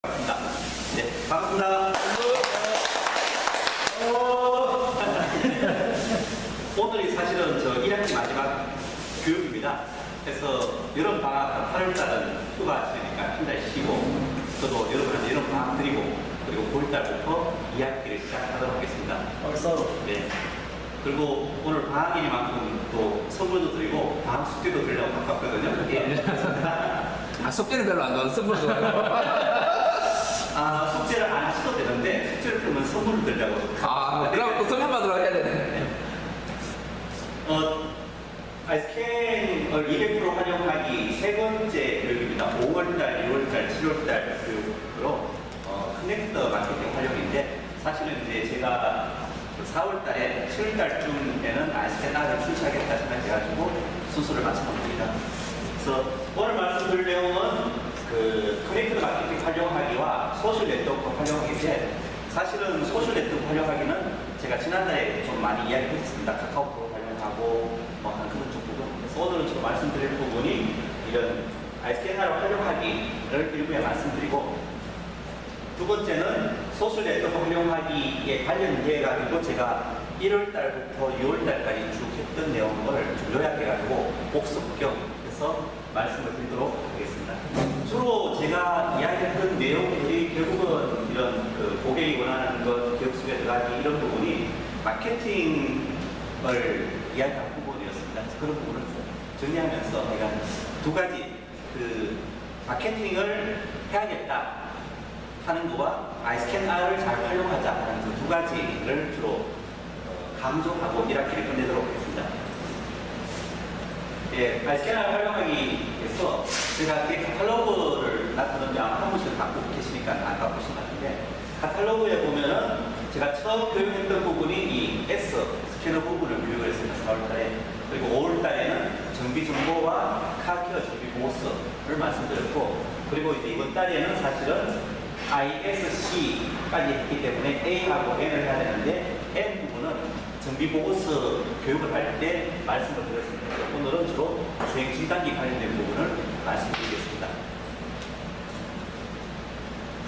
반갑습니다. 네, 반갑습니다. 오늘이 사실은 저 1학기 마지막 교육입니다. 그래서 여름 방학 8월달은 휴가시니까 한 달 쉬고, 저도 여러분한테 여름 방학 드리고, 그리고 9월달부터 2학기를 시작하도록 하겠습니다. 벌써? 네. 그리고 오늘 방학이니만큼 또 선물도 드리고 방학 숙제도 드리려고 바꿨거든요. 예. 아, 숙제는 별로 안 좋아서 선물을 좋아해요. 아, 숙제를 안 하셔도 되는데 숙제를 풀면 선물을 드리려고. 아, 그럼 또 선물 받으러 해야 되네. 아이스캔을 200% 활용하기 세 번째 교육입니다. 5월달, 6월달, 7월달 교육으로 커넥터 마케팅 활용인데, 사실은 이제 제가 4월달에 7월달쯤에는 아이스캔 R을 출시하겠다 생각해가지고 순서를 마쳐봅니다. 그래서 오늘 말씀드릴 내용은 그 커넥터 마케팅 활용하기와 소셜 네트워크 활용하기인데, 사실은 소셜 네트워크 활용하기는 제가 지난달에 좀 많이 이야기했습니다. 카카오톡 활용하고 한 그런 쪽 부분. 그래서 오늘은 좀 말씀드릴 부분이 이런 아이스캔 R을 활용하기를 일부에 말씀드리고, 두 번째는 소셜 네트워크 활용하기에 관련돼 가지고 제가 1월 달부터 6월 달까지 쭉 했던 내용을 좀 요약해가지고 복습경 해서 말씀을 드리도록 하겠습니다. 주로 제가 이야기했던 내용들이 결국은 이런 그 고객이 원하는 것, 기업 속에 들어가기 이런 부분이 마케팅을 이야기한 부분이었습니다. 그래서 그런 부분을 좀 정리하면서 제가 두 가지 그 마케팅을 해야겠다 하는 거와 아이스캔 R을 잘 활용하자 하는 그 두 가지를 주로 강조하고 1학기를 끝내도록 하겠습니다. 예, 아이스캔 R 활용하기에서 제가 이 카탈로그를 놨는데 아마 한 번씩 갖고 계시니까 안 갖고 계신 것 같은데, 카탈로그에 보면은 제가 처음 교육했던 부분이 이 S 스캐너 부분을 교육을 했습니다. 4월달에. 그리고 5월달에는 정비 정보와 카케어 정비 보고서를 말씀드렸고, 그리고 이제 이번 달에는 사실은 ISC까지 했기 때문에 A하고 N을 해야 되는데, N 부분은 정비 보고서 교육을 할 때 말씀을 드렸습니다. 오늘은 주로 주행 진단기 관련된 부분을 말씀드리겠습니다.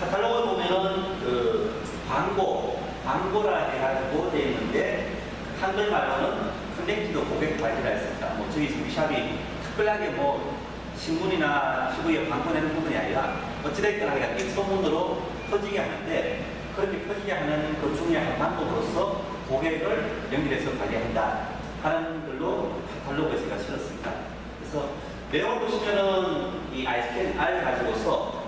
카탈로그 보면은 그 광고라 해가지고 되어 있는데, 한글말로는 커넥티드 고객 관리라 했습니다. 뭐 저희 정비샵이 특별하게 뭐 신문이나 TV에 광고 내는 부분이 아니라 어찌됐거나 하여간 입소문으로 퍼지게 하는데, 그렇게 퍼지게 하는 그 중요한 방법으로서 고객을 연결해서 관리한다 하는 걸로 카탈로그에 제가 실었습니다. 그래서 내용을 보시면은 이 아이스캔 R 가지고서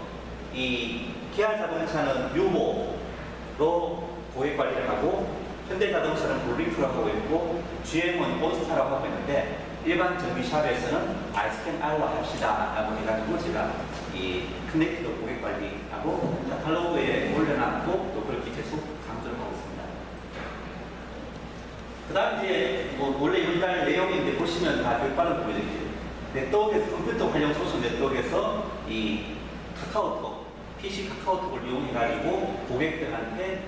이 기아 자동차는 유모로 고객 관리를 하고, 현대자동차는 블리프라고 하고 있고, GM은 온스타라고 하고 있는데, 일반 정비샵에서는 아이스캔 R로 합시다 라고 해가지고 제가 이 커넥티드 고객 관리하고 카탈로그에 올려놨고, 또 그렇게 계속 강조를 하고 있습니다. 그 다음 이제 뭐 원래 이번 달 내용인데 보시면 다 별반을 보여드릴게요. 네트워크에서, 컴퓨터 활용 소셜 네트워크에서 이 카카오톡, PC 카카오톡을 이용해가지고 고객들한테,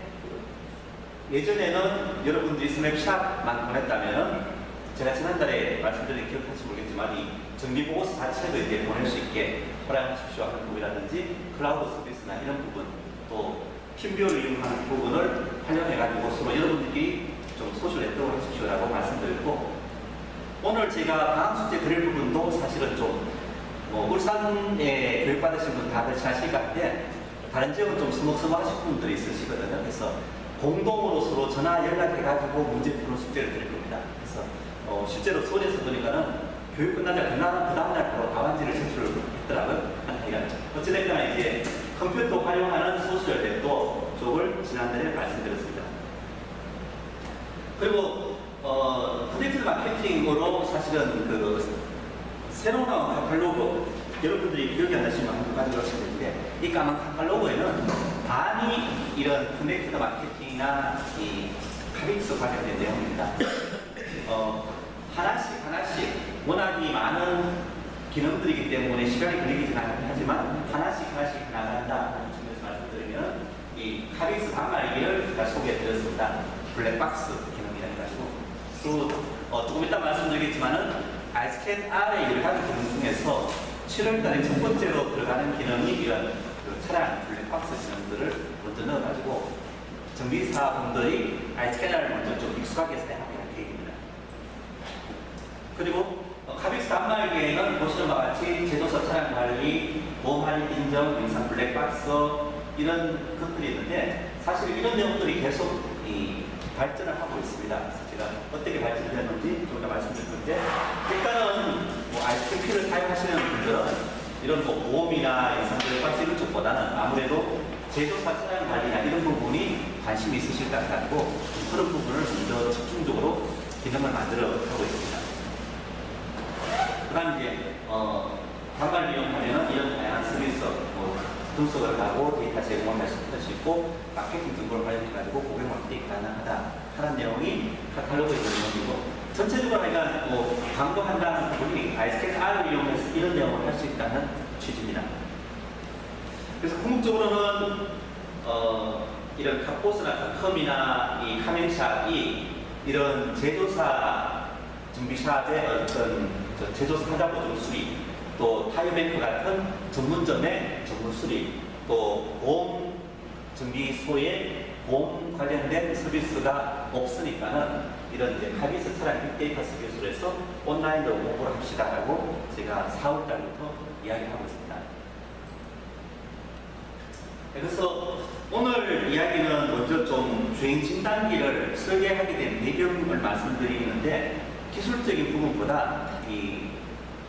예전에는 여러분들이 스냅샷만 보냈다면 제가 지난달에 말씀드린 기억할지 모르겠지만 이 정비보고서 자체도 이제 보낼 수 있게 허락하십시오 하는 부분이라든지, 클라우드 서비스나 이런 부분, 또 팀뷰를 이용하는 부분을 활용해가지고 서로 여러분들끼리 좀 소셜 네트워크를 하십시오라고 말씀드렸고, 오늘 제가 방학 숙제 드릴 부분도 사실은 좀 울산에 교육받으신 분 다들 잘 아실 것 같은데, 다른 지역은 좀 서먹서먹하신 분들이 있으시거든요. 그래서 공동으로 서로 전화 연락해가지고 문제 푸는 숙제를 드릴 겁니다. 그래서 실제로 서울에서 보니까는 교육 끝나자 그 다음날 바로 답안지를 제출했더라고요. 어찌됐거나 이제 컴퓨터 활용하는 소셜 네트워크 쪽을 지난달에 말씀드렸습니다. 그리고 커넥티드 마케팅으로 사실은 그 새로 나온 카탈로그, 여러분들이 기억이 안 나시면 한번 가지고 가시면 되는데, 이 까만 카탈로그에는 반이 이런 커넥티드 마케팅이나 이 카빅스 관련된 내용입니다. 하나씩 워낙이 많은 기능들이기 때문에 시간이 걸리긴 하지만 하나씩 나간다 하는 측면에서 말씀드리면, 이 카빅스 반말기를 제가 소개해드렸습니다. 블랙박스 기능이라 해가지고, 또 조금 이따 말씀드리겠지만은 아이스캔 R의 여러 가지 기능 중에서 7월달에 첫 번째로 들어가는 기능이 이런 그 차량 블랙박스 블랙박스 기능들을 먼저 넣어가지고 정비사분들이 아이스캐너를 먼저 좀 익숙하게 사용하게 할 계획입니다. 그리고 카빅스 단말기에는 보시는 바와 같이 제조사 차량 관리, 보험 할인 인정, 영상 블랙박스 이런 것들이 있는데 사실 이런 내용들이 계속 발전을 하고 있습니다. 그래서 제가 어떻게 발전되는지 좀 더 말씀드릴 건데 일단은 아이스크림을 사용하시는 분들은 이런 보험이나 영상 블랙박스 이런 쪽보다는 아무래도 제조사 차량 관리나 이런 부분이 관심이 있으실 것 같고 그런 부분을 먼저 집중적으로 기능을 만들어 가고 있습니다. 그 다음 이제 단말 이용하면 이런 다양한 서비스 분석을 하고 데이터 제공을 할 수 있고 마케팅 정보를 활용해가지고 고객 마케팅이 가능하다 하는 내용이 카탈로그에 있는 내용이고 전체적으로 하여간 광고한다는 부분이 아이스캔 R을 이용해서 이런 내용을 할 수 있다는 취지입니다. 그래서 궁극적으로는 이런 카포스나 컴이나 이 카멘샵이 이런 제조사 정비샵의 어떤 제조사 하자 보증 수리 또 타이어뱅크 같은 전문점의 전문 수리 또 보험 정비소의 보험 관련된 서비스가 없으니까는 이런 이제 카비스 차량 빅데이터 서비스로 해서 온라인으로 홍보를 합시다라고 제가 4월달부터 이야기하고 있습니다. 그래서 오늘 이야기는 먼저 좀 주행 진단기를 설계하게 된 배경을 말씀드리는데 기술적인 부분보다 이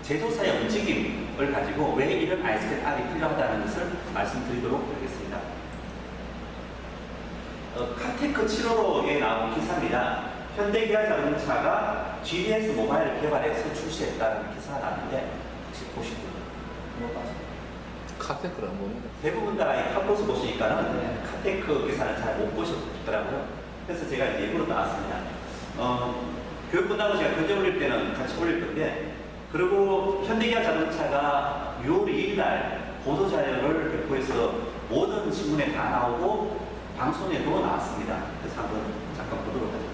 제조사의 움직임을 가지고 왜 이런 아이스캔 R이 필요하다는 것을 말씀드리도록 하겠습니다. 카테크 7호로에 나온 기사입니다. 현대기아자동차가 GDS 모바일을 개발해서 출시했다는 기사가 나왔는데 혹시 보시고요? 카테크라는 뭡니까? 대부분 다 카포스 보시니까는 카테크 기사는 잘 못 보셨더라고요. 그래서 제가 이제 일부러 나왔습니다. 교육 끝나고 제가 교재 올릴 때는 같이 올릴 건데 그리고 현대기아 자동차가 6월 2일 날 보도자료를 배포해서 모든 신문에 다 나오고 방송에도 나왔습니다. 그래서 한번 잠깐 보도록 하죠.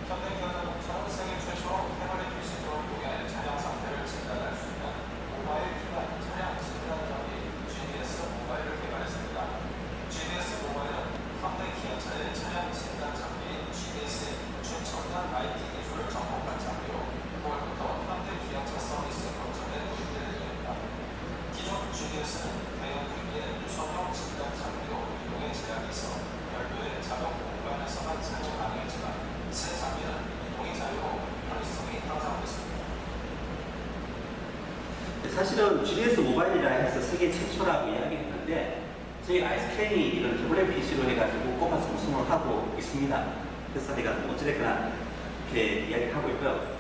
현대기아 자동차는 세계 최초로 패널의 PC통을 통해 차량 상태를 진단할 수 있는 모바일 기반 차량 진단 장비 GDS 모바일을 개발했습니다. GDS 모바일은 현대 기아차의 차량 진단 장비인 GDS의 최첨단 IT 기술을 접목한 장비로 9월부터 현대 기아차 서비스 거점에 도입될 예정입니다. 기존 GDS는 대형 크기의 유선형 진단 장비로 이동에 제약이 있어 별도의 작업 공간에서만 사용 가능했지만 새 장비는 이동이 자유로 편의성이 향상됐습니다. 사실은 GDS 모바일이라 해서 세계 최초라고 이야기했는데 저희 아이스캔이 이런 태블릿 PC로 해가지고 꼽아서 우승을 하고 있습니다. 그래서 제가 어찌됐거나 이렇게 이야기하고 있고요.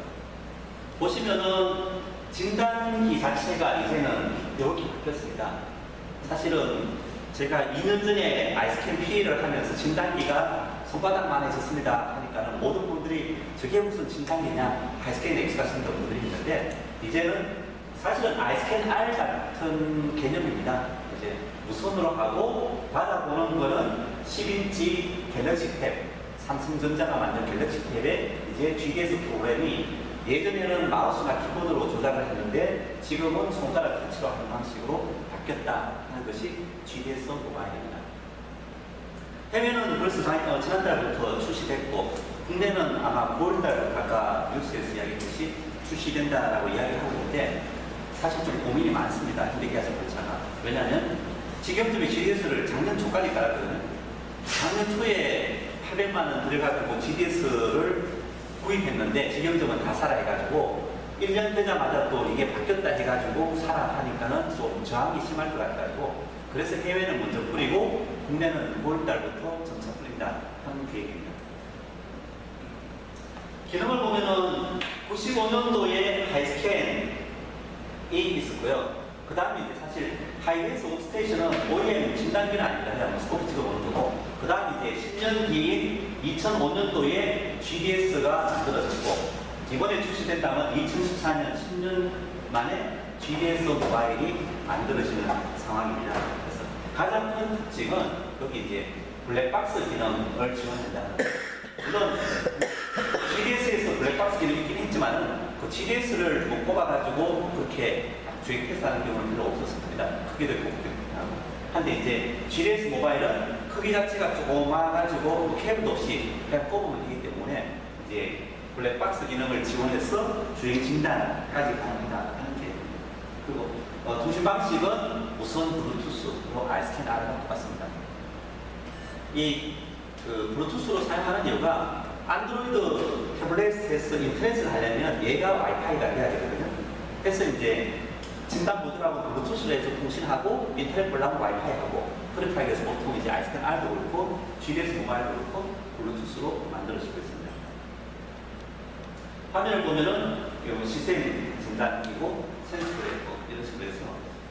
보시면은 진단기 자체가 이제는 이렇게 바뀌었습니다. 사실은 제가 2년 전에 아이스캔 PA를 하면서 진단기가 손바닥만해졌습니다 하니까는 모든 분들이 저게 무슨 진단기냐 아이스캔 X가 쓴다 분들이 있는데 이제는 사실은 아이스캔 R 같은 개념입니다. 이제 무선으로 하고 받아보는 거는 10인치 갤럭시 탭 삼성전자가 만든 갤럭시 탭에 이제 GDS 프로그램이 예전에는 마우스나 키보드로 조작을 했는데 지금은 손가락 터치로 하는 방식으로 바뀌었다 하는 것이 GDS 모바일입니다. 해외는 벌써 지난달부터 출시됐고 국내는 아마 9월달부터 아까 뉴스에서 이야기했듯이 출시된다라고 이야기하고 있는데 사실 좀 고민이 많습니다. 현대기아 자동차가. 왜냐하면 지금쯤에 GDS를 작년 초까지 깔았거든요. 작년 초에 800만 원 들여가지고 GDS를 구입했는데 지경점은 다 사라 해가지고 1년 되자마자 또 이게 바뀌었다 해가지고 사라 하니까는 좀 저항이 심할 것 같아가지고 그래서 해외는 먼저 뿌리고 국내는 9월달부터 점차 뿌린다 하는 계획입니다. 기능을 보면은 95년도에 하이스캔이 있었고요. 그 다음에 이제 사실 하이웨이스 옥스테이션은 OEM 진단기는 아닙니다. 그냥 스코프 찍어보는 거고. 그 다음에 이제 10년 뒤인 2005년도에 GDS가 만들어졌고, 이번에 출시된다면 2014년 10년 만에 GDS 모바일이 만들어지는 상황입니다. 그래서 가장 큰 특징은 여기 이제 블랙박스 기능을 지원한다는 거예요. 물론 GDS에서 블랙박스 블랙박스 기능이 있긴 했지만은 그 GDS를 못 꼽아가지고 그렇게 주행 테스트하는 경우는 별로 없었습니다. 크기도 있고 한데 이제 GDS 모바일은 크기 자체가 조그마가지고 케이블도 없이 그냥 꼽으면 되기 때문에 이제 블랙박스 기능을 지원해서 주행 진단까지 가능하다 하는 게 그리고 통신 방식은 무선 블루투스로 아이스캔R과 똑같습니다. 이 블루투스로 사용하는 이유가 안드로이드 태블릿에서 인터넷을 하려면 얘가 와이파이가 돼야 되거든요. 그래서 이제 진단 모듈하고 블루투스로 해서 통신하고 인터넷 보려면 와이파이하고 그렇게 하기 위해서 보통 이제 아이스캔R도 그렇고 GDS 모바일도 그렇고 블루투스로 만들어지고 있습니다. 화면을 보면은 이 시스템 진단기고 센서도 있고 이런 식으로 해서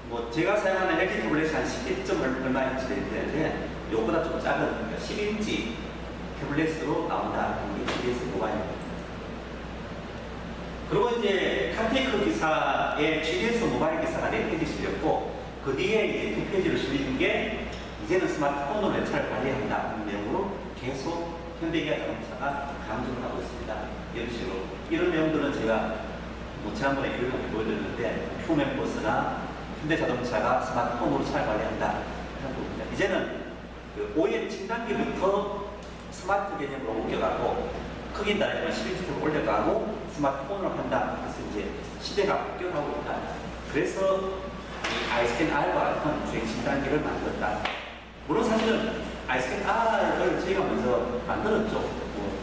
뭐 제가 사용하는 LG 태블릿이 한 11점 얼마 인치 되는데 이거보다 좀 작은 그러니까 10인치 태블릿으로 나온다. 이게 GDS 모바일입니다. 그리고 이제 탑테이크 기사에 GDS 모바일 기사가 4페이지 실렸고 그 뒤에 이제 2페이지로 실린 게 이제는 스마트폰으로 렌탈을 관리한다 하는 내용으로 계속 현대기아 자동차가 강조를 하고 있습니다. 이런 식으로 이런 내용들은 제가 뭐 지난번에 교육을 보여드렸는데 휴맨버스나 현대자동차가 스마트폰으로 차를 관리한다 하는 부분입니다. 이제는 그 OEM 진단기부터 스마트 개념으로 옮겨가고 크긴 다르지만 11층으로 올려가고 스마트폰으로 한다. 그래서 이제 시대가 바뀌어가고 있다. 그래서 이 아이스캔R과 같은 주행 진단기를 만들었다. 물론 사실은 아이스캔R을 저희가 먼저 만들었죠. 뭐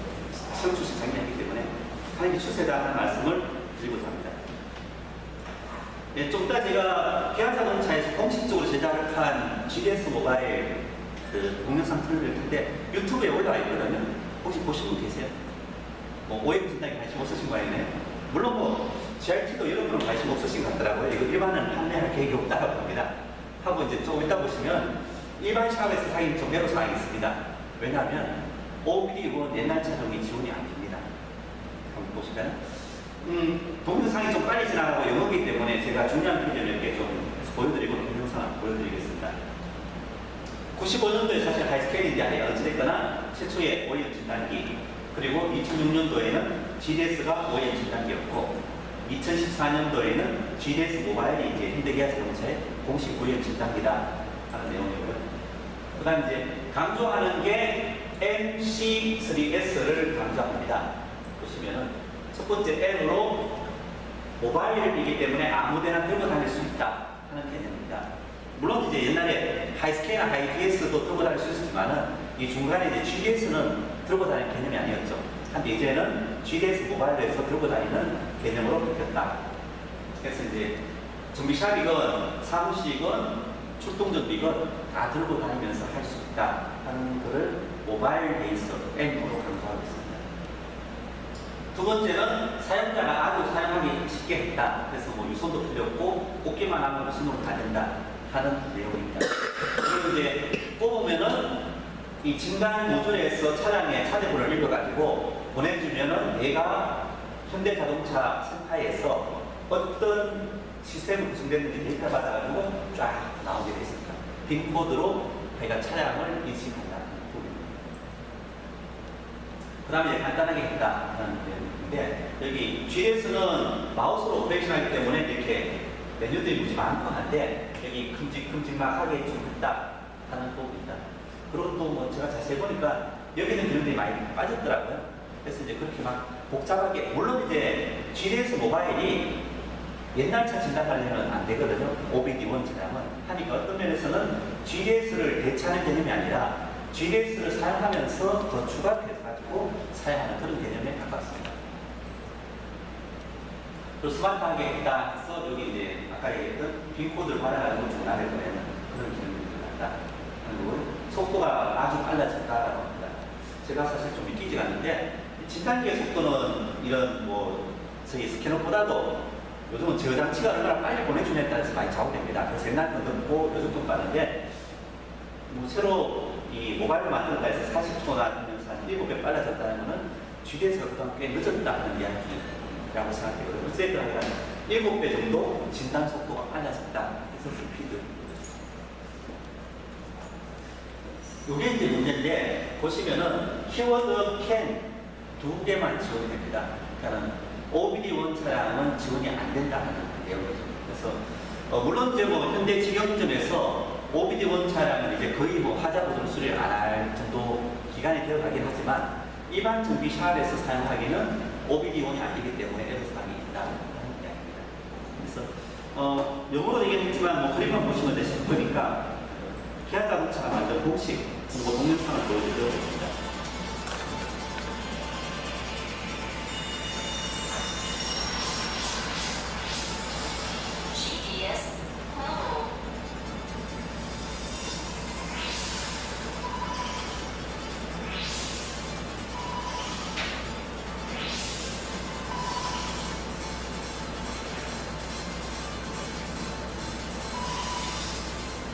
시험 출시 작년이기 때문에 하는 게 추세다 하는 말씀을 드리고자 합니다. 네, 좀 이따 제가 기아자동차에서 공식적으로 제작을 한 GDS 모바일 그 동영상 틀어드릴 텐데 유튜브에 올라와 있거든요. 혹시 보신 분 계세요? 뭐 OEM 진단에 관심 없으신 거 아니네. 물론 뭐 GRT도 여러 분은 관심 없으신 것 같더라고요. 이거 일반은 판매할 계획이 없다고 봅니다. 하고 이제 조금 이따 보시면 일반 시각에서 사용이 좀 애로사항이 있습니다. 왜냐하면 OBD1 옛날 차종이 지원이 안 됩니다. 한번 보실까요? 동영상이 좀 빨리 지나가고 영어이기 때문에 제가 중요한 표현을 이렇게 좀 보여드리고 동영상을 보여드리겠습니다. 95년도에 사실 하이스케일인데 아니에요. 어찌됐거나 최초의 OEM 진단기 그리고 2006년도에는 GDS가 OEM 진단기였고 2014년도에는 GDS 모바일이 이제 현대기아 자동차의 공식 OEM 진단기다 하는 내용이고요. 그 다음 이제 강조하는 게 MC3S를 강조합니다. 보시면은 첫 번째 N으로 모바일이기 때문에 아무데나 들고 다닐 수 있다 하는 개념입니다. 물론 이제 옛날에 하이스케일이나 하이DS도 들고 다닐 수 있었지만은 이 중간에 이제 GDS는 들고 다니는 개념이 아니었죠. 근데 이제는 GDS 모바일에서 들고 다니는 개념으로 바뀌었다. 그래서 이제 정비샵이건 사무실이건 출동전비건 다 들고 다니면서 할 수 있다 하는 것을 모바일 베이스 N으로 강조하고 있습니다. 두 번째는 사용자가 아주 사용하기 쉽게 했다. 그래서 뭐 유선도 필요 없고 꽂기만 하면 무선으로 다 된다 하는 내용입니다. 그리고 이제 뽑으면은 이 진단 모듈에서 차량의 차대본을 읽어가지고 보내주면은 얘가 현대자동차 센터에서 어떤 시스템이 구성됐는지 데이터 받아가지고 쫙 나오게 되어 있습니다. 빈 코드로 저희가 차량을 인식한다. 그 다음에 간단하게 했다 하는 내용인데 여기 GDS는 마우스로 오퍼레이션 하기 때문에 이렇게 메뉴들이 무지 많고 한데 여기 큼직큼직하게 좀 했다 하는 부분입니다. 그리고 또 뭐 제가 자세히 보니까 여기는 기능들이 많이 빠졌더라고요. 그래서 이제 그렇게 막 복잡하게 물론 이제 GDS 모바일이 옛날 차 진단하려면 안 되거든요. OBD1 차량은 하니까 어떤 면에서는 GDS를 대체하는 개념이 아니라 GDS를 사용하면서 더 추가해서 가지고 사용하는 그런 개념에 가깝습니다. 또 스마트하게 했다 해서 여기 이제 아까 얘기했던 빈 코드를 받아가지고 전화를 보내는 그런 기능이 들어간다. 그리고 속도가 아주 빨라졌다라고 합니다. 제가 사실 좀 믿기지가 않는데 진단기의 속도는 이런 뭐 저희 스캐너보다도 요즘은 저장치가 얼마나 빨리 보내주냐에 따라서 많이 좌우됩니다. 그래서 옛날 건 넘고 요즘 건 빠른데 뭐 새로 이 모바일을 만든다 해서 40초나 되면서 한 7배 빨라졌다는 것은 GDS가 그동안 꽤 늦었다는 이야기라고 생각해요. 어쨌든 한 7배 정도 진단 속도가 빨라졌다. 그래서 스피드. 이게 이제 문제인데 보시면은 키워드 캔 2개만 지원이 됩니다. 그러니까는 OBD1 차량은 지원이 안 된다는 내용이죠. 그래서 물론 이제 뭐 현대 직영점에서 OBD1 차량은 이제 거의 뭐 하자 보존 수리를 안 할 정도 기간이 되어 가긴 하지만 일반 정비샵에서 사용하기는 OBD1이 아니기 때문에 애로사항이 있다는 이야기입니다. 그래서 영어로 얘기했지만 뭐 그림만 보시면 되실 거니까 기아 자동차가 만든 공식 공고 동영상을 보여드리도록 하겠습니다. GDS Global.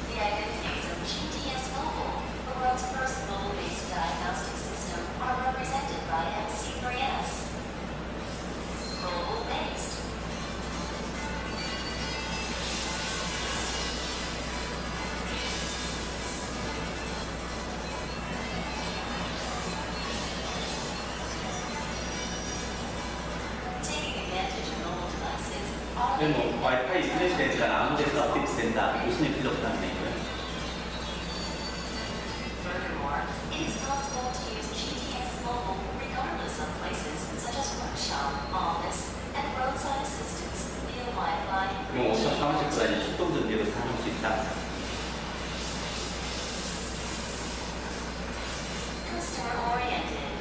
The identities of GDS Mobile, the world's first mobile-based diagnostic system, are represented by MC3S. Mobile-based. Taking advantage of mobile devices, 이건 뭐 와이파이 인터넷이 되니까 아무 데서 업데이트 된다. 무슨 일 필요 없다는 얘기고요. Furthermore, it is possible to use GTS Mobile regardless of places such as workshop, office, and roadside assistance via Wi-Fi. 그리고 오션 사무실보다 이제 출동전지로 사용할 수 있다. Customer oriented.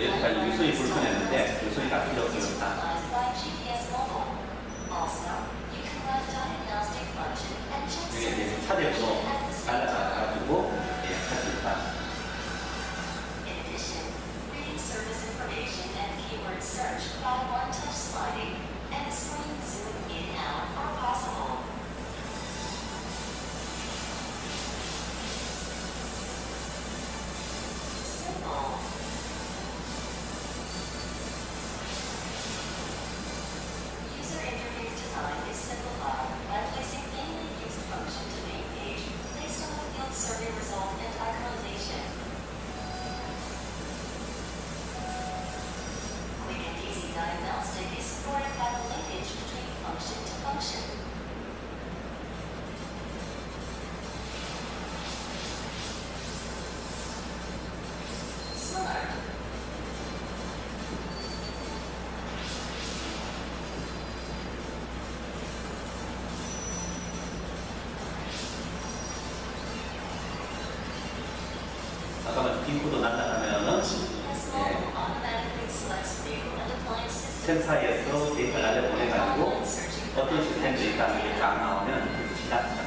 여기까지 유선이 불편했는데 유선이가 필요 Is 없으니까 utilized by GPS Mobile. Also, you can run diagnostic function and check 이게 이제 service 차대로 information at the same time. 갈라가지고 할 수 있다. In addition, reading service information and keyword search by one-touch sliding and the screen zoom in out are possible. Simple. User interface design is simplified by placing mainly used function to main page based on the field survey result and iconization. Quick and easy diagnostic is supported by the linkage between function to function. Smart. 잠깐만 빈코드 날라가면은 GPS Mobile automatically selects vehicle and appliance systems. 센사에서 데이터 날려보내가지고 어떤 시스템들이 있다는 게 딱 나오면 그 지나간다.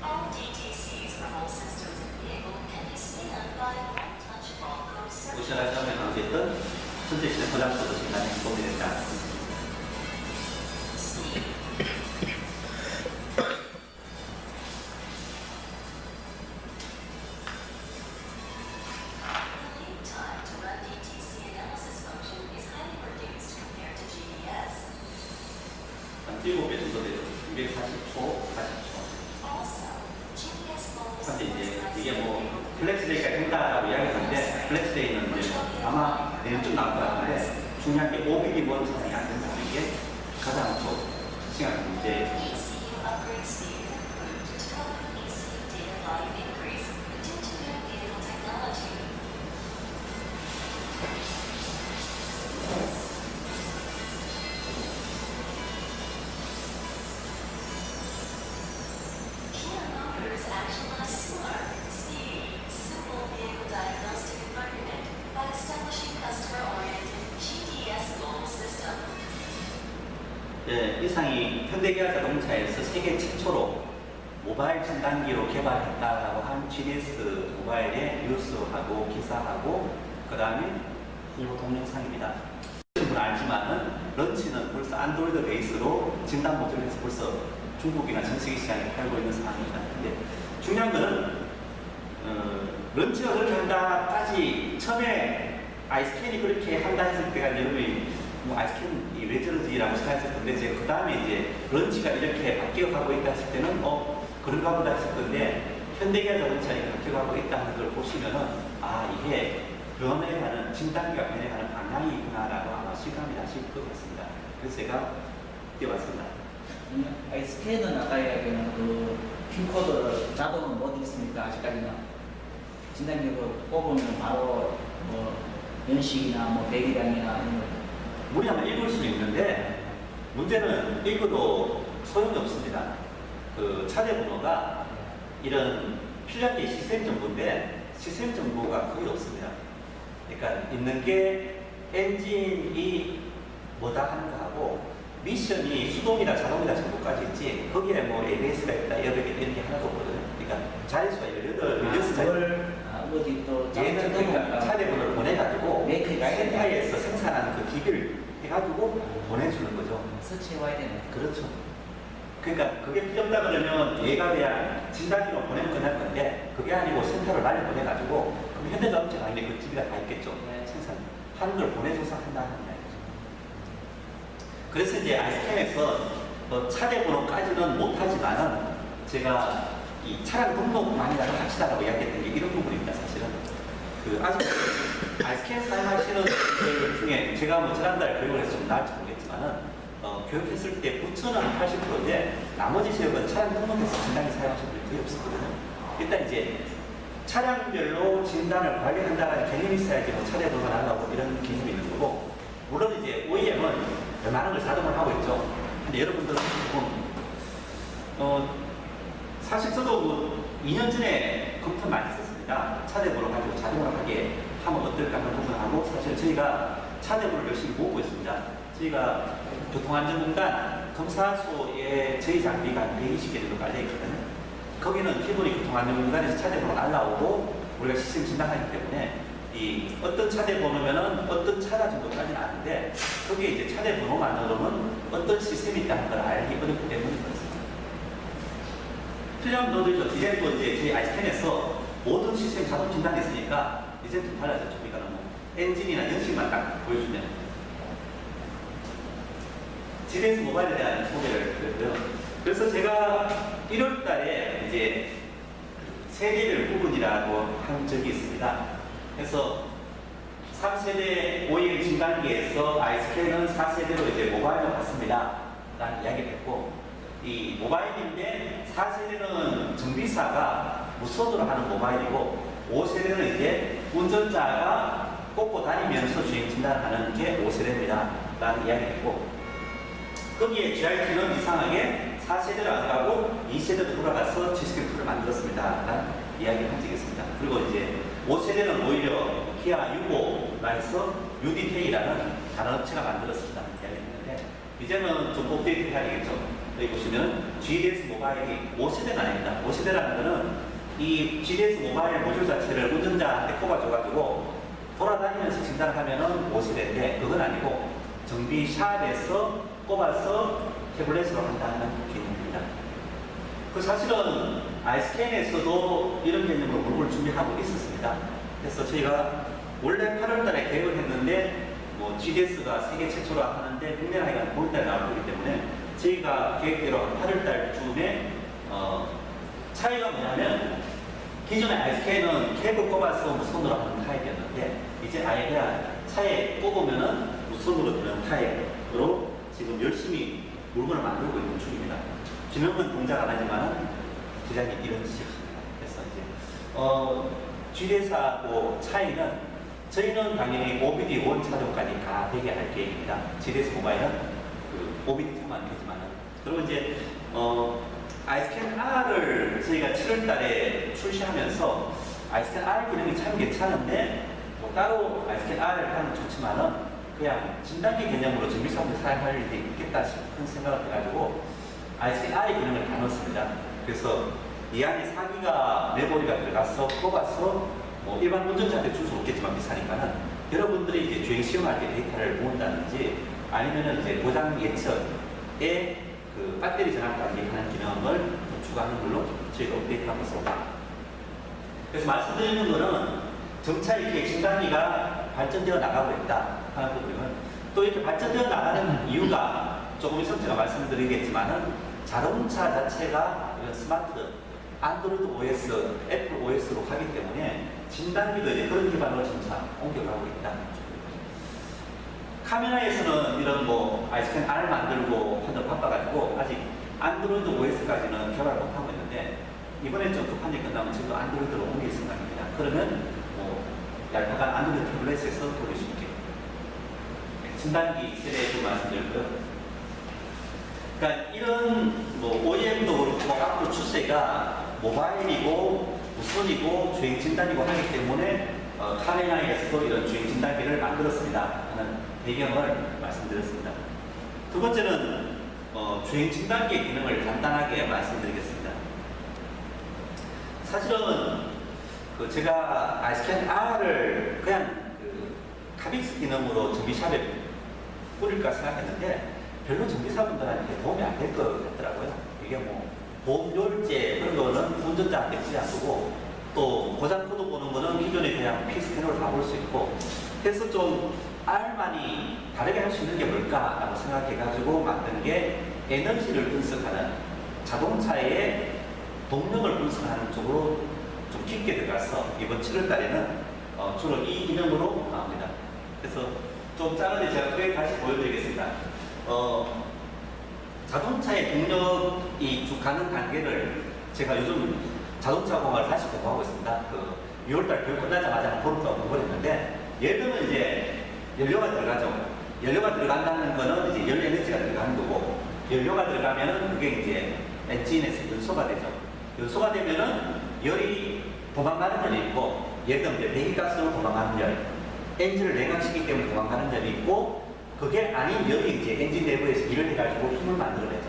All DTCs from all systems and vehicle can be scanned by one-touch barcode search. 오션하자면 어쨌든 현재 시대 고장소도 시간에 도움이 된다. Speed. The lead time to run DTC analysis function is highly reduced compared to GDS. 한 7배 정도 되죠. 240초, 40초. Also, GDS Mobile 근데 이제 supports 이게 뭐 ICT 플렉스데이가 된다라고 이야기하는데 플렉스데이는 이제 아마 내일 좀 나올 것 같은데 중요한 게 OBD1 차량이 안 된다. 이게 가장 시간 문제. ECU upgrade speed is improved to cope with ECU data volume increase due to new vehicle technology. Kia Motors actualize smart, speedy, simple vehicle diagnostic environment by establishing customer-oriented GDS global system. 예, 이상이 현대기아 자동차에서 세계 최초로 모바일 진단기로 개발했다라고 한 GDS 모바일의 뉴스하고 기사하고 그 다음에 홍보 동영상입니다. 여러분 알지만은 런치는 벌써 안드로이드 베이스로 진단 모듈을 해서 벌써 중국이나 전 세계 시장에 팔고 있는 상황입니다. 근데 중요한 거는 런치가 그렇게 한다까지 처음에 아이스캔이 그렇게 한다 했을 때가 여러분이 뭐 아이스캔이 왜 저러지라고 생각했을 건데 이제 그 다음에 이제 런치가 이렇게 바뀌어 가고 있다 했을 때는 그런가 보다 했을 건데 현대기아 자동차가 바뀌어가고 있다는 걸 보시면은 아 이게 변해가는 진단기가 변해가는 방향이구나라고 아마 실감이 나실 것 같습니다. 그래서 제가 띄워봤습니다. 스캔은 아까 이야기한 그 핀코드를 자동으로 못 읽습니까? 아직까지는 진단기로 뽑으면 바로 뭐 연식이나 뭐 배기량이나 이런 거. 무리하면 읽을 수는 있는데 문제는 읽어도 소용이 없습니다. 그 차대 번호가 이런 필량계 시스템 정보인데 시스템 정보가 거의 없습니다. 그러니까 있는 게 엔진이 뭐다 하는 거하고 미션이 수동이다 자동이다 정보까지 있지 거기에 뭐 ABS가 있다 에어백이 이런 게 하나도 없거든요. 그러니까 자릿수가 16자리 어디 또 얘는 그러니까 차대 번호를 보내가지고 메이크가 센터에서 생산하는 그 기기를 해가지고 보내주는 거죠. 서치해와야 되네. 그렇죠. 그러니까 그게 필요 없다 그러면 얘가 그냥 진단기로 보내면 끝날 건데 그게 아니고 센터를 빨리 보내가지고 그럼 현대자동차가 아닌데 그 집이가 다 있겠죠. 생산하는 걸 보내줘서 한다는 이야기죠. 그래서 이제 아이스캠에서 뭐 차대 번호까지는 못하지만은 제가 이 차량 등록만이라도 합시다라고 이야기했던 게 이런 부분입니다. 사실은 그 아직 아이스캠 사용하시는 분들 중에 제가 뭐 지난달 교육을 해서 좀 나을지 모르겠지만은 교육했을 때 부천은 80%인데 나머지 지역은 차량 등록해서 진단기 사용하시는 분들이 거의 없었거든요. 일단 이제 차량별로 진단을 관리한다는 개념이 있어야지 뭐 차대 번호가 나가고 이런 개념이 있는 거고 물론 이제 OEM은 웬만한 걸 자동을 하고 있죠. 근데 여러분들은 사실 저도 뭐 2년 전에 검토 많이 했었습니다. 차대 번호 가지고 자동으로 하게 하면 어떨까 하는 부분하고 사실 저희가 차대 번호를 열심히 모으고 있습니다. 저희가 교통안전공단 검사소에 저희 장비가 한 120개 정도 깔려 있거든요. 거기는 기본이 교통안전공단에서 차대 번호 날라오고 우리가 시스템 진단하기 때문에 이 어떤 차대 번호면은 어떤 차가 정도까지는 아는데 거기에 이제 차대 번호만으로는 어떤 시스템이 있다는 걸 알기 어렵기 때문에 그렇습니다. 필요하면 넣어드리죠. 디자인도 이제 저희 아이스캔에서 모든 시스템 자동 진단했으니까 이제 좀 달라졌죠. 그러니까 뭐 엔진이나 연식만 딱 보여주면 GDS 모바일에 대한 소개를 드렸고요. 그래서 제가 1월 달에 이제 세대별 부분이라고 한 적이 있습니다. 그래서 3세대 OEM 진단기에서 아이스캔은 4세대로 이제 모바일로 갔습니다. 라는 이야기를 했고 이 모바일인데 4세대는 정비사가 무선으로 하는 모바일이고 5세대는 이제 운전자가 꽂고 다니면서 주행 진단을 하는 게 5세대입니다. 라는 이야기를 했고 거기에 GRT는 이상하게 4세대로 안 가고 2세대로 돌아가서 G-스캔2를 만들었습니다. 라는 이야기를 한 적이 있습니다. 그리고 이제 5세대는 오히려 기아 유고라해서 UDT라는 단업체가 만들었습니다. 이야기를 했는데 이제는 좀 업데이트 해야 되겠죠. 여기 보시면 GDS 모바일이 5세대는 아닙니다. 5세대라는 거는 이 GDS 모바일 모듈 자체를 운전자한테 꼽아줘가지고 돌아다니면서 진단을 하면은 5세대인데 그건 아니고 정비샵에서 꼽아서 태블릿으로 한다는 개념입니다. 그 사실은 아이스캔에서도 이런 개념으로 공부를 준비하고 있었습니다. 그래서 저희가 원래 8월 달에 계획을 했는데 뭐 GDS가 세계 최초로 하는데 국내 나이가 9월 달에 나올 거기 때문에 저희가 계획대로 8월 달쯤에 차이가 뭐냐면 기존의 아이스캔은 캡을 꼽아서 무선으로 하는 타입이었는데 이제 아예 그냥 차에 꼽으면은 무선으로 되는 타입으로 지금 열심히 물건을 만들고 있는 중입니다. 진행은 동작 안 하지만은 디자인이 이런 식입니다. 그래서 이제 GDS하고 차이는 저희는 당연히 OBD 원 차종까지 다 되게 할 계획입니다. GDS 모바일은 그 OBD2만 되지만은 그리고 이제 아이스캔 R을 저희가 7월 달에 출시하면서 아이스캔 R 기능이 참 괜찮은데 뭐 따로 아이스캔 R을 하면 좋지만은 그냥 진단기 개념으로 정비사업에 사용할 일이 있겠다 싶은 생각을 해가지고 아이스캔 R의 기능을 다 넣었습니다. 그래서 이 안에 사기가 메모리가 들어가서 뽑아서 뭐 일반 운전자한테 줄 수 없겠지만 비싸니까는 여러분들이 이제 주행 시험할 때 데이터를 모은다든지 아니면은 이제 고장 예측에 그 배터리 전압까지 하는 기능을 추가하는 걸로 저희가 업데이트하고 있습니다. 그래서 말씀드리는 거는 점차 이렇게 진단기가 발전되어 나가고 있다 하는 부분은 또 이렇게 발전되어 나가는 이유가 조금 있으면 제가 말씀드리겠지만은 자동차 자체가 이런 스마트 안드로이드 OS, 애플 OS로 가기 때문에 진단기도 이제 그런 기반으로 점차 옮겨가고 있다. 카메라에서는 이런 뭐 아이스캔 R 만들고 하느라 바빠가지고 아직 안드로이드 OS까지는 개발 못하고 있는데 이번에 좀 급한 일 끝나면 지금 안드로이드로 옮길 생각입니다. 그러면 뭐 얄팍한 안드로이드 태블릿에서 돌릴 수 있게. 진단기 세대도 말씀드렸고요. 그러니까 이런 뭐 OEM도 그렇고 앞으로 추세가 모바일이고 무선이고 주행 진단이고 하기 때문에 카메라에서도 이런 주행 진단기를 만들었습니다 하는 배경을 말씀드렸습니다. 두 번째는 주행 진단기의 기능을 간단하게 말씀드리겠습니다. 사실은 제가 아이스캔 R을 그냥 카빅스 기능으로 정비샵에 뿌릴까 생각했는데 별로 정비사분들한테 도움이 안 될 것 같더라고요. 이게 뭐 보험료율제 그런 거는 운전자한테 쓰지 않고 또 고장 코드 보는 거는 기존에 그냥 피스캐너로 다 볼 수 있고 그래서 좀 R만이 다르게 할 수 있는 게 뭘까라고 생각해가지고 만든 게 에너지를 분석하는 자동차의 동력을 분석하는 쪽으로 좀 깊게 들어가서 이번 7월 달에는 주로 이 기능으로 나옵니다. 그래서 좀 작은데 제가 크게 다시 보여드리겠습니다. 자동차의 동력이 쭉 가는 단계를 제가 요즘 자동차 공학을 다시 공부하고 있습니다. 6월달 교육 끝나자마자 한 보름 동안 공부를 했는데 예를 들면 이제 연료가 들어가죠. 연료가 들어간다는 거는 이제 열 에너지가 들어가는 거고 연료가 들어가면은 그게 이제 엔진에서 연소가 되죠. 연소가 되면은 열이 도망가는 열이 있고 예를 들면 이제 배기가스로 도망가는 열, 엔진을 냉각시키기 때문에 도망가는 열이 있고 그게 아닌 열이 이제 엔진 내부에서 일을 해가지고 힘을 만들어내죠.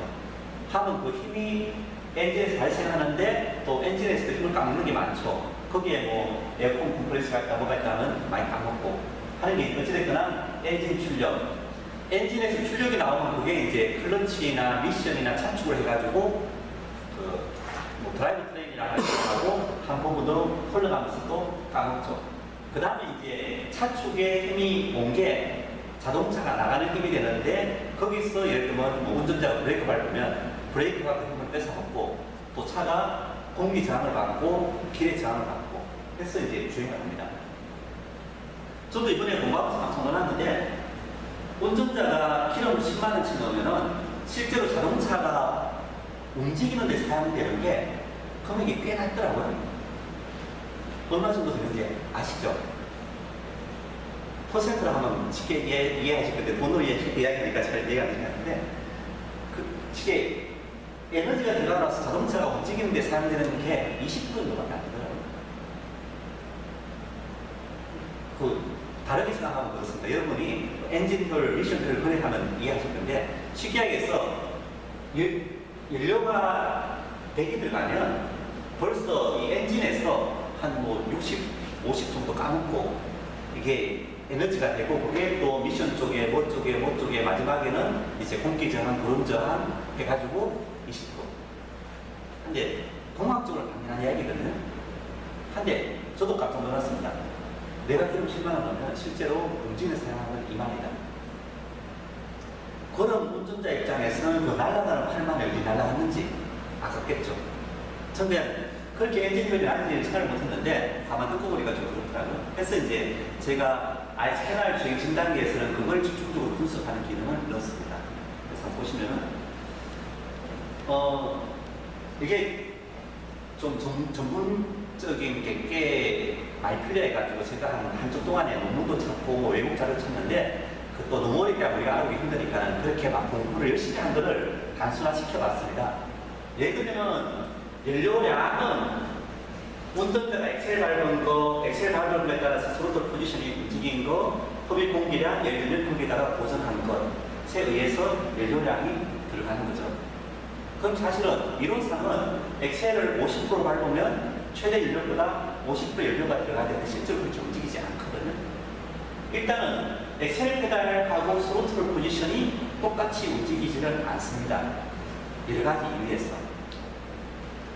하면 그 힘이 엔진에서 발생하는데 또 엔진에서도 힘을 깎는 게 많죠. 거기에 뭐 에어컨 컴프레서가 있다 뭐가 있다면 많이 까먹고 하는 게 어찌됐거나 엔진 출력. 엔진에서 출력이 나오면 그게 이제 클러치나 미션이나 차축을 해가지고 뭐 드라이브 트레인이라고 하고 한 부분으로 흘러가면서 또 까먹죠. 그 다음에 이제 차축에 힘이 온 게 자동차가 나가는 힘이 되는데 거기서 예를 들면 뭐 운전자가 브레이크 밟으면 브레이크가 그 힘을 뺏어먹고 또 차가 공기 저항을 받고 길의 저항을 받고 해서 이제 주행을 합니다. 저도 이번에 공부하면서 막 적어놨는데 운전자가 기름 10만 원치 넣으면은 실제로 자동차가 움직이는 데 사용되는 게 금액이 꽤 낮더라고요. 얼마 정도 되는지 아시죠? 퍼센트로 하면 쉽게 이해하실 건데 돈으로 이야기하니까 잘 이해가 안 되는 것 같은데 쉽게 에너지가 들어가서 자동차가 움직이는 데 사용되는 게 20% 정도밖에 안 되더라고요. 다르게 생각하면 그렇습니다. 여러분이 엔진별, 미션별 거래하면 이해하실 건데 쉽게 얘기해서 연료가 100이 들어가면 벌써 이 엔진에서 한 뭐 60, 50 정도 까먹고 이게 에너지가 되고 그게 또 미션 쪽에 뭐 쪽에 마지막에는 이제 공기 저항, 구름 저항 해가지고 20%. 근데 공학적으로 당연한 이야기거든요. 한데 저도 깜짝 놀랐습니다. 내가 기름 10만 원 넣으면 실제로 움직이는 사용하는 2만이다. 그런 운전자 입장에서는 그 날아가는 8만 원이 어디 날아갔는지 아깝겠죠. 전 그냥 그렇게 엔진율이 낮은지를 생각을 못했는데 가만 듣고 보니까 좀 그렇더라고요. 그래서 이제 제가 아이스캐널 주행 진단기에서는 그걸 집중적으로 분석하는 기능을 넣었습니다. 그래서 보시면은 이게 좀 전문적인 게 꽤 많이 필요해가지고 제가 한 주 동안에 논문도 찾고 외국 자료 찾는데 또 너무 어렵게 우리가 알기 힘드니까 그렇게 막 공부를 열심히 한 거를 단순화시켜봤습니다. 예를 들면 연료량은 운전자가 엑셀 밟은 거, 엑셀 밟은 거에 따라서 스로틀 포지션이 움직인 거, 흡입 공기량, 예를 들면 거기다가 고정한 것에 의해서 연료량이 들어가는 거죠. 그럼 사실은 이론상은 엑셀을 50% 밟으면 최대 연료보다 50% 연료가 들어가야 되는데 실제로 그렇게 움직이지 않거든요. 일단은 엑셀 페달하고 스로틀 포지션이 똑같이 움직이지는 않습니다. 여러 가지 이유에서.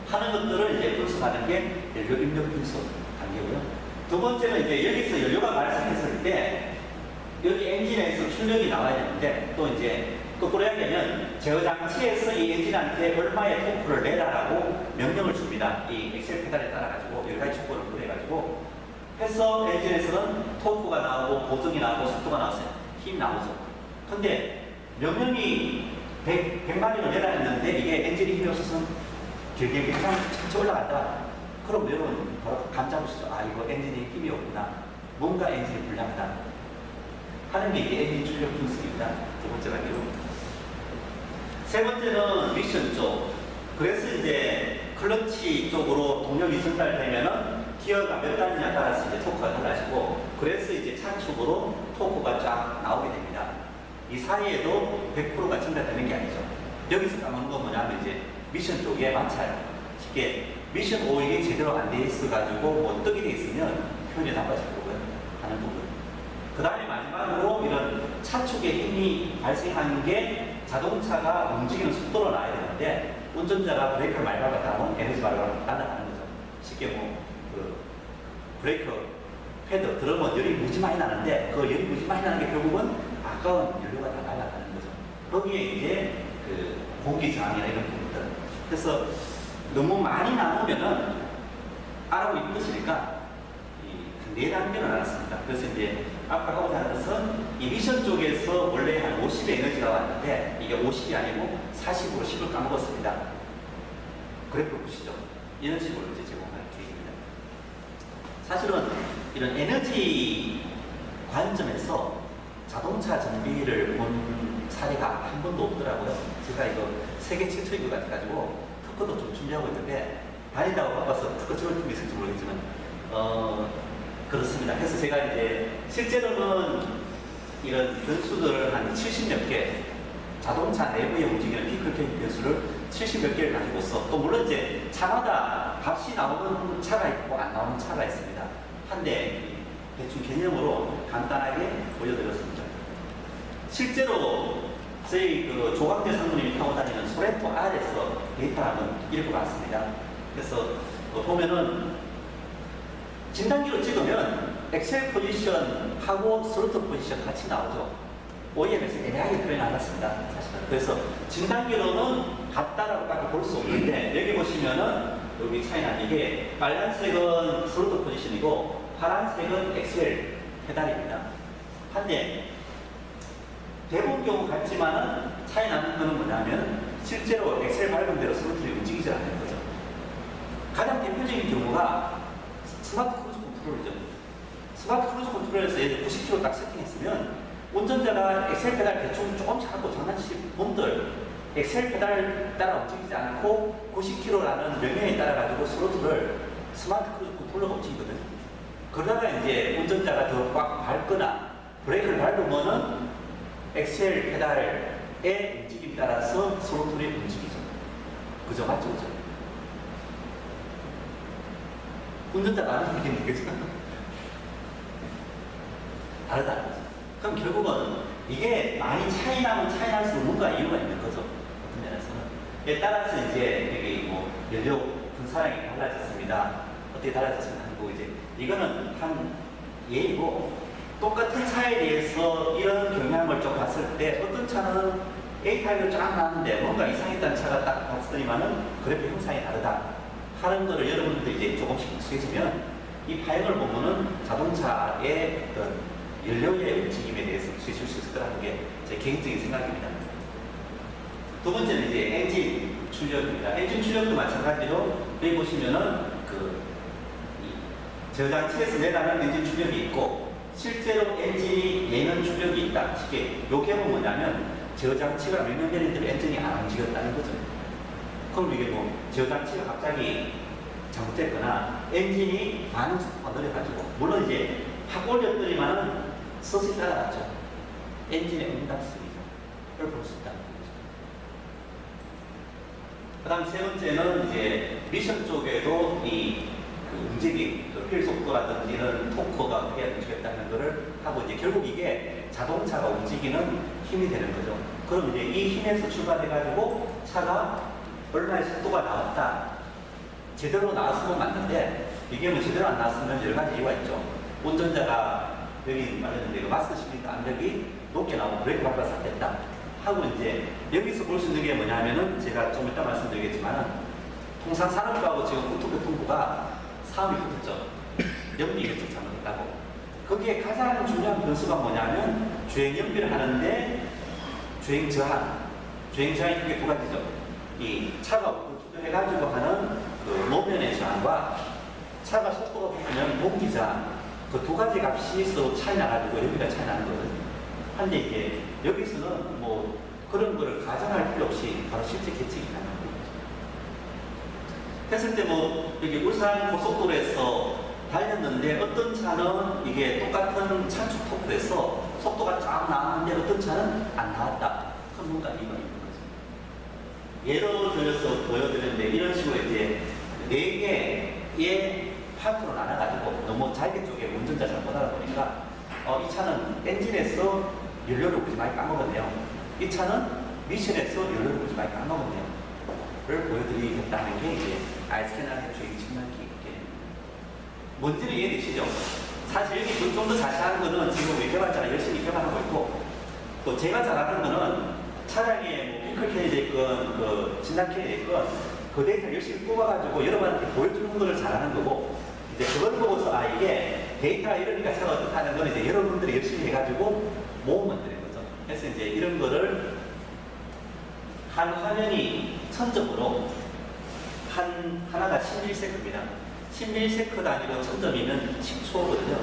하는 것들을 이제 분석하는 게 연료 입력 분석 단계고요. 두 번째는 이제 여기서 연료가 발생했을 때 여기 엔진에서 출력이 나와야 되는데 또 이제 거꾸로 얘기하면 제어장치에서 이 엔진한테 얼마의 토크를 내라라고 명령을 줍니다. 이 엑셀 페달에 따라가지고 여러 가지 조건을 보내가지고 해서 엔진에서는 토크가 나오고 보정이 나오고 속도가 나왔어요. 힘이 나오죠. 근데 명령이 100마력을 내라 했는데 이게 엔진이 힘이 없어서 길게 천천히 올라갔다. 그럼 여러분 바로 감 잡으시죠. 아, 이거 엔진이 힘이 없구나. 뭔가 엔진이 불량하다 하는 게 이게 엔진 출력 분석입니다. 두 번째 단계로. 세 번째는 미션 쪽. 그래서 이제 클러치 쪽으로 동력이 전달되면은 기어가 몇 단이냐 따라서 이제 토크가 달라지고, 그래서 이제 차축으로 토크가 쫙 나오게 됩니다. 이 사이에도 100%가 전달되는 게 아니죠. 여기서 까먹는 건 뭐냐면 이제 미션 쪽에 맞춰요. 쉽게 미션 오일이 제대로 안 돼 있어가지고 뭐 뜨게 돼 있으면 표현이 나빠질 거고요. 하는 부분. 그 다음에 마지막으로 이런 차축의 힘이 발생하는 게 자동차가 움직이는 속도로 나야 되는데, 운전자가 브레이크를 많이 밟았다 하면 에너지 발생이 날아가는 거죠. 쉽게 그 브레이크 패드 들어오면 열이 무지 많이 나는데, 그 열이 무지 많이 나는 게 결국은 아까운 연료가 다 날아가는 거죠. 거기에 이제 그 공기 저항이나 이런 부분들. 그래서 너무 많이 나오면은 알아보 힘드시니까 네 단계로 나눴습니다. 그래서 이제 아까 하고자 하는 것은 이 미션 쪽에서 원래 한 50의 에너지가 왔는데 이게 50이 아니고 40으로 10을 까먹었습니다. 그래프를 보시죠. 이런 식으로 이제 제공할 계획입니다. 사실은 이런 에너지 관점에서 자동차 정비를 본 사례가 한 번도 없더라고요. 제가 이거 세계 최초인 것 같아가지고 특허도 좀 준비하고 있는데, 다니다가 바빠서 특허 찍을 틈이 있을지 모르겠지만 그렇습니다. 그래서 제가 이제 실제로는 이런 변수들을 한 70몇 개, 자동차 내부에 움직이는 피클 변수를 70몇 개를 가지고서, 또 물론 이제 차마다 값이 나오는 차가 있고 안 나오는 차가 있습니다. 한데 대충 개념으로 간단하게 보여드렸습니다. 실제로 저희 그 조광재 상무님이 타고 다니는 소렌토 R에서 데이터를 한번 읽어봤습니다. 그래서 보면은 진단기로 찍으면 엑셀 포지션하고 스로틀 포지션 같이 나오죠. OEM에서 애매하게 표현해놨습니다. 사실은. 그래서 진단기로는 같다라고밖에 볼 수 없는데, 여기 보시면은 여기 차이나 이게 빨간색은 스로틀 포지션이고 파란색은 엑셀 페달입니다. 한데 대부분 경우 같지만은 차이 나는 거는 뭐냐면 실제로 엑셀 밟은 대로 스로틀이 움직이지 않는 거죠. 가장 대표적인 경우가 스마트 크루즈 컨트롤이죠. 스마트 크루즈 컨트롤에서 예를 90km 딱 세팅했으면 운전자가 엑셀 페달 대충 조금씩 하고 장난치는 분들 엑셀 페달 따라 움직이지 않고 90km라는 명령에 따라 가지고 스로틀을 스마트 크루즈 컨트롤러가 움직이거든요. 그러다가 이제 운전자가 더 꽉 밟거나 브레이크를 밟으면은 엑셀 페달의 움직임에 따라서 스로틀이 움직이죠. 그죠? 맞죠? 그죠? 운전자가 안 움직이는 거죠. 다르다. 그럼 결국은 이게 많이 차이 나면 차이 날수록 뭔가 이유가 있는 거죠. 어떤 면에서는. 에 따라서 이제 여기 뭐 연료 분사량이 달라졌습니다. 어떻게 달라졌습니다. 하고 이제 이거는 한 예이고, 똑같은 차에 대해서 이런 경향을 좀 봤을 때 어떤 차는 A타입으로 쫙 나왔는데 뭔가 이상했다는 차가 딱 봤더니만은 그래프 형상이 다르다 하는 거를 여러분들 이제 조금씩 익숙해지면 이 파형을 보면은 자동차의 어떤 연료의 움직임에 대해서 익숙해질 수 있을 거라는 게 제 개인적인 생각입니다. 두 번째는 이제 엔진 출력입니다. 엔진 출력도 마찬가지로 여기 보시면은 저장치에서 내라는 엔진 출력이 있고, 실제로 엔진이 내는 출력이 있다. 쉽게 요게 뭐냐면 저장치가 명령되는 대로 엔진이 안 움직였다는 거죠. 그럼 이게 뭐 저장치가 갑자기 잘못됐거나 엔진이 반응 속도가 느려가지고, 물론 이제 확 올렸더니만은 서서히 따라갔죠. 엔진의 응답성이죠. 그걸 볼 수 있다는 거죠. 그 다음 세 번째는 이제 미션 쪽에도 움직임, 휠 속도라든지 이런 토크가 어떻게 움직였다는 것을 하고, 이제 결국 이게 자동차가 움직이는 힘이 되는 거죠. 그럼 이제 이 힘에서 출발해가지고 차가 얼마의 속도가 나왔다. 제대로 나왔으면 맞는데, 이게 뭐 제대로 안 나왔으면 여러 가지 이유가 있죠. 운전자가 여기 말했는데 마스크 시키니까 압력이 높게 나오고 브레이크 밟아서 안 됐다 하고 이제 여기서 볼 수 있는 게 뭐냐면은 제가 좀 이따 말씀드리겠지만은 통상산업부하고 지금 국토교통부가 사업이 붙었죠. 연비 계획 잘못했다고. 거기에 가장 중요한 변수가 뭐냐면 주행 연비를 하는데 주행 저하. 주행 저하는 이게 두 가지죠. 이 차가 우뚝해가지고 하는 그 노면의 저항과 차가 속도가 붙으면 동기 저항. 그 두 가지 값이 서로 차이 나가지고 연비가 차이 나는 거거든요. 한데 이게 여기서는 뭐 그런 거를 가정할 필요 없이 바로 실제 계측이 가능합니다. 했을 때 뭐 여기 울산 고속도로에서 달렸는데 어떤 차는 이게 똑같은 차축 토크에서 속도가 쫙 나왔는데 어떤 차는 안 나왔다. 그럼 뭔가 이유가 있는 거죠. 예를 들어서 보여드렸는데 이런 식으로 이제 4개의 파트로 나눠가지고 너무 잘게 쪽에 운전자 잘못 알아보니까 이 차는 엔진에서 연료를 굳이 많이 까먹었네요. 이 차는 미션에서 연료를 굳이 많이 까먹었네요. 를 보여드리겠다는 게 이제 아이스캐너의 주행 측면기 개념입니다. 뭔지는 이해되시죠? 사실 여기 좀 더 자세한 거는 지금 우리 개발자가 열심히 개발하고 있고 또 제가 잘하는 거는 차량의 뭐 핑클캔이 됐건 그 진단캔이 됐건 그 데이터를 열심히 뽑아가지고 여러분한테 보여주는 거를 잘하는 거고 이제 그걸 보고서 이게 데이터가 이러니까 차가 어떻다는 건 이제 여러분들이 열심히 해가지고 모으면 되는 거죠. 그래서 이제 이런 거를 한 화면이 천점으로 하나가 11세크입니다. 11세크 단위로 천점이면 10초거든요.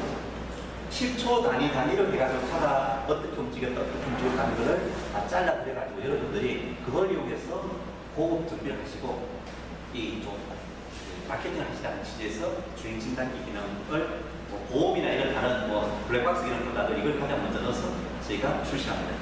10초 단위로 해가지고 차가 어떻게 움직였다, 어떻게 움직였다는 거를 다 잘라드려가지고 여러분들이 그걸 이용해서 고급 준비를 하시고 이좀 마케팅을 하시다는 취지에서 주행 진단기 기능을 뭐 보험이나 이런 다른 뭐 블랙박스 기능보다도 이걸 가장 먼저 넣어서 저희가 출시합니다.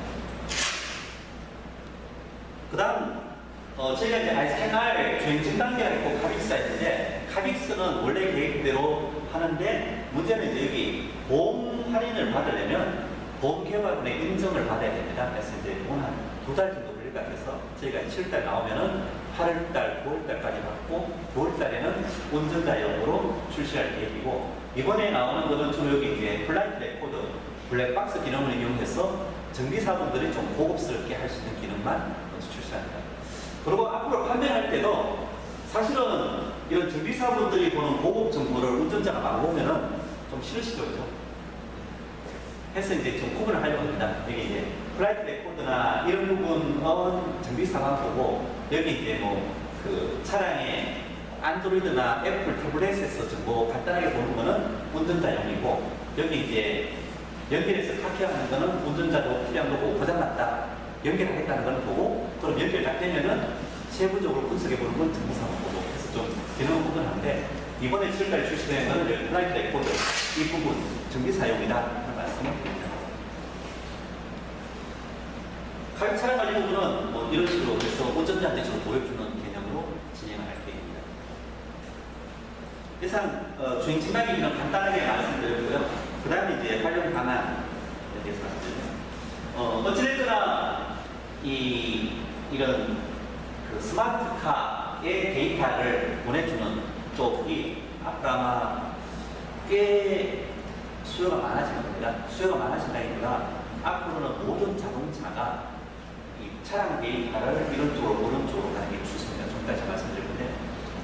그 다음 저희가 이제 아이스캔알 주행 진단기가 있고 카빅스가 있는데 카빅스는 원래 계획대로 하는데 문제는 이제 여기 보험 할인을 받으려면 보험 개발원의 인증을 받아야 됩니다. 그래서 이제 한 2달 정도 걸릴 것 같아서 저희가 7달 나오면은 8월달, 9월달까지 받고 9월달에는 운전자용으로 출시할 계획이고 이번에 나오는 것은 주로 여기 이제 플라이트 레코드 블랙박스 기능을 이용해서 정비사분들이 좀 고급스럽게 할 수 있는 기능만 먼저 출시합니다. 그리고 앞으로 판매할 때도 사실은 이런 정비사분들이 보는 고급 정보를 운전자가 막 보면은 좀 싫으시죠, 그죠? 해서 이제 좀 구분을 하려고 합니다. 여기 이제 플라이트 레코드나 이런 부분은 정비사만 보고 여기 이제 뭐 그 차량의 안드로이드나 애플 태블릿에서 정보 간단하게 보는 거는 운전자용이고 여기 이제 연결해서 카피하는 거는 운전자도 필요한 거고 고장났다 연결하겠다는 걸 보고 그럼 연결 다 되면은 세부적으로 분석해 보는 건 정비사만 보고 그래서 좀 기능을 구분하는데 이번에 7월달 출시되는 거는 여기 플라이트 레코드 이 부분 정비사용이다 하는 말씀을 드립니다. 차량 관리 부분은 뭐 이런 식으로 해서 운전자한테 좀 보여주는 개념으로 진행을 할 계획입니다. 이상 주행 진단기 기능 간단하게 말씀드렸고요. 그 다음에 이제 활용 방안에 대해서 말씀드립니다. 어찌됐거나 이런 그 스마트카의 데이터를 보내주는 쪽이 아까 꽤 수요가 많아지는 겁니다. 수요가 많아진다기보다 앞으로는 모든 자동차가 이 차량 데이터를 이런 쪽으로 오른쪽으로 가는 게 추세입니다. 좀 이따 제가 말씀드릴 건데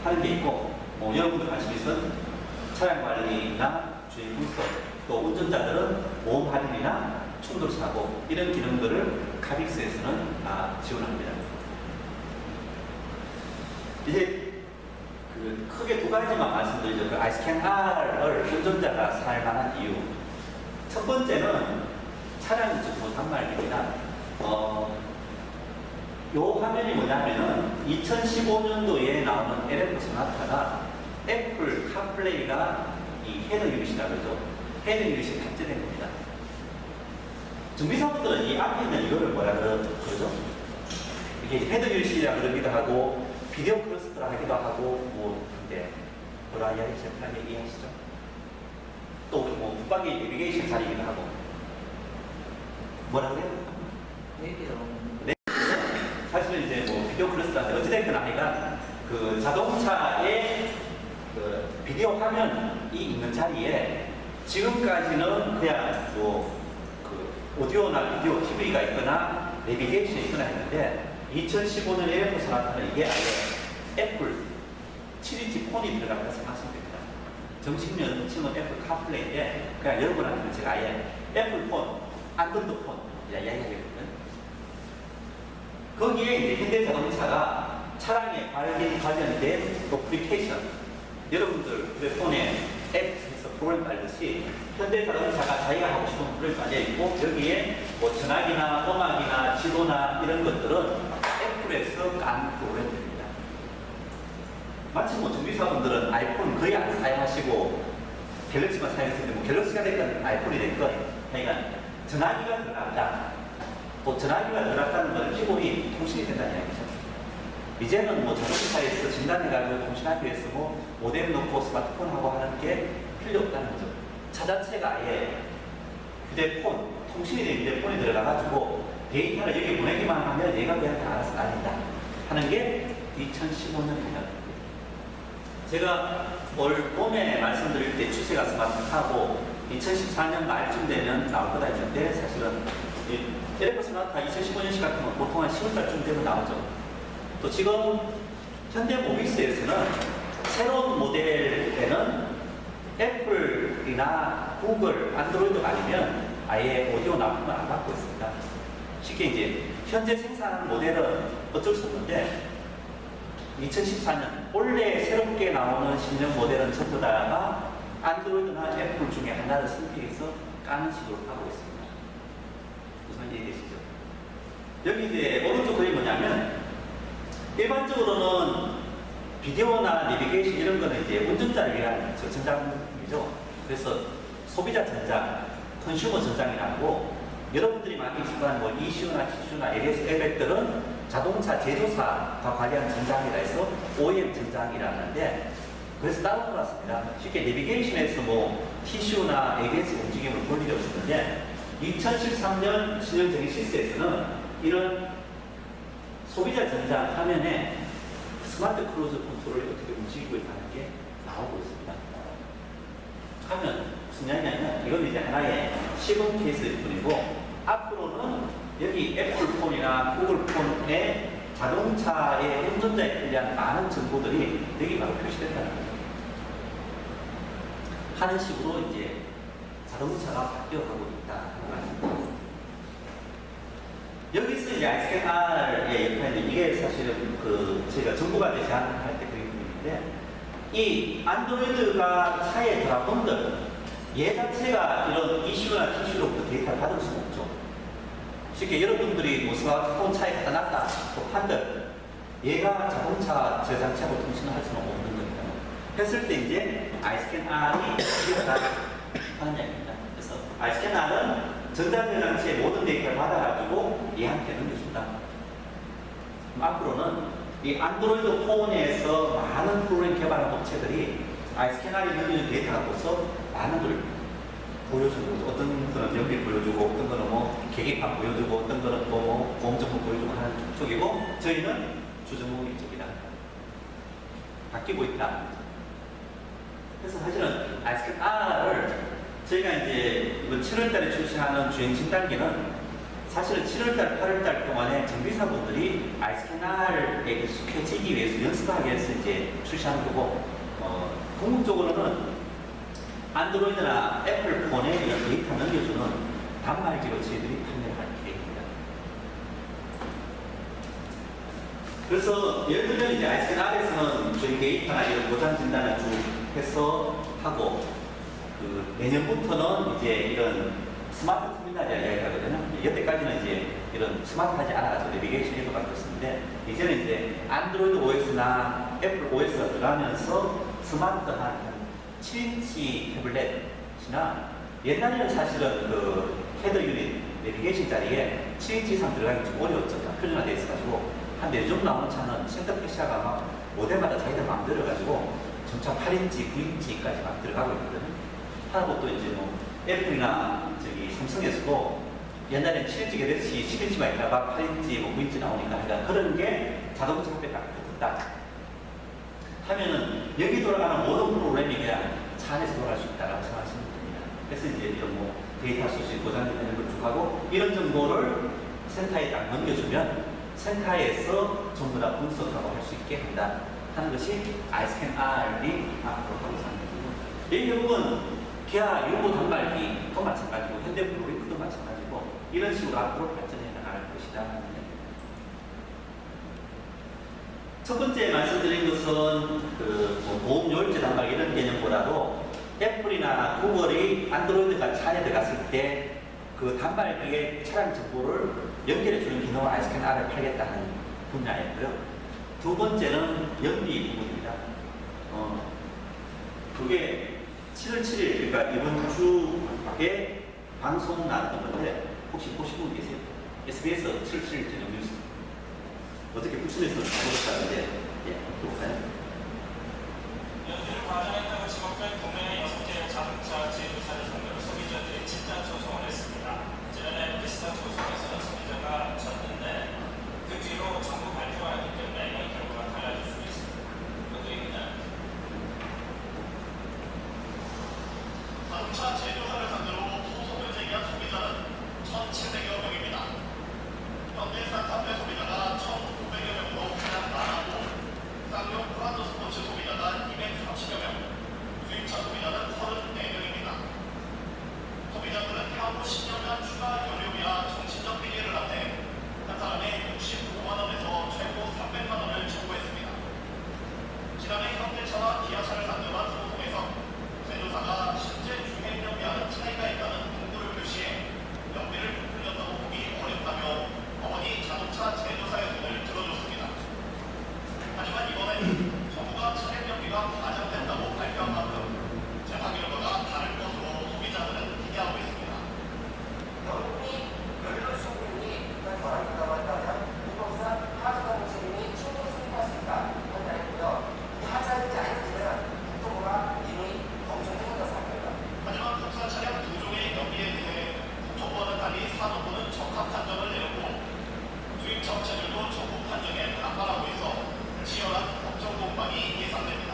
하는 게 있고 여러분들 관심 있은 차량 관리나 주행 분석 또 운전자들은 보험 할인이나 충돌 사고 이런 기능들을 카빅스에서는 지원합니다. 이제 그 크게 두 가지만 말씀드리죠. 그 아이스캔R을 운전자가 살 만한 이유. 첫 번째는 차량 정보 단말기입니다. 요 화면이 뭐냐면은 2015년도에 나오는 LF 소나타가 애플 카플레이가 이 헤더 유닛이라고 그러죠. 헤더 유닛이 탑재된 겁니다. 정비사분들은 이 앞에 있는 이거를 뭐라 그러죠? 이게 헤더 유닛이라 그러기도 하고 비디오 클러스터라 하기도 하고 뭐 근데 뭐라 이야기하시죠? 이해하시죠? 또 뭐 북방의 내비게이션 자리이기도 하고 뭐라 그래요? 네. 사실은 이제 뭐 비디오 클러스터인데 어찌됐든 아이가 그 자동차의 그 비디오 화면이 있는 자리에 지금까지는 그냥 뭐 그 오디오나 비디오 TV가 있거나 내비게이션이 있구나 했는데 2015년 에어포 소나타는 이게 아예 애플 7인치 폰이 들어가서 생각하시면 됩니다. 정식 명칭은 애플 카플레이인데 그냥 여러분한테는 제가 아예 애플 폰, 안드로이드 폰 이야기하겠거든요. 거기에 이제 현대자동차가 차량에 관련된 어플리케이션 여러분들 휴대폰에 앱에서 프로그램 깔듯이 현대자동차가 자기가 하고 싶은 프로그램이 깔려있고 여기에 뭐 전화기나 음악이나 지도나 이런 것들은 애플에서 깐 프로그램입니다. 마치 뭐 정비사분들은 아이폰 거의 안 사용하시고 갤럭시만 사용했을 때 뭐 갤럭시가 됐건 아이폰이 됐건 하여간 전화기가 들어간다. 또 전화기가 들어갔다는 건 기본이 통신이 된다는 이야기죠. 이제는 뭐 자동차에서 진단해가지고 통신하기 위해서 뭐 모뎀 놓고 스마트폰하고 하는 게 필요 없다는 거죠. 차 자체가 아예 휴대폰, 통신이 된 휴대폰에 들어가가지고 데이터를 여기 보내기만 하면 얘가 그냥 다 알아서 날린다 하는 게 2015년입니다. 제가 올 봄에 말씀드릴 때 추세가 스마트하고 2014년 말쯤 되면 나올 거다 했는데 사실은 이 에어포 소나타 2015년식 같은 건 보통 한 10월달쯤 되면 나오죠. 또 지금 현대모비스에서는 새로운 모델에는 애플이나 구글, 안드로이드가 아니면 아예 오디오 납품을 안 받고 있습니다. 쉽게 이제 현재 생산하는 모델은 어쩔 수 없는데 2014년 원래 새롭게 나오는 신형 모델은 전부 다가 안드로이드나 애플 중에 하나를 선택해서 까는 식으로 하고 있습니다. 무슨 이해되시죠? 여기 이제 오른쪽 그림이 뭐냐면 일반적으로는 비디오나 내비게이션 이런 거는 이제 운전자를 위한 전장이죠. 그래서 소비자 전장, 컨슈머 전장이라고 여러분들이 많이 익숙한 뭐 ECU나 TCU나 LS 에어백들은 자동차 제조사가 관리하는 전장이라 해서 OEM 전장이라는데 그래서 따로 놀았습니다. 쉽게 내비게이션에서 뭐 TCU나 ABS 움직임을 볼 일이 없었는데 2013년 신형 제네시스에서는 이런 소비자 전장 화면에 스마트 크루즈 컨트롤이 어떻게 움직이고 있다는 게 나오고 있습니다. 하면 무슨 이야기냐면 이건 이제 하나의 시범 케이스일 뿐이고 앞으로는 여기 애플폰이나 구글폰의 자동차의 운전자에 대한 많은 정보들이 여기 바로 표시된다는 거예요. 하는 식으로 이제 자동차가 바뀌어가고 있다는 말씀입니다. 여기서 이제 ISKR의 역할인데 이게 사실은 그 제가 정부가 제안할 때 그린 그림인데 이 안드로이드가 차에 들어본들 얘 자체가 이런 ECU나 TCU로부터 데이터를 받을 수는 없죠. 쉽게 여러분들이 뭐 스마트폰 차에 갖다 놨다 또 판들 얘가 자동차 저장치하고 통신을 할 수는 없는 겁니다. 했을 때 이제 ISKR이 필요하다 하는 얘기입니다. 그래서 ISKR은 전자저장치의 모든 데이터를 받아가지고 얘한테 넘겨준다. 앞으로는 이 안드로이드 폰에서 많은 프로그램 개발한 업체들이 ISKR이 넘기는 데이터가 벌써 많은 걸 보여주는 거죠. 어떤 거는 연필 보여주고, 어떤 거는 뭐 계기판 보여주고, 어떤 거는 또 뭐 보험정보 보여주고 하는 쪽이고, 저희는 주정보 이쪽이다. 바뀌고 있다. 그래서 사실은 ISKR을 저희가 이제 이번 7월달에 출시하는 주행 진단기는 사실은 7월달, 8월달 동안에 정비사분들이 ISKR에 익숙해지기 위해서 연습하기 위해서 이제 출시하는 거고, 궁극적으로는 안드로이드나 애플폰에 이런 데이터 넘겨주는 단말기로 저희들이 판매를 할 계획입니다. 그래서 예를 들면 이제 ISKR에서는 저희 데이터나 이런 고장 진단을 쭉 해서 하고, 내년부터는 이제 이런 스마트 터미널이라고 이야기하거든요. 여태까지는 이제 이런 스마트하지 않아가지고 내비게이션 이런 거 바뀌었었는데, 이제는 이제 안드로이드 OS나 애플 OS가 들어가면서 스마트한 7인치 태블릿이나 옛날에는 사실은 그 헤더 유닛 내비게이션 자리에 7인치 이상 들어가기 좀 어려웠죠. 표준화되어 있어가지고. 한데 요즘 나오는 차는 센터페시아가 막 모델마다 자기들 마음대로 해가지고 점차 8인치, 9인치까지 막 들어가고 있거든요. 하고 또 이제 뭐 애플이나 저기 삼성에서도 옛날엔 7인치 게레시 10인치만 있다가 8인치, 뭐 9인치 나오니까 그러니까 그런 게 자동차 값에 딱 붙었다 하면은 여기 돌아가는 모든 프로그램이 그냥 차 안에서 돌아갈 수 있다라고 생각하시면 됩니다. 그래서 이제 이런 뭐 데이터 수집, 고장 이런 걸 쭉 하고 이런 정보를 센터에 딱 넘겨주면 센터에서 전부 다 분석하고 할 수 있게 한다 하는 것이 아이스캔 R이 앞으로 하고 있는 거고, 이 결국은 기아 유보 단말기도 마찬가지고 현대폰 로이크도 마찬가지고 이런 식으로 앞으로 발전해 나갈 것이다. 첫 번째 말씀드린 것은 뭐 보험 요일제 단말 이런 개념보다도 애플이나 구글이 안드로이드가 차에 들어갔을 때 그 단말기의 차량 정보를 연결해주는 기능을 아이스캔 R을 팔겠다는 분야였고요. 두 번째는 연비 부분입니다. 그게 7월 7일, 그러니까 이번 주에 방송 나왔던 건데 혹시 보신 분 계세요? SBS 7월 7일 저녁 뉴스. 어저께 부천에서 보셨다는데, 예, 볼까요? 연비를 과장했다고 지목된 국내의 6개 자동차 제조사를 상대로 소비자들이 집단 소송을 했습니다. 지난해 비슷한 소송에서는 소비자가 졌는데 그 뒤로 정부 발표가 했기 때문에 이런 결과가 달라질 수 있습니다. 어떻게 되나요? 자동차 제조사를 상대로 소송을 제기한 소비자는 1,700여 명입니다. 현대 산타페 소비자가 1,500여 명으로 가장 많았고, 쌍용 프란도 스포츠 소비자가 230여 명, 수입차 소비자는 34명입니다. 소비자들은 향후 10년간 추가 연료비와 정신적 피해를 합해 한 사람에 65만 원에서 최고 300만 원을 청구했습니다. 지난해 현대차와 기아차를 상대로 한 소송에서 제조사가 실제 주행 연비와는 차이가 있다는 공고를 표시해 연비를 부풀렸다고 보기 어렵다며 어머니 자동차 제조사의 손을 들어줬습니다. 하지만 이번엔 정부가 차량 연비가 과장된다고 발표한 만큼 재판 결과가 다를 것으로 소비자들은 기대하고 있습니다. 영국이 연료 수급이 결정하기가 왔다면 이곳은 하자동 책임이 충분히 수립할 수 있다 판단했고요. 이 하자인지 아닌지는 국토부가 이미 검증해서 상태입니다. 하지만 국산 차량 두 종의 연비에 대해 국토부와는 달리 산업부는 적합 판정을 내렸고, 수입 업체들도 정부 판정에 반발하고 있어 치열한 법정 공방이 예상됩니다.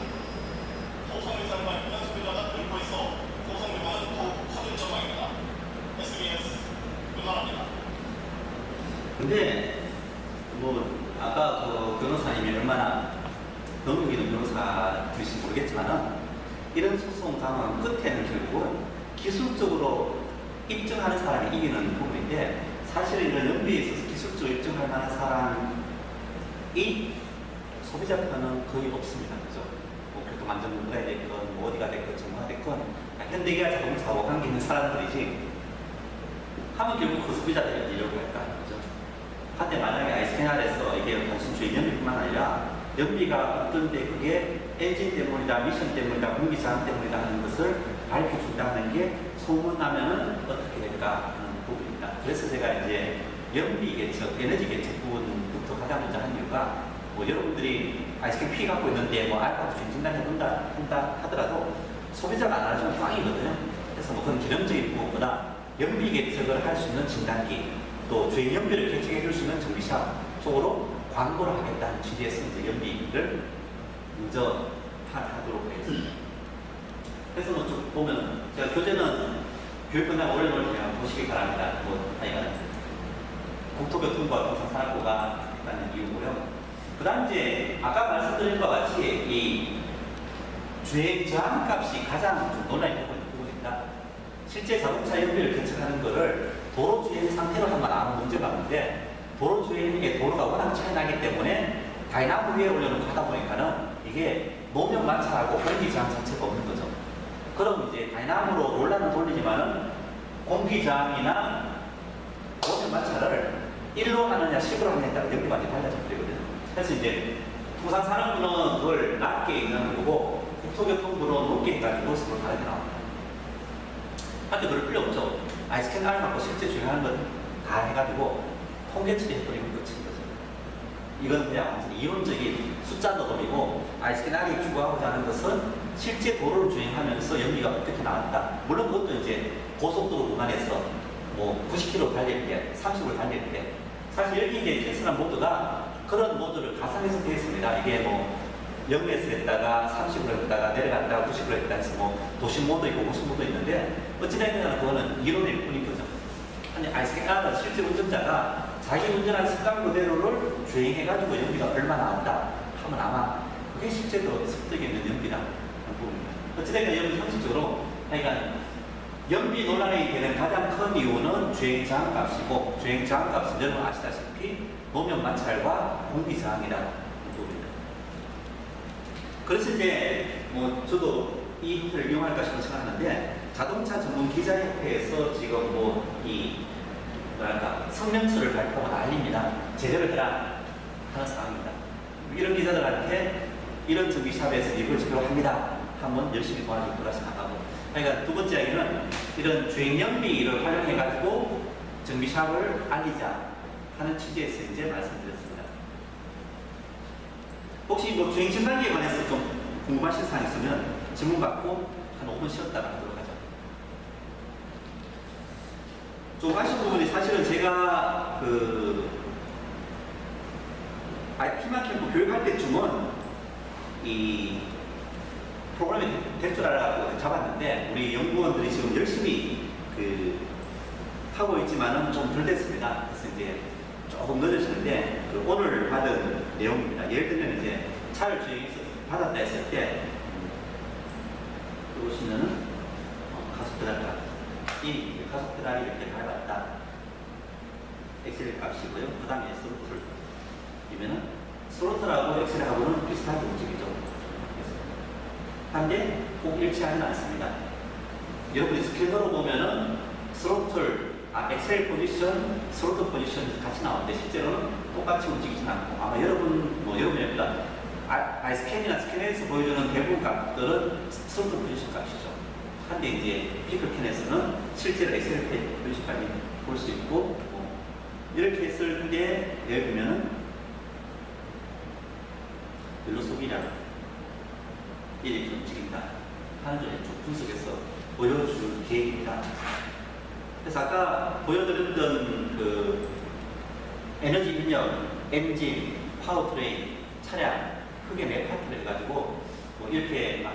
소송 의사를 밝히는 소비자가 늘고 있어 소송 규모는 더욱 커질 전망입니다. SBS 윤선아입니다. 근데 뭐 아까 그 변호사님이 얼마나 넘기는 변호사일지 모르겠지만은 이런 소송 상황 끝에는 결국은 기술적으로 입증하는 사람이 이기는 부분인데, 사실 이런 연비에 있어서 기술적으로 입증할 만한 사람이 소비자 편은 거의 없습니다. 그죠? 뭐 교통안전부가 됐건 뭐 어디가 됐건 정부가 됐건 현대기아 자동차하고 관계 있는 사람들이지 하면 결국 그 소비자들이 이려고 할까? 그죠? 한때 만약에 아이스캔알에서 이게 단순 주행 연비뿐만 아니라 연비가 어떤데 그게 엔진 때문이다, 미션 때문이다, 공기 저항 때문이다 하는 것을 밝혀준다는 게 소문나면은 어떻게 될까 하는 부분입니다. 그래서 제가 이제 연비 개척, 에너지 개척 부분부터 가장 먼저 한 이유가 뭐 여러분들이 아이스캔 피 갖고 있는데 뭐 알파고 진단해 본다 하더라도 소비자가 안 하시면 꽝이거든요. 그래서 뭐 그런 기능적인 부분보다 연비 개척을 할 수 있는 진단기, 또 주행 연비를 개척해 줄 수 있는 정비샵 쪽으로 광고를 하겠다는 취지에서 이제 연비를 먼저 하도록 하겠습니다. 그래서 뭐 쭉 보면 제가 교재는 교육 끝나고 올려놓을 테니까 보시기 바랍니다. 뭐 하여간 국토교통부와 경상산업부가 있다는 이유고요. 그 다음 이제 아까 말씀드린 것과 같이 이 주행 저항값이 가장 좀 논란이 되고 있는 부분입니다. 실제 자동차 연비를 개척하는 거를 도로 주행 상태로 하면 아무 문제가 없는데, 도로 주행의 도로가 워낙 차이 나기 때문에 다이나모 위에 올려놓고 하다 보니까는 이게 노면 마찰하고 공기 저항 자체가 없는 거죠. 그럼 이제 다이나모로 롤러는 돌리지만은 공기 저항이나 노면 마찰을 1로 하느냐 10으로 하느냐에 따라 연비가 많이 달라져 버리거든요. 그래서 이제 통상산업부는 그걸 낮게 있는 거고 국토교통부는 높게 해가지고 서로 다르게 나옵니다. 하여튼 그럴 필요 없죠. 아이스캔 R 갖고 실제 주행하는 건 다 해가지고 통계 처리해버리면 끝인 거죠. 이건 그냥 완전 이론적인 숫자 노동이고, 아이스캔 R이 추구하고자 하는 것은 실제 도로를 주행하면서 연비가 어떻게 나왔다. 물론 그것도 이제 고속도로 구간에서 뭐 90km 달릴 때, 30을 달릴 때, 사실 여기 이제 테슬라 모드가 그런 모드를 가상해서 되어 있습니다. 이게 뭐 0에서 했다가 30으로 했다가 내려갔다가 90으로 했다 해서 뭐 도심 모드 있고 고속 모드 있는데, 어찌됐든 그거는 이론일 뿐인 거죠. 근데 아이스캔 R은 실제 운전자가 자기 운전한 습관 그대로를 주행해가지고 연비가 얼마 나온다 하면 아마 그게 실제로 습득에 있는 연비라는 부분입니다. 어찌됐든 여러분 형식적으로 그러니까 연비 논란이 되는 가장 큰 이유는 주행 저항 값이고 주행 저항 값은 여러분 아시다시피 노면 마찰과 공기 저항이라는 부분입니다. 그래서 이제 뭐 저도 이 형태를 이용할까 싶은 생각하는데 자동차 전문 기자협회에서 지금 뭐이 뭐랄까 성명서를 발표하고 난립니다. 제대로 해라 하는 상황입니다. 이런 기자들한테 이런 정비샵에서 이걸 제대로 합니다. 한번 열심히 도와줄 거라 생각하고. 그러니까 두 번째 이야기는 이런 주행연비를 활용해가지고 정비샵을 알리자 하는 취지에서 이제 말씀드렸습니다. 혹시 뭐 주행신 단계에 관해서 좀 궁금하신 사항 있으면 질문 받고 한 5분 쉬었다가 하도록 하죠. 좀 아쉬운 부분이 사실은 제가 그 IP만 캠프 교육할 때쯤은 이 프로그램이 될 줄 알고 잡았는데 우리 연구원들이 지금 열심히 그 하고 있지만은 좀 덜 됐습니다. 그래서 이제 조금 늦어지는데 그 오늘 받은 내용입니다. 예를 들면 이제 차를 주행해서 받았다 했을 때 보시면은 가속 페달 이 가속 페달이 이렇게 밟았다. 엑셀 값이고요. 그 다음에 스로틀이면은 스로틀하고 엑셀하고는 비슷하게 움직이죠. 한데 꼭 일치하지는 않습니다. 여러분이 스캐너로 보면은 스로틀, 엑셀 포지션, 스로틀 포지션 같이 나오는데 실제로는 똑같이 움직이진 않고 아마 여러분이 아니라 아이스캔이나 스캐너에서 보여주는 대부분 값들은 스로틀 포지션 값이죠. 한데 이제 피클캔에서는 실제로 엑셀 포지션 값이 볼 수 있고 이렇게 했을 때 예를 들면은 연료 소비량 이렇게 움직인다 하는 걸 쭉 분석해서 보여줄 계획입니다. 그래서 아까 보여드렸던 그 에너지 입력, 엔진, 파워트레인, 차량 크게 네 파트를 해가지고 뭐 이렇게 막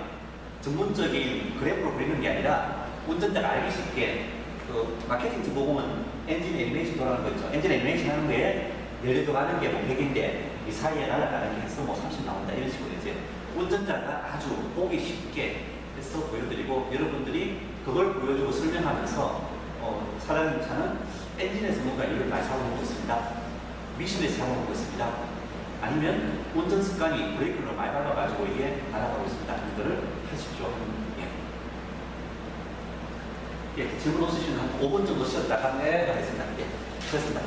전문적인 그래프로 그리는 게 아니라 운전자가 알기 쉽게 그 마케팅 정보 보면 엔진 애니메이션 돌아가는 거 있죠. 엔진 애니메이션 하는 거에 연료가 가는 게 뭐 100인데 이 사이에 날아가는 게 해서 뭐 30 나온다 이런 식으로 이제 운전자가 아주 보기 쉽게 해서 보여드리고 여러분들이 그걸 보여주고 설명하면서 사장님 차는 엔진에서 뭔가 이걸 많이 사용하고 있습니다. 미션에서 사용하고 있습니다. 아니면 운전 습관이 브레이크를 많이 밟아가지고 이게 날아가고 있습니다. 이거를 하십시오. 예, 질문 없으시면 한 5분 정도 쉬었다가 하겠습니다. 예, 됐습니다.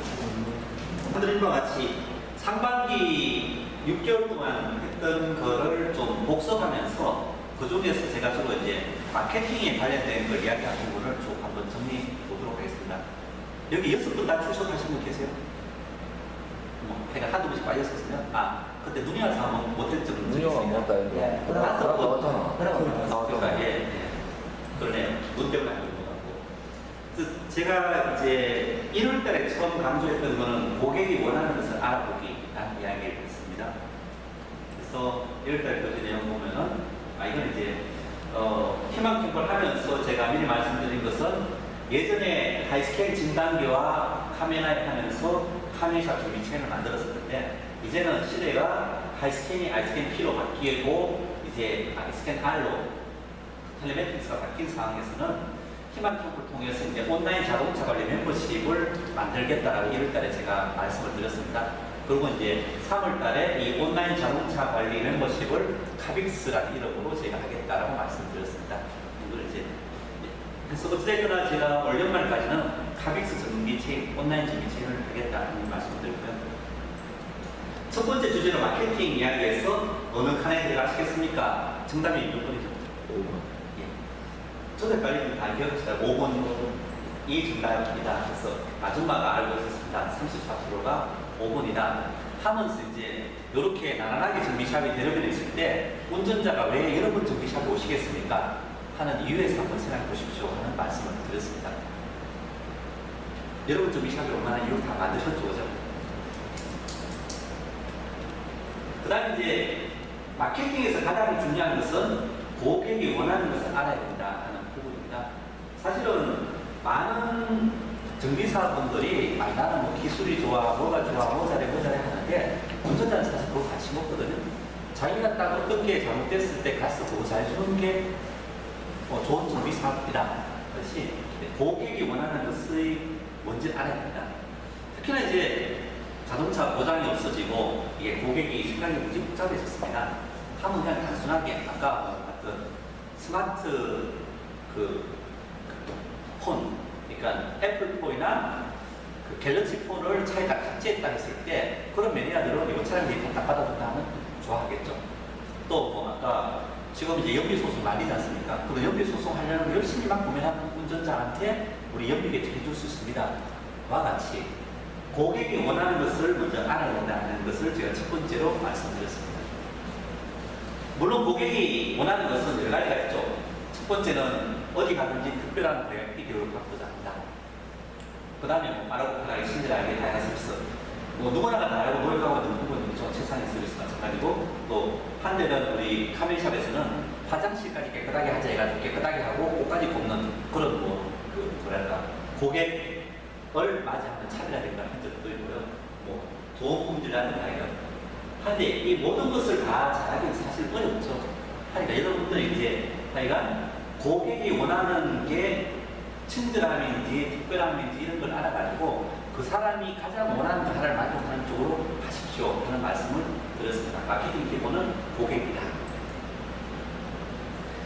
드린 바와 같이 상반기 6개월 동안 했던 거를 좀 복습하면서 그 중에서 제가 주로 이제 마케팅에 관련된 걸 이야기한 부분을 쭉 한번 정리해 보도록 하겠습니다. 여기 6분 다 출석하신 분 계세요? 제가 한두 번씩 빠졌었으면 그때 눈이 와서 한번 못했죠. 눈이 와서 못 왔다 했는데. 예, 나왔잖아. 그러니까 그러네요. 눈 때문에 안 되는 것 같고. 그래서 제가 이제 1월 달에 처음 강조했던 거는 고객이 원하는 것을 알아보기라는 이야기를 했습니다. 그래서 1월 달에 그 내용 보면은 이건 이제 희망 캠프를 하면서 제가 미리 말씀드린 것은 예전에 하이스캔 진단기와 카메라에 하면서 카메이샵 준비 체인을 만들었었는데 이제는 시대가 하이스캔이 아이스캔 P로 바뀌고 이제 아이스캔 R로 텔레메트리스가 바뀐 상황에서는 희망 캠프를 통해서 이제 온라인 자동차 관리 멤버십을 만들겠다라고 1월 달에 제가 말씀을 드렸습니다. 그리고 이제 3월 달에 이 온라인 자동차 관리 멤버십을 카빅스라는 이름으로 저희가 하겠다라고 말씀드렸습니다. 이걸 이제 그래서 어찌됐거나 제가 올 연말까지는 카빅스 전기 체인, 온라인 전기 체인을 하겠다는 말씀을 드렸고요. 첫 번째 주제로 마케팅 이야기에서 어느 칸에 들어가시겠습니까? 정답이 몇 번이죠? 5번. 예. 저도 빨리 다 기억합시다. 5번이 정답입니다. 그래서 아줌마가 알고 있었습니다. 34%가 5번이다. 하면서 이제 이렇게 나란하게 정비샵이 대려변에 있을 때 운전자가 왜 여러 번 정비샵에 오시겠습니까? 하는 이유에서 한번 생각해 보십시오 하는 말씀을 드렸습니다. 여러분 정비샵에 올 만한 이유 다 만드셨죠, 그죠? 그 다음에 이제 마케팅에서 가장 중요한 것은 고객이 원하는 것을 알아야 된다 하는 부분입니다. 사실은 많은 정비사분들이 나는 뭐 기술이 좋아, 뭐가 좋아, 뭐 잘해 하는데 운전자는 사실 그거 관심 없거든요. 자기가 딱 어떤 게 잘못됐을 때 가서 그거 잘해주는 게 좋은 정비사업이다. 그것이 고객이 원하는 것을 먼저 알아야 됩니다. 특히나 이제 자동차 보장이 없어지고 이게 고객이 생각이 무지 복잡해졌습니다. 하면 그냥 단순하게 아까 봤던 스마트 폰, 그러니까 애플폰이나 갤럭시 폰을 차에다 탑재했다 했을 때 그런 매니아들은 이거 차량이 딱 받아준다 하면 좋아하겠죠. 또 뭐 아까 지금 이제 연비소송 말리지 않습니까? 그럼 연비소송 하려면 열심히 막 구매한 운전자한테 우리 연비계획 해줄 수 있습니다. 와 같이 고객이 원하는 것을 먼저 알아야 된다는 것을 제가 첫 번째로 말씀드렸습니다. 물론 고객이 원하는 것은 여러 가지가 있죠. 첫 번째는 어디 가든지 특별한 고객 교육을 받고자 한다. 그 다음에 뭐 빠르고 편하게 친절하게 다양한 서비스. 뭐 누구나가 다 알고 노력하고 있는 부분이죠. 최상의 서비스가 마찬가지고 또 한대는 우리 카멜샵에서는 화장실까지 깨끗하게 하자 해가지고 깨끗하게 하고 옷까지 굽는 그런 뭐랄까 고객을 맞이하는 차별화된 한 적도 있고요. 뭐 도움품질이라는 아이가 한데 이 모든 것을 다 잘하기는 사실 어렵죠. 그러니까 여러분들이 이제 하여간 고객이 원하는 게 친절함인지 특별함인지 이런 걸 알아가지고 그 사람이 가장 원하는 거 하나를 만족하는 쪽으로 하십시오 하는 말씀을 드렸습니다. 마케팅 기본은 고객이다.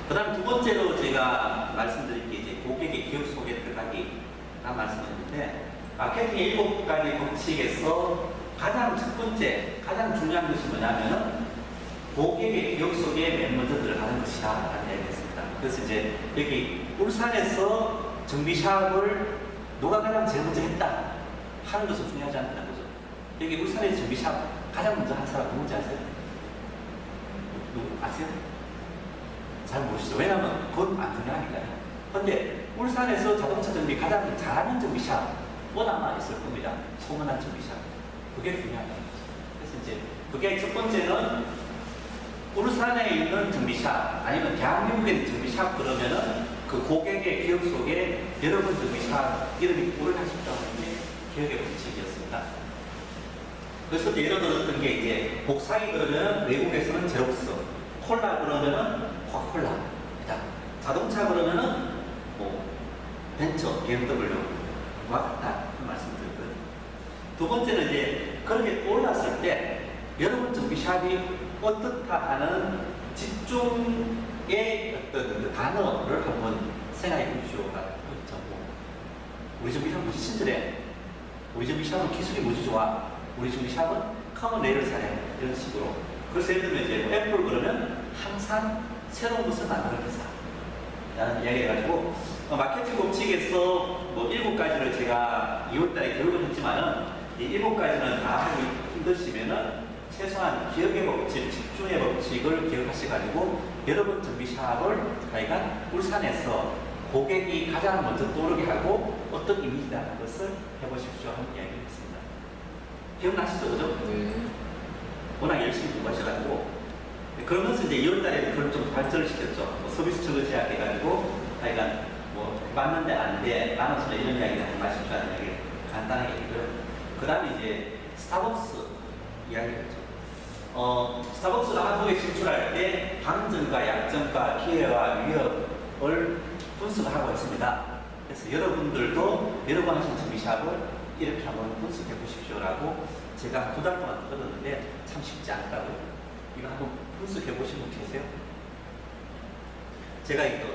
그 다음 두 번째로 제가 말씀드릴 게 이제 고객의 기억 속에 들어가기 라는 말씀드렸는데 마케팅의 7가지 법칙에서 가장 첫 번째, 가장 중요한 것이 뭐냐면은 고객의 기억 속에 맨 먼저 들어가는 것이다 라는 얘기를 했습니다. 그래서 이제 여기 울산에서 정비샵을 누가 가장 제일 먼저 했다 하는 것은 중요하지 않다는 거죠. 여기 울산에서 정비샵 가장 먼저 한 사람 누군지 아세요? 누구 아세요? 잘 모르시죠? 왜냐하면 그건 안 중요하니까요. 근데 울산에서 자동차 정비 가장 잘하는 정비샵은 아마 있을 겁니다. 소문난 정비샵. 그게 중요하다는 거죠. 그래서 이제 그게 첫 번째는 울산에 있는 정비샵 아니면 대한민국에 있는 정비샵 그러면은 그 고객의 기억 속에 여러 번 정비샵 이름이 오르나싶다 하는 게 기억의 법칙이었습니다. 그래서 예를 들었던 게 이제 복상이 그러면 외국에서는 제록스, 콜라 그러면은 코카콜라, 자동차 그러면은 뭐 벤처, BMW와 같다 그 말씀드렸고요. 두 번째는 이제 그런 게 올랐을 때 여러분 정비샵이 어떻다 하는 집중의 어떤 그 단어를 한번 생각해 보십시오가 있죠. 우리 정비샵은 무지 친절해. 우리 정비샵은 기술이 무지 좋아. 우리 정비샵은 커먼 레일을 잘해. 이런 식으로. 그래서 예를 들면 이제 애플 그러면 항상 새로운 것을 만드는 회사. 라는 이야기 해가지고 마케팅 법칙에서 뭐 7가지를 제가 2월달에 교육을 했지만은 이 7가지는 다 하기 힘드시면은 최소한 기억의 법칙, 집중의 법칙을 기억하셔가지고 여러분 정비샵을 하여간 울산에서 고객이 가장 먼저 떠오르게 하고 어떤 이미지라는 것을 해보십시오 하는 이야기를 했습니다. 기억나시죠? 그죠? 워낙 열심히 공부하셔가지고 그러면서 이제 2월달에 그걸 좀 발전을 시켰죠. 뭐 서비스 처리 제약해가지고 하여간 뭐 맞는데 안 돼, 나눠서 이런 이야기를 하지 마십시오 하는 이야기 간단하게 했고요. 그 다음에 이제 스타벅스 이야기를 했죠. 스타벅스가 한국에 진출할 때 강점과 약점과 기회와 위협을 분석하고 있습니다. 그래서 여러분들도 여러 번 하신 정비샵을 이렇게 한번 분석해 보십시오라고 제가 2달 동안 들었는데 참 쉽지 않더라고요. 이거 한번 분석해 보신 분 계세요? 제가 이거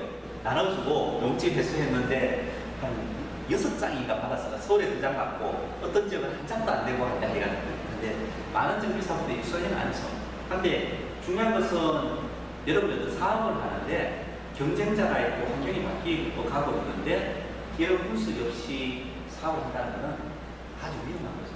나눠주고 용지 회수했는데 한 6장인가 받았어요. 서울에 2장 받고 어떤 지역은 한 장도 안 되고 한다 근데 많은 정비사분들이 입소하지는 않죠. 그런데 중요한 것은 여러분들 사업을 하는데 경쟁자가 있고 환경이 바뀌고 가고 있는데 이런 분석 없이 사업을 한다는 것은 아주 위험한 거죠.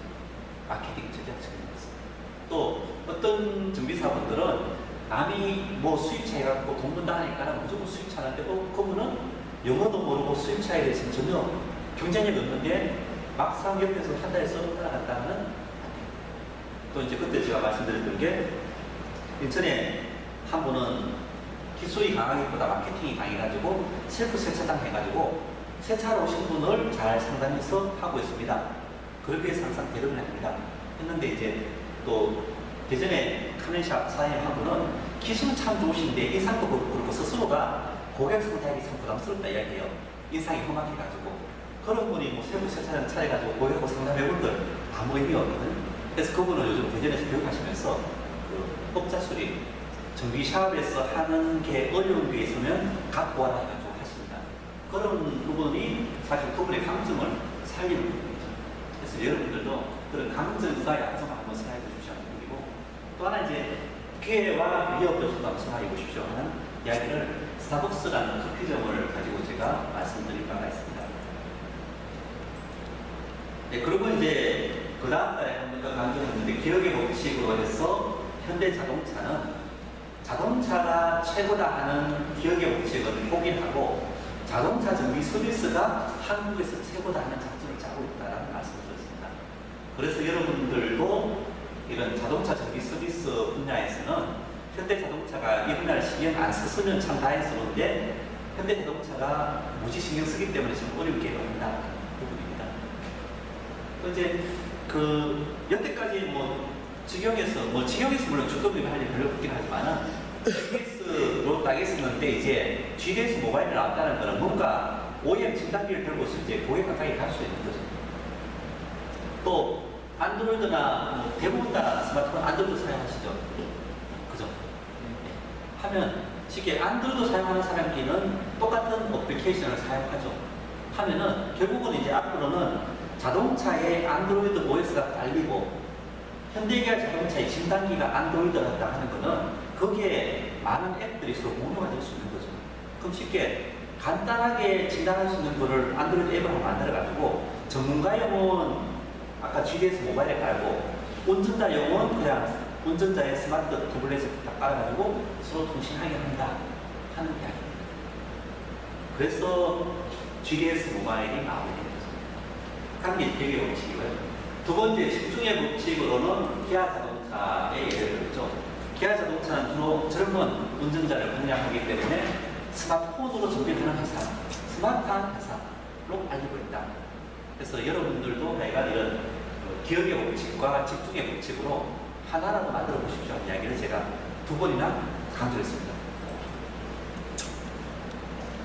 마케팅 전략적인 것입니다. 또 어떤 정비사분들은 남이 뭐 수입차 해갖고 돈 번다 하니까 무조건 수입차 하는데 그분은 영어도 모르고 수입차에 대해서는 전혀 경쟁력이 없는데 막상 옆에서 한 달에 써 따라갔다면 또 이제 그때 제가 말씀드렸던 게 인천에 한 분은 기술이 강하기보다 마케팅이 강해가지고 셀프 세차장 해가지고 세차하러 오신 분을 잘 상담해서 하고 있습니다. 그렇게 해서 항상 대응을 합니다. 했는데 이제 또 대전에 카멘샵 사장님 한 분은 기술은 참 좋으신데 인상도 그렇고 스스로가 고객 상대하기 참 부담스럽다 이야기해요. 인상이 험악해가지고 그런 분이 뭐 셀프 세차장 차려가지고 고객하고 상담해본들 아무 의미 없거든. 그래서 그분은 요즘 대전에서 교육하시면서 그 업자수리 정비 샵에서 하는 게 어려운 게 있으면 갖고 와라 해가지고 하십니다. 그런 부분이 사실 그분의 강점을 살리는 부분이죠. 그래서 여러분들도 그런 강점과 약점을 한번 생각해 주십시오 하는 부분이고, 또 하나 이제 기회와 위협 요소도 한번 생각해 보십시오 하는 이야기를 스타벅스라는 커피점을 가지고 제가 말씀드릴 바가 있습니다. 네, 그리고 이제 그 다음 달에 한 번 더 강조했는데 기억의 법칙으로 해서 현대자동차는 자동차가 최고다 하는 기억의 법칙을 포기하고 자동차 정비 서비스가 한국에서 최고다 하는 작전을 짜고 있다는 말씀을 드렸습니다. 그래서 여러분들도 이런 자동차 정비 서비스 분야에서는 현대자동차가 이 분야를 신경 안 썼으면 참 다행스러운데 현대자동차가 무지 신경 쓰기 때문에 지금 어렵게 합니다. 부분입니다. 이제 그 여태까지 직영에서 물론 주도비를 할 일 별로 없긴 하지만은 GDS로 딱 있었는데 이제 GDS 모바일이 나왔다는 거는 뭔가 OEM 진단기를 들고서 이제 고객 가까이 갈 수 있는 거죠. 또 안드로이드나 대부분 다 스마트폰 안드로이드 사용하시죠. 그죠? 하면 쉽게 안드로이드 사용하는 사람끼리는 똑같은 어플리케이션을 사용하죠. 하면은 결국은 이제 앞으로는 자동차에 안드로이드 OS가 달리고 현대기아 자동차의 진단기가 안드로이드였다 하는 거는 거기에 많은 앱들이 서로 공유가 될 수 있는 거죠. 그럼 쉽게 간단하게 진단할 수 있는 거를 안드로이드 앱으로 만들어가지고 전문가용은 아까 GDS 모바일에 깔고 운전자용은 그냥 운전자의 스마트 태블릿에 딱 깔아가지고 서로 통신하게 한다 하는 이야기입니다. 그래서 GDS 모바일이 나오게 된 거죠. 한게 기억의 법칙이고요. 두 번째 집중의 법칙으로는 기아 자동차의 예를 들었죠. 기아 자동차는 주로 젊은 운전자를 공략하기 때문에 스마트폰으로 정비하는 회사, 스마트한 회사로 알리고 있다. 그래서 여러분들도 내가 이런 기억의 법칙과 집중의 법칙으로 하나라도 만들어 보십시오 하는 이야기를 제가 두 번이나 강조했습니다.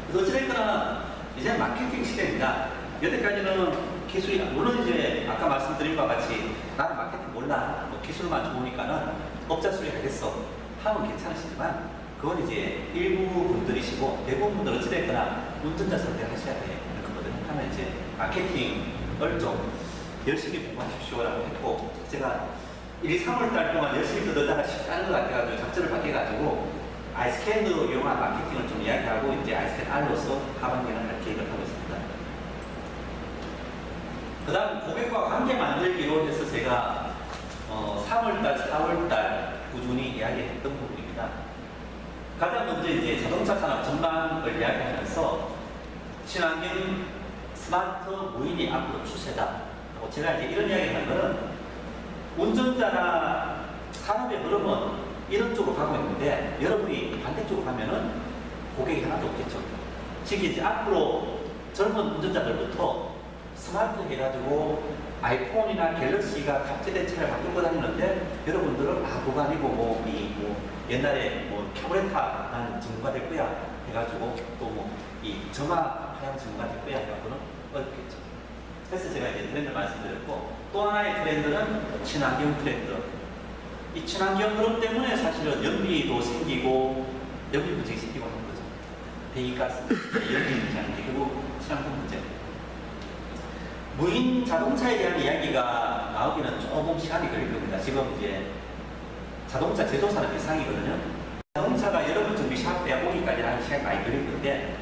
그래서 어찌됐거나 이제 마케팅 시대입니다. 여태까지는 기술이, 물론 이제 아까 말씀드린 바와 같이 나는 마케팅 몰라, 기술만 좋으니까는 업자 수리 하겠어 하면 괜찮으시지만 그건 이제 일부 분들이시고 대부분 분들은 어찌됐거나 운전자 선택을 하셔야 되는 거거든요. 하면 이제 마케팅을 좀 열심히 공부하십시오라고 했고, 제가 1, 3월 동안 열심히 뜯어다가 쉽지 않은 것 같아가지고 작전을 바뀌어가지고 아이스캔으로 이용한 마케팅을 좀 이야기하고 이제 아이스캔 R로서 하반기는 할 계획을 하고 있습니다. 그 다음 고객과 관계 만들기로 해서 제가 3월달, 4월달 꾸준히 이야기했던 부분입니다. 가장 먼저 이제 자동차 산업 전망을 이야기하면서 친환경 스마트 무인이 앞으로 추세다. 제가 이제 이런 이야기를 하는 거는 운전자나 산업의 흐름은 이런 쪽으로 가고 있는데 여러분이 반대쪽으로 가면은 고객이 하나도 없겠죠. 즉 이제 앞으로 젊은 운전자들부터 스마트 해가지고 아이폰이나 갤럭시가 탑재된 차를 바꾸고 다니는데 여러분들은 그거 아니고 옛날에 캐브레타 난 전문가 될 거야 해가지고 또 이 점화 하향 전문가 될 거야 해가지고는 어렵겠죠. 그래서 제가 이제 트렌드 말씀드렸고, 또 하나의 트렌드는 친환경 트렌드. 이 친환경 흐름 때문에 사실은 연비도 생기고 연비 문제가 생기고 하는 거죠. 배기가스, 연비 문제는 결국 친환경 문제. 무인 자동차에 대한 이야기가 나오기는 조금 시간이 걸릴 겁니다. 지금 이제 자동차 제조사는 대상이거든요. 자동차가 여러분 정비 샵에 오기까지는 시간이 많이 걸릴 건데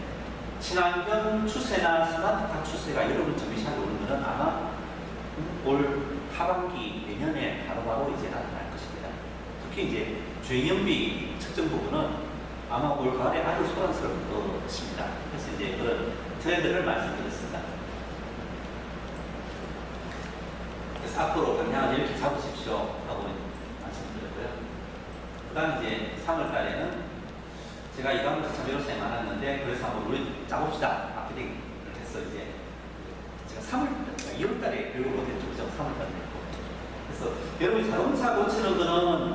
친환경 추세나 스마트카 추세가 여러분 정비 샵에 오는 것은 아마 올 하반기 내년에 바로바로 이제 나타날 것입니다. 특히 이제 주행연비 측정 부분은 아마 올 가을에 아주 소란스러울 것입니다. 그래서 이제 그런 트렌드를 말씀드렸습니다. 그래서 앞으로 방향을 이렇게 잡으십시오 하고 말씀드렸고요. 그 다음 이제 3월 달에는 제가 이거 하면서 참 이런 생각이 많았는데, 그래서 한번 우리 짜봅시다. 마케팅을 해서 이제 제가 2월 달에 교육을 못했죠. 그죠? 3월 달에 했고. 그래서 여러분이 자동차 고치는 거는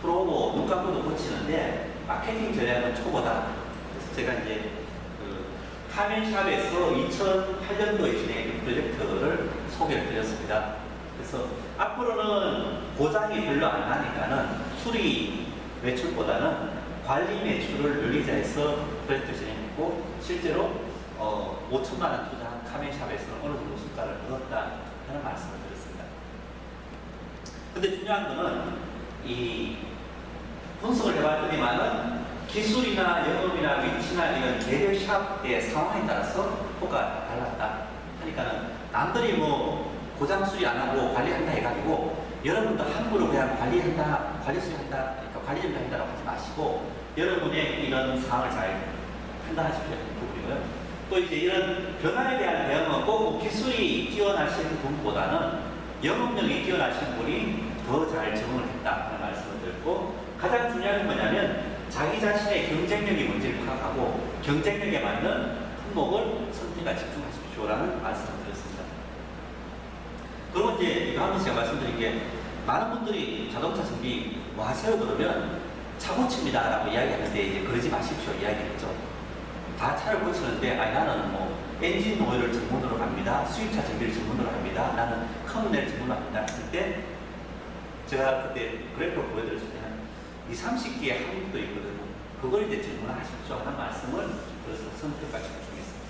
프로고 눈 감고도 고치는데 마케팅 전략은 초보다. 그래서 제가 이제 그 카멘샵에서 2008년도에 진행한 프로젝트를 소개를 드렸습니다. 그래서 앞으로는 고장이 별로 안 나니까는 수리 매출보다는 관리 매출을 늘리자 해서 프로젝트 진행했고, 실제로 5천만 원 투자한 카멘샵에서는 어느 정도 수가를 얻었다 하는 말씀을 드렸습니다. 근데 중요한 거는 이 분석을 해봤더니만은 기술이나 영업이나 위치나 이런 개별 샵의 상황에 따라서 효과가 달랐다 하니까는 남들이 뭐 고장 수리 안 하고 관리한다 해가지고 여러분도 함부로 그냥 관리한다, 관리 수리한다, 그러니까 관리 좀 한다라고 하지 마시고 여러분의 이런 상황을 잘 판단하십시오. 부분이고요. 또 이제 이런 변화에 대한 대응은 꼭 기술이 뛰어나신 분보다는 영업력이 뛰어나신 분이 더 잘 적응을 했다 하는 말씀을 드렸고, 가장 중요한 건 뭐냐면 자기 자신의 경쟁력이 뭔지를 파악하고 경쟁력에 맞는 품목을 선택에 집중하십시오라는 말씀을 드렸습니다. 그리고 이제 이거 하면서 제가 말씀드린 게, 많은 분들이 자동차 정비 뭐 하세요 그러면 차 고칩니다 라고 이야기하는데 이제 그러지 마십시오 이야기했죠. 다 차를 고치는데 아니 나는 뭐 엔진 오일을 전문으로 합니다, 수입차 정비를 전문으로 합니다, 나는 커뮤니를 전문으로 합니다 했을 때 제가 그때 그래프를 보여드렸을 때 한 20-30개의 항목도 있거든요. 그걸 이제 질문하십시오 하는 말씀을 그래서 선택까지 주겠습니다.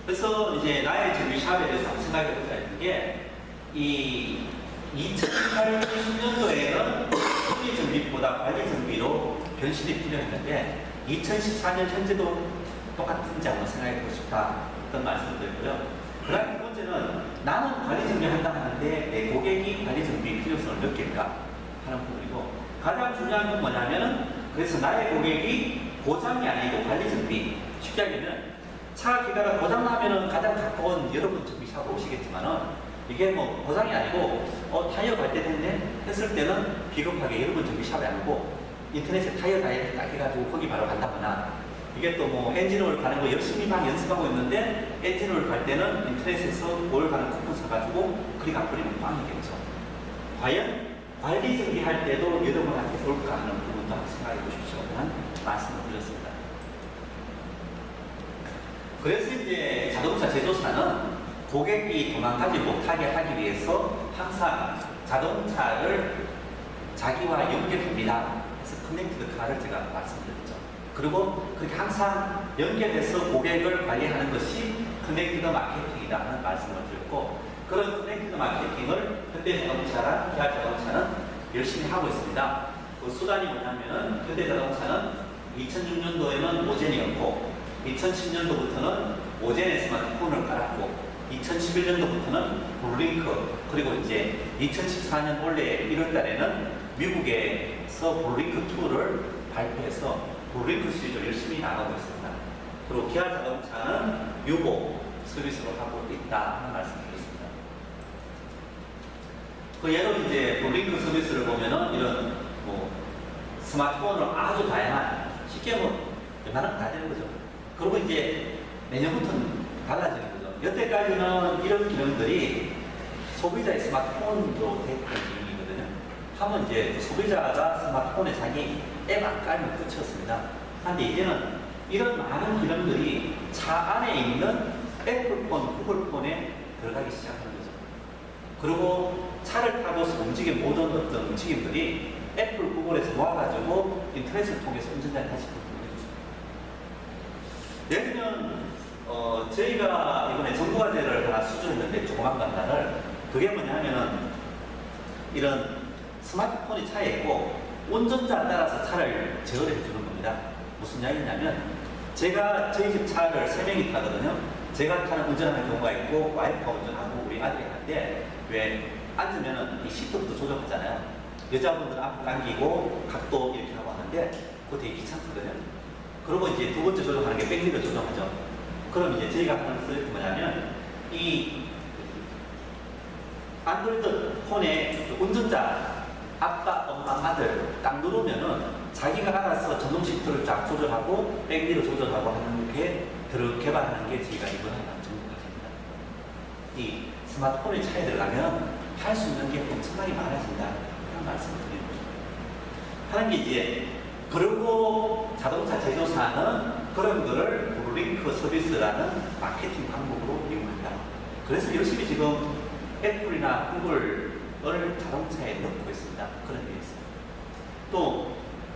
그래서 이제 나의 정비샵에 대해서 한번 생각해보자 했던 게, 이 2008-2010년도에는 수리 정비보다 관리 정비로 변신이 필요했는데 2014년 현재도 똑같은지 한번 생각해보고 싶다 어떤 말씀을 드렸고요. 그 다음에 두 번째는 나는 관리 정비한다 하는데 내 고객이 관리 정비 필요성을 느낄까 하는 부분이고, 가장 중요한 건 뭐냐면은 그래서 나의 고객이 고장이 아니고 관리 정비, 쉽게 하면 차 기가가 고장나면은 가장 가까운 여러분 정비샵 오시겠지만은 이게 뭐 고장이 아니고 타이어 갈 때 됐네 했을 때는 비겁하게 여러분 정비샵에 안 오고 인터넷에 타이어 다이어트 딱 해가지고 거기 바로 간다거나, 이게 또 뭐 엔진오일 가는 거 열심히 막 연습하고 있는데 엔진오일 갈 때는 인터넷에서 오일 가는 쿠폰 사가지고 그리 가버리면 빵이겠죠. 과연 관리 정비할 때도 여러분한테 올까 하는 부분도 한번 생각해 보십시오 라는 말씀을 드렸습니다. 그래서 이제 자동차 제조사는 고객이 도망가지 못하게 하기 위해서 항상 자동차를 자기와 연결합니다. 그래서 커넥티드 카를 제가 말씀드렸죠. 그리고 그렇게 항상 연결해서 고객을 관리하는 것이 커넥티드 마케팅이다 하는 말씀을 드렸고, 그런 커넥티드 마케팅을 현대자동차랑 기아자동차는 열심히 하고 있습니다. 그 수단이 뭐냐면은 현대자동차는 2006년도에는 오젠이었고 2010년도부터는 오젠의 스마트폰을 깔았고 2011년도부터는 블루링크, 그리고 이제 2014년 올해 1월 달에는 미국에서 블루링크 2를 발표해서 블루링크 시리즈를 열심히 나가고 있습니다. 그리고 기아 자동차는 유보 서비스로 하고 있다 하는 말씀드렸습니다. 그 예로 이제 블루링크 서비스를 보면은 이런 뭐 스마트폰으로 아주 다양한, 쉽게 뭐 웬만하면 다 되는 거죠. 그리고 이제 내년부터는 달라지는 거죠. 여태까지는 이런 기능들이 소비자의 스마트폰으로 됐던 기능이거든요. 하면 이제 소비자가 스마트폰에 자기 앱 안 깔면 끝이었습니다. 그런데 이제는 이런 많은 기능들이 차 안에 있는 애플폰, 구글폰에 들어가기 시작하는 거죠. 그리고 차를 타고서 움직인 모든 어떤 움직임들이 애플, 구글에서 모아가지고 인터넷을 통해서 운전자에 다시 보내줍니다. 예를 들면 저희가 이번에 정부과제를 하나 수주했는데 조그만 간단을, 그게 뭐냐 하면은 이런 스마트폰이 차에 있고 운전자에 따라서 차를 제어를 해주는 겁니다. 무슨 이야기냐면 제가 저희 집 차를 3명이 타거든요. 제가 타는 운전하는 경우가 있고 와이프가 운전하고 우리 아들이 하는데, 왜 앉으면은 이 시트부터 조정하잖아요. 여자분들은 앞을 당기고 각도 이렇게 하고 하는데 그거 되게 귀찮거든요. 그리고 이제 두 번째 조정하는 게 백미러 조정하죠. 그럼 이제 저희가 하는 프로젝트 뭐냐면 이 안드로이드 폰에 운전자 아빠, 엄마, 아들 딱 누르면은 자기가 알아서 전동 시프트를 쫙 조절하고 백미러 조절하고 하는 게 개발하는 게 저희가 이번에 한 전문가입니다. 이 스마트폰의 차에 들어가면 할 수 있는 게 엄청나게 많아진다. 그런 말씀을 드리는 거죠. 하는 게 이제 그리고 자동차 제조사는 그런 거를 블루링크 서비스라는 마케팅 방법으로 이용한다. 그래서 열심히 지금 애플이나 구글을 자동차에 넣고 있습니다. 그런 게 있어요. 또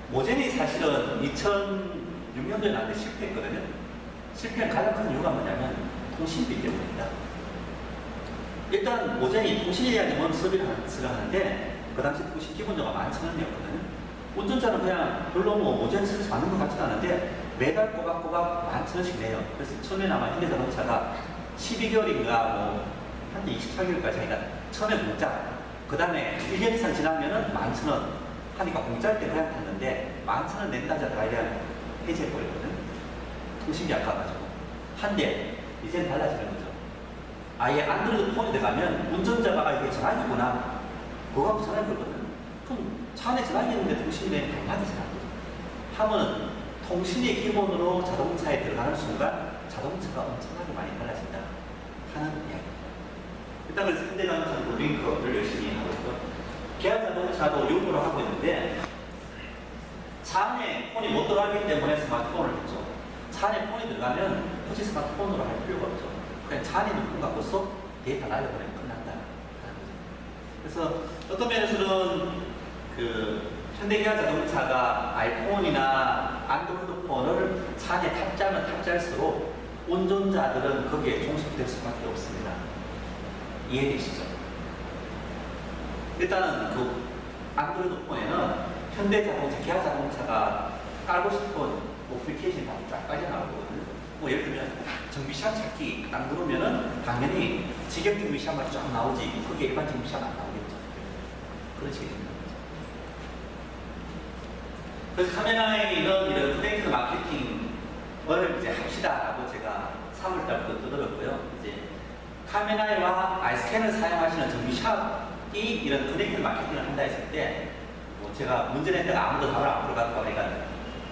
모젠이 사실은 2006년도에 나왔는데 실패했거든요. 실패한 가장 큰 이유가 뭐냐면 통신비 때문입니다. 일단 모젠이 통신해야지만 서비스를 하는데 그 당시 통신 기본료가 11,000원이었거든요. 운전자는 그냥 별로 뭐 모젠 서비스 받는 것 같지도 않은데 매달 꼬박꼬박 11,000원씩 내요. 그래서 처음에 아마 현대자동차가 12개월인가 뭐 한 24개월까지 하니까 처음에 공짜, 그 다음에 1년 이상 지나면은 11,000원 하니까 공짜일 때 그냥 탔는데 11,000원 낸다자 다 그냥 해제해버리거든. 통신비 아까워가지고. 한데 이제는 달라지는 거죠. 아예 안드로이드 폰에 들어가면 운전자가 이게 전화기구나 그거 하고 전화기 걸거든. 그럼 차 안에 전화기 있는데 통신비에 안 받으잖아. 하면 통신이 기본으로 자동차에 들어가는 순간 자동차가 엄청나게 많이 달라진다 하는 이야기. 일단 그래서 현대자동차는 블루링크를 열심히 하고 있고, 기아자동차도 요구를 하고 있는데 차 안에 폰이 못 들어가기 때문에 스마트폰을 했죠. 차 안에 폰이 들어가면 굳이 스마트폰으로 할 필요가 없죠. 그냥 차 안에 있는 폰 갖고서 데이터 날려버리면 끝난다. 그래서 어떤 면에서는 그 현대기아자동차가 아이폰이나 안드로이드 폰을 차 안에 탑재하면 탑재할수록 운전자들은 거기에 종속될 수밖에 없습니다. 이해되시죠? 일단은 그 안드로이드 폰에는 현대자동차, 기아자동차가 깔고 싶은 어플리케이션이 쫙 빠져나오거든요. 뭐 예를 들면 정비샵 찾기 딱 누르면은 당연히 직영 정비샵만 쫙 나오지 그게 일반 정비샵 안 나오겠죠. 그렇지. 그래서 카메라에 이런 프레임드 마케팅을 이제 합시다라고 제가 3월달부터 떠들었고요. 이제 카메라와 아이스캔을 사용하시는 정비샵이 이런 커넥티브 마케팅을 한다 했을 때, 뭐 제가 문제 냈다가 아무도 답을 안 풀어가지고 내가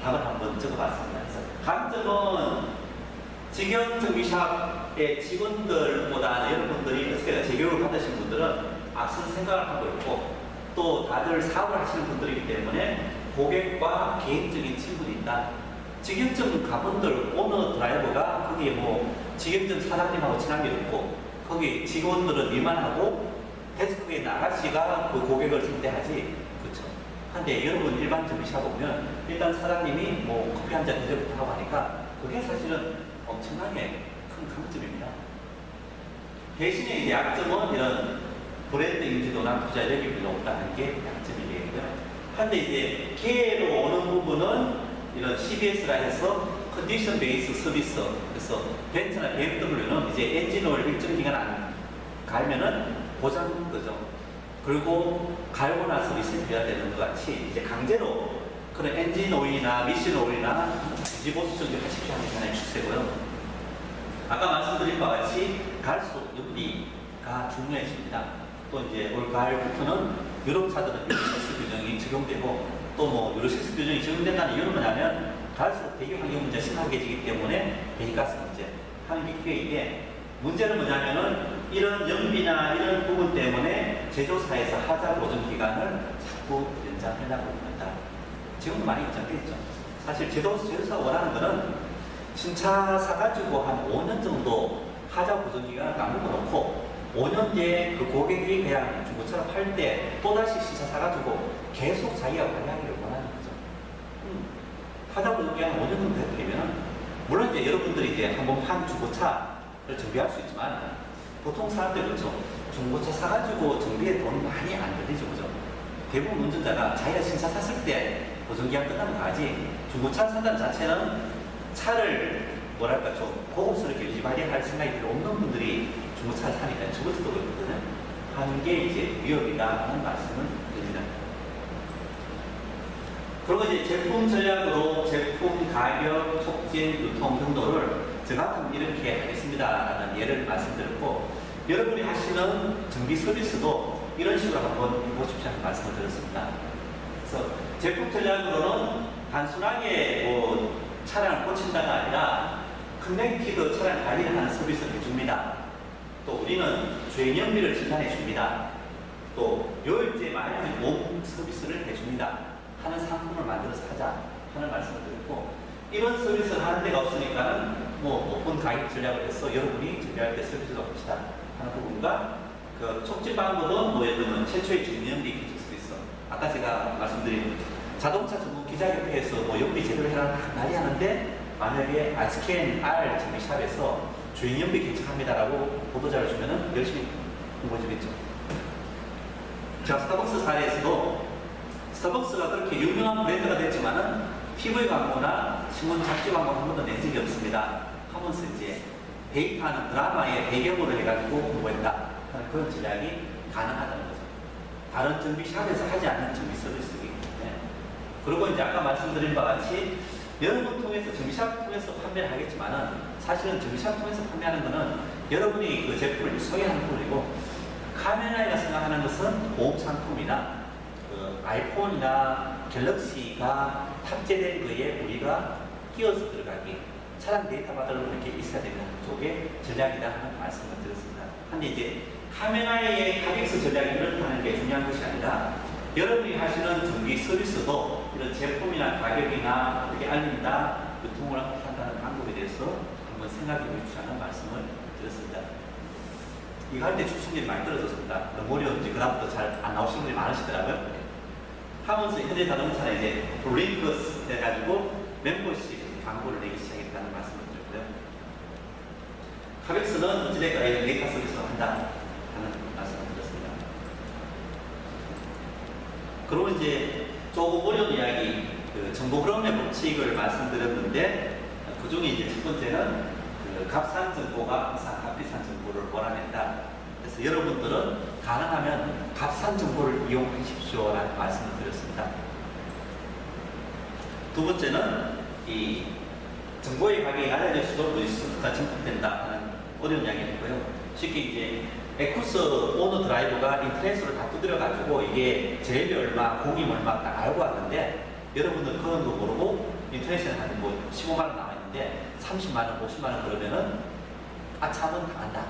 답을 한번 적어봤습니다. 그래서 감점은 직영 정비샵의 직원들보다 여러분들이 어떻게 재교육을 받으신 분들은 앞선 생각을 하고 있고, 또 다들 사업을 하시는 분들이기 때문에 고객과 개인적인 친분이 있다. 직영점 가분들 오너 드라이버가 거기에 뭐 직영점 사장님하고 친한 게 없고, 거기 직원들은 일만 하고 데스크에 있는 아가씨가 그 고객을 상대하지. 그렇죠. 한데 여러분 일반 정비샵 오면 일단 사장님이 뭐 커피 한 잔 대접부터 하고 하니까 그게 사실은 엄청나게 큰 강점입니다. 대신에 이제 약점은 이런 브랜드 인지도나 투자력이 별로 없다는 게 약점이겠고요. 한데 이제 기회로 오는 부분은 이런 CBS라 해서 컨디션 베이스 서비스, 그래서 벤츠나 BMW는 이제 엔진오일 일정 기간 안 갈면은 보장 거죠. 그리고 갈고 나서 리셋해야 되는 것 같이 이제 강제로 그런 엔진오일이나 미션오일이나 유지보수 정비 하십시오 하는 게 하나의 추세고요. 아까 말씀드린 바와 같이 갈수록 유리가 중요해집니다. 또 이제 올 가을부터는 유럽차들은 유로6 규정이 적용되고, 또 뭐 유로6 규정이 적용된다는 이유는 뭐냐면 갈수록 대기 환경 문제가 심각해지기 때문에 배기가스 문제 하는 게 기회인데, 문제는 뭐냐면은 이런 연비나 이런 부분 때문에 제조사에서 하자 보존 기간을 자꾸 연장하려고 합니다. 지금도 많이 연장돼 있죠. 사실 제조사가 원하는 거는 신차 사가지고 한 5년 정도 하자 보존 기간을 딱 묶어놓고 5년 뒤에 그 고객이 그냥 중고차를 팔 때 또다시 신차 사가지고 계속 자기가 관리하기를 원하는 거죠. 하자 보존 기간 5년 정도 해버리면, 물론 이제 여러분들이 이제 한번 판 중고차를 정비할 수 있지만, 보통 사람들이 그렇죠. 중고차 사가지고 정비에 돈 많이 안 들이죠. 그죠? 대부분 운전자가 자기가 신차 샀을 때 보존기간 끝나면 가지, 중고차 산다는 자체는 차를 뭐랄까 좀 고급스럽게 유지관리할 생각이 별로 없는 분들이 중고차를 사니까 저것도 그렇거든요. 하는 게 이제 위협이다 하는 말씀을 드립니다. 그리고 이제 제품 전략으로 제품 가격, 촉진, 유통 정도를 저 같으면 이렇게 하겠습니다라는 예를 말씀드렸고, 여러분이 하시는 정비 서비스도 이런 식으로 한번 해보십시오 하는 말씀을 드렸습니다. 그래서 제품 전략으로는 단순하게 뭐 차량을 고친다가 아니라 커넥티드 차량 관리를 하는 서비스를 해줍니다. 또 우리는 주행연비를 진단해 줍니다. 또 요일제 마이너스 보험 서비스를 해줍니다. 하는 상품을 만들어서 하자 하는 말씀을 드렸고, 이런 서비스를 하는 데가 없으니까는 뭐 높은 가격 전략을 해서 여러분이 준비할 때 서비스가 없시다 하는 부분과, 그 촉진 방법은 뭐 예를 들면 최초의 주행연비 기준 서비스, 아까 제가 말씀드린 자동차 전문 기자협회에서 뭐 연비 제대로 해라 난리 하는데, 만약에 아스켄 R 정비샵에서 주행연비 개척합니다라고 보도자를 주면은 열심히 홍보해주겠죠. 제가 스타벅스 사례에서도 스타벅스가 그렇게 유명한 브랜드가 됐지만은 TV 광고나 신문 잡지 광고 한 번도 낸 적이 없습니다 하면서 이제 데이터는 드라마의 배경으로 해가지고 홍보했다 하는 그런 전략이 가능하다는 거죠. 다른 정비샵에서 하지 않는 정비 서비스이기 때문에. 그리고 이제 아까 말씀드린 바와 같이 여러분 통해서 정비샵 통해서 판매를 하겠지만은, 사실은 정비샵 통해서 판매하는 거는 여러분이 그 제품을 소개하는 부분이고, 카메라가 생각하는 것은 보험 상품이나 그 아이폰이나 갤럭시가 탑재된 거에 우리가 끼어서 들어가기, 차량 데이터 받으러 이렇게 있어야 되는 쪽의 전략이다 하는 말씀을 드렸습니다. 근데 이제 카메라의 가격수 전략이 이렇다는 게 중요한 것이 아니라, 여러분이 하시는 정비 서비스도 이런 제품이나 가격이나 어떻게 알린다, 유통을 한다는 방법에 대해서 한번 생각해 보십시오라는 말씀을 드렸습니다. 이거 할 때 추천들이 많이 떨어졌습니다. 너무 어려운지 그다음부터 잘 안 나오시는 분들이 많으시더라고요. 하면서 현대자동차는 이제 블링크스 해가지고 멤버십 광고를 내기 시작했다는 말씀을 드렸고요. 카벡스는 어찌됐건 데이터 서비스를 한다 하는 말씀을 드렸습니다. 그러면 이제 조금 어려운 이야기, 그 정보 흐름의 법칙을 말씀드렸는데, 그 중에 이제 첫 번째는 그 값싼 정보가 항상 값비싼 정보를 몰아낸다. 그래서 여러분들은 가능하면 값싼 정보를 이용하십시오라는 말씀을 드렸습니다. 두 번째는 이 정보의 가격이 낮아질수록 리스크가 증폭된다 하는 어려운 이야기였고요. 쉽게 이제 에쿠스 오너 드라이버가 인터넷으로 다 두드려가지고 이게 제일이 얼마, 공임 얼마 딱 알고 왔는데, 여러분들 그런 거 모르고 인터넷에 한 뭐 15만 원 나와 있는데 30만 원, 50만 원 그러면은 차는 당한다.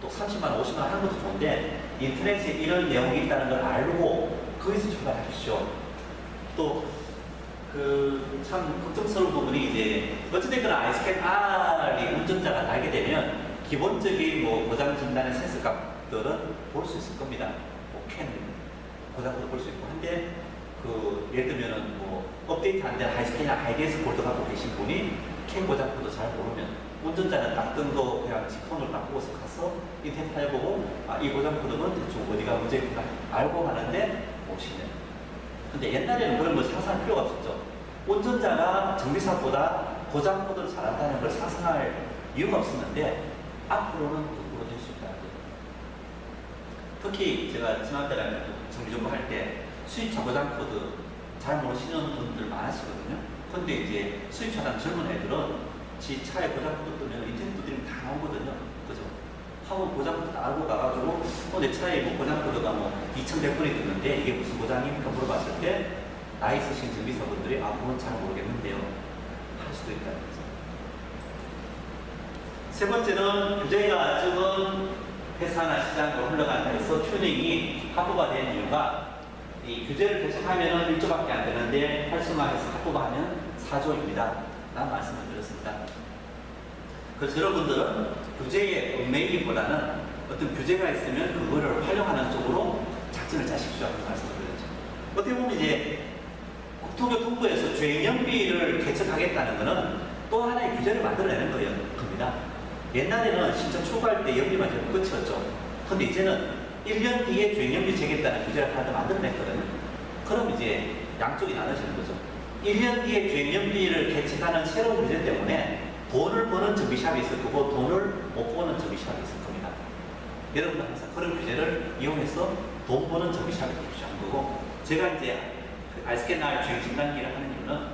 또 30만 원, 50만 원 하는 것도 좋은데 인터넷에 이런 내용이 있다는 걸 알고 거기서 출발하십시오. 또 그 참 걱정스러운 부분이 이제 어찌됐거나 아이스캔 R이 운전자가 달게 되면 기본적인 뭐 고장 진단의 센서 값들은 볼 수 있을 겁니다. 뭐 캔 고장도 볼 수 있고 한데, 그 예를 들면은 뭐 업데이트 안 된 하이스캔이나 IDS 골드 갖고 계신 분이 캔 고장 코드 잘 모르면, 운전자는 낙등도 그냥 직폰을 바꾸고서 가서 인터넷 해보고 이 고장 코드는 대충 어디가 문제인가 알고 가는데 오시는. 근데 옛날에는 그런 걸 상상할 필요가 없었죠. 운전자가 정비사보다 고장 코드를 잘 안다는 걸 상상할 이유가 없었는데, 앞으로는 그로 될 수 있다. 특히 제가 지난달에 정비정보 할 때 수입차 고장 코드 잘 모르시는 분들 많으시거든요. 근데 이제 수입차란 젊은 애들은 지 차에 고장 코드 뜨면 인터넷 두드리면 다 나오거든요. 그죠? 하고 고장 코드 다 알고 가가지고 내 차에 뭐 고장 코드가 뭐 2100번이 뜨는데 이게 무슨 고장입니까? 물어봤을 때 나이 있으신 정비사분들이 그건 잘 모르겠는데요 할 수도 있다는 거죠. 세 번째는 규제가 적은 회사나 시장으로 흘러간다 해서 튜닝이 합법화된 이유가, 이 규제를 개정하면 1조밖에 안 되는데 활성화해서 합법화하면 4조입니다. 라는 말씀을 드렸습니다. 그래서 여러분들은 규제에 얽매이기보다는 어떤 규제가 있으면 그거를 활용하는 쪽으로 작전을 짜십시오 하는 말씀을 드렸죠. 어떻게 보면 이제 국토교통부에서 주행연비를 개척하겠다는 것은 또 하나의 규제를 만들어내는 겁니다. 옛날에는 진짜 초과할 때 연비만 되면 끝이었죠. 근데 이제는 1년 뒤에 주행연비 재겠다는 규제를 하나 더 만들어냈거든요. 그럼 이제 양쪽이 나눠지는 거죠. 1년 뒤에 주행연비를 개척하는 새로운 규제 때문에 돈을 버는 정비샵이 있을 거고 돈을 못 버는 정비샵이 있을 겁니다. 여러분들 항상 그런 규제를 이용해서 돈 버는 정비샵이 되십시오 하는 거고, 제가 이제 그 아이스캔 R 주행 진단기를 하는 이유는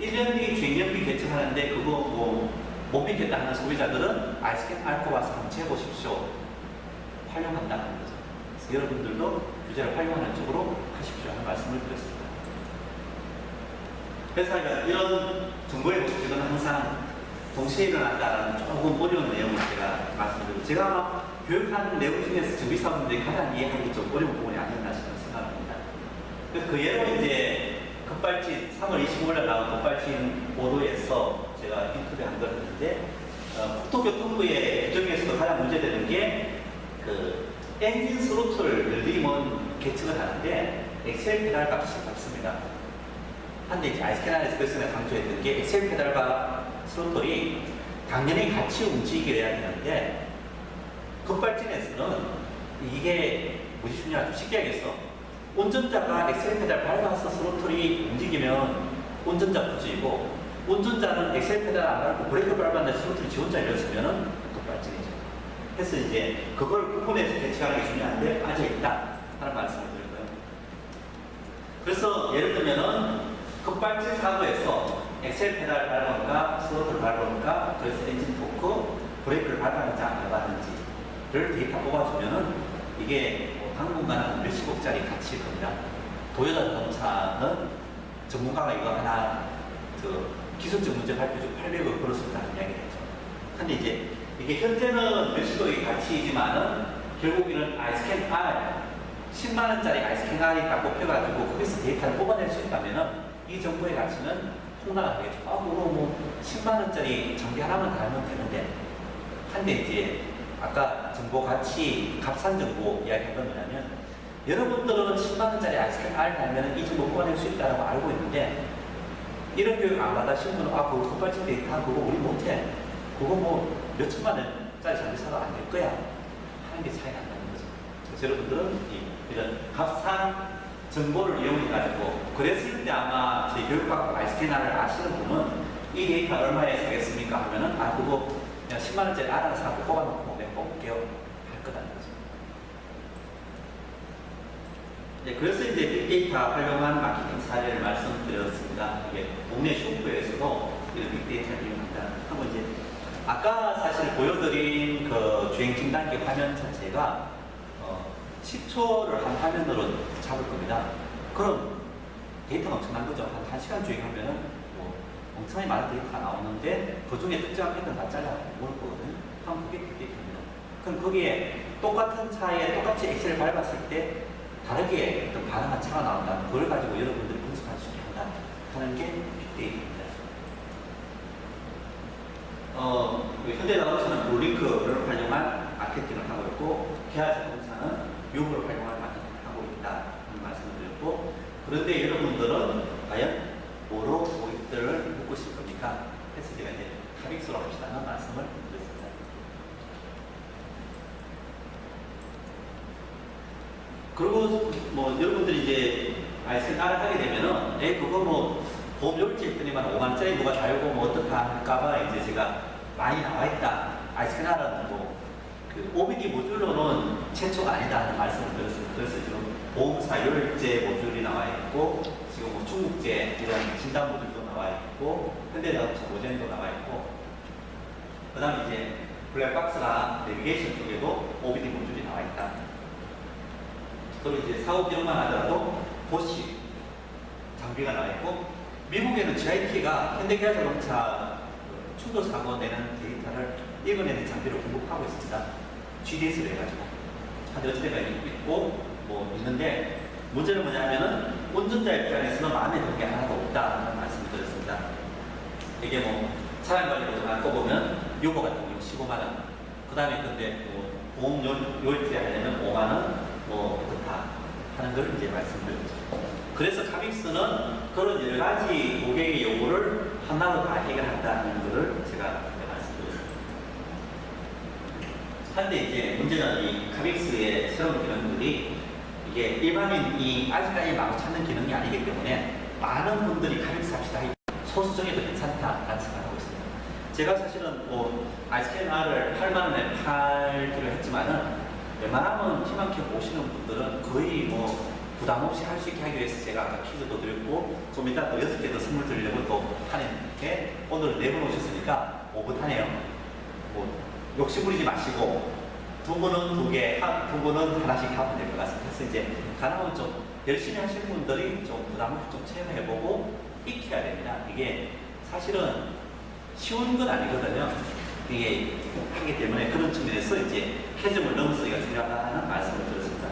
1년 뒤에 주행연비 개척하는데 그거 뭐 못 믿겠다 하는 소비자들은 아이스캔 R코 와서 한번 재보십시오. 활용한다는 거죠. 그래서 여러분들도 규제를 활용하는 쪽으로 하십시오 하는 말씀을 드렸습니다. 그래서 이런 정보의 목적은 항상 동시에 일어난다는 조금 어려운 내용을 제가 말씀드리고, 제가 아마 교육하는 내용 중에서 정비사분들이 가장 이해하기 좀 어려운 부분이 아니었나 싶은 생각합니다. 그래서 그 예로 이제 급발진, 3월 25일에 나온 급발진 보도에서 제가 인터뷰한 걸 했는데, 국토교통부의 규정에서도 가장 문제되는 게 그 엔진 스로틀 늘림은 계측을 하는데 엑셀 페달 값이 없습니다. 한데 이제 아이스캔안에서 그래서 내가 강조했던 게 엑셀 페달과 스로틀이 당연히 같이 움직여야 되는데, 급발진에서는 이게 뭐지 중요하죠. 쉽게 하겠어. 운전자가 엑셀 페달 밟아서 스로틀이 움직이면 운전자 부주이고, 운전자는 엑셀 페달 안 밟고 브레이크 밟았는데 스로틀이 지 혼자 열렸으면은 급발진이죠. 그래서 이제 그걸 구분해서 대처하는 게 중요한데 빠져있다 하는 말씀을 드리고요. 그래서 예를 들면은 급발진 사고에서 엑셀 페달 밟은가 스로틀 밟은가, 그래서 엔진 포크, 브레이크를 밟았는지 안 밟았는지를 데이터 뽑아주면은 이게 뭐 당분간은 몇십억짜리 가치일 겁니다. 도요타 자동차는 전문가가 이거 하나 그 기술적 문제 발표 중 800억 벌었습니다는 이야기를 했죠. 근데 이제 이게 현재는 몇십억의 가치이지만은 결국에는 아이스캔 R 10만원짜리 아이스캔 R이 딱 뽑혀가지고 거기서 데이터를 뽑아낼 수 있다면은 이 정보의 가치는 폭락을 하겠죠. 아, 그거 뭐 10만원짜리 장비 하나만 달면 되는데. 한데 이제 아까 정보 가치, 값싼 정보 이야기한 건 뭐냐면, 여러분들은 10만원짜리 아이스캔 R 달면 이 정보 뽑아낼 수 있다고 알고 있는데, 이런 교육 안 받으신 분은 아, 그거 급발진 데이터 그거 우리 못해. 그거 뭐 몇천만 원짜리 장비 사도 안 될 거야. 하는 게 차이가 난다는 거죠. 그래서 여러분들은 이런 값싼 정보를 이용해가지고, 그랬을 때 아마 저희 교육받고 아이스캔을 아시는 분은 이 데이터 얼마에 사겠습니까? 하면은 아, 그거 그냥 10만원짜리 알아서 사고 뽑아놓고 내가 뽑을게요. 할 거다는 거죠. 네, 그래서 이제 빅데이터 활용한 마케팅 사례를 말씀드렸습니다. 이게 국내 쇼프에서도 이런 빅데이터를 이용한다. 한번 이제 아까 사실 보여드린 그 주행 진단기 화면 자체가 10초를 한 화면으로 잡을 겁니다. 그럼 데이터가 엄청난 거죠. 한 1시간 주행하면은 뭐 엄청나게 많은 데이터가 나오는데 그 중에 특정한 펜을 다 잘라 모을 거거든요. 그럼 그게 빅데이터입니다. 그럼 거기에 똑같은 차에 똑같이 엑셀을 밟았을 때 다르게 어떤 반응한 차가 나온다. 그걸 가지고 여러분들이 분석할 수 있게 한다 하는 게 빅데이터입니다. 현대자동차는 블링크를 활용한 마케팅을 하고 있고, 기아 자동차는 유브를 활용한 마케팅을 하고 있다는 말씀을 드렸고, 그런데 여러분들은 과연 뭐로 고객들을 묶으실 겁니까? 그래서 제가 이제 카빅스로 합시다는 말씀을 드렸습니다. 그리고 뭐 여러분들이 이제 아이스크림 하게 되면은 그거 뭐 보험료를 했더니만 5만원짜리 누가 달고 뭐 어떡하 할까봐 이제 제가 많이 나와있다. 아이스크림 하라는 그 OBD 모듈로는 최초가 아니다 하는 말씀을 드렸습니다. 그래서 지금 보험사 열제 모듈이 나와있고, 지금 뭐 중국제 이런 진단 모듈도 나와있고, 현대자동차 모듈도 나와있고, 그 다음에 이제 블랙박스나 내비게이션 쪽에도 OBD 모듈이 나와있다. 그리고 이제 사고 기록만 하더라도 보시 장비가 나와있고, 미국에는 GIT가 현대기아 자동차 충돌 사고 내는 데이터를 읽어내는 장비를 공급하고 있습니다. GDS로 해가지고. 한 여러 대가 있고, 뭐 있는데, 문제는 뭐냐면은, 운전자 입장에서는 마음에 드는 게 하나도 없다는 말씀을 드렸습니다. 이게 뭐, 차량 관리보증 꼽으면, 요거 같은 경우 15만원. 그 다음에 근데, 뭐, 보험 요일제 하려면 5만원, 뭐, 어떻다 하는 걸 이제 말씀드렸죠. 그래서 카빅스는 그런 여러 가지 고객의 요구를 하나로 다 해결한다는 것을 제가 말씀드렸습니다. 그런데 이제 문제는 이 카빅스의 새로운 기능들이 이게 일반인이 아직까지 마구 찾는 기능이 아니기 때문에 많은 분들이 카빅스 합시다. 소수 중에도 괜찮다라는 생각하고 있습니다. 제가 사실은 뭐 아이스크림 R을 8만원에 팔기로 했지만은 웬만하면 팀원캠 오시는 분들은 거의 뭐 부담 없이 할 수 있게 하기 위해서 제가 아까 퀴즈도 드렸고, 좀 이따 또 6개 더 선물 드리려고 또 하는데, 오늘 4분 오셨으니까 5분 하네요. 뭐 욕심 부리지 마시고, 2분은 2개, 2분은 하나씩 하면 될 것 같습니다. 그래서 이제 가능하면 좀 열심히 하시는 분들이 좀 부담 없이 좀 체험해보고, 익혀야 됩니다. 이게 사실은 쉬운 건 아니거든요. 이게 하기 때문에 그런 측면에서 이제 캐즘을 넘어서기가 중요하다는 말씀을 드렸습니다.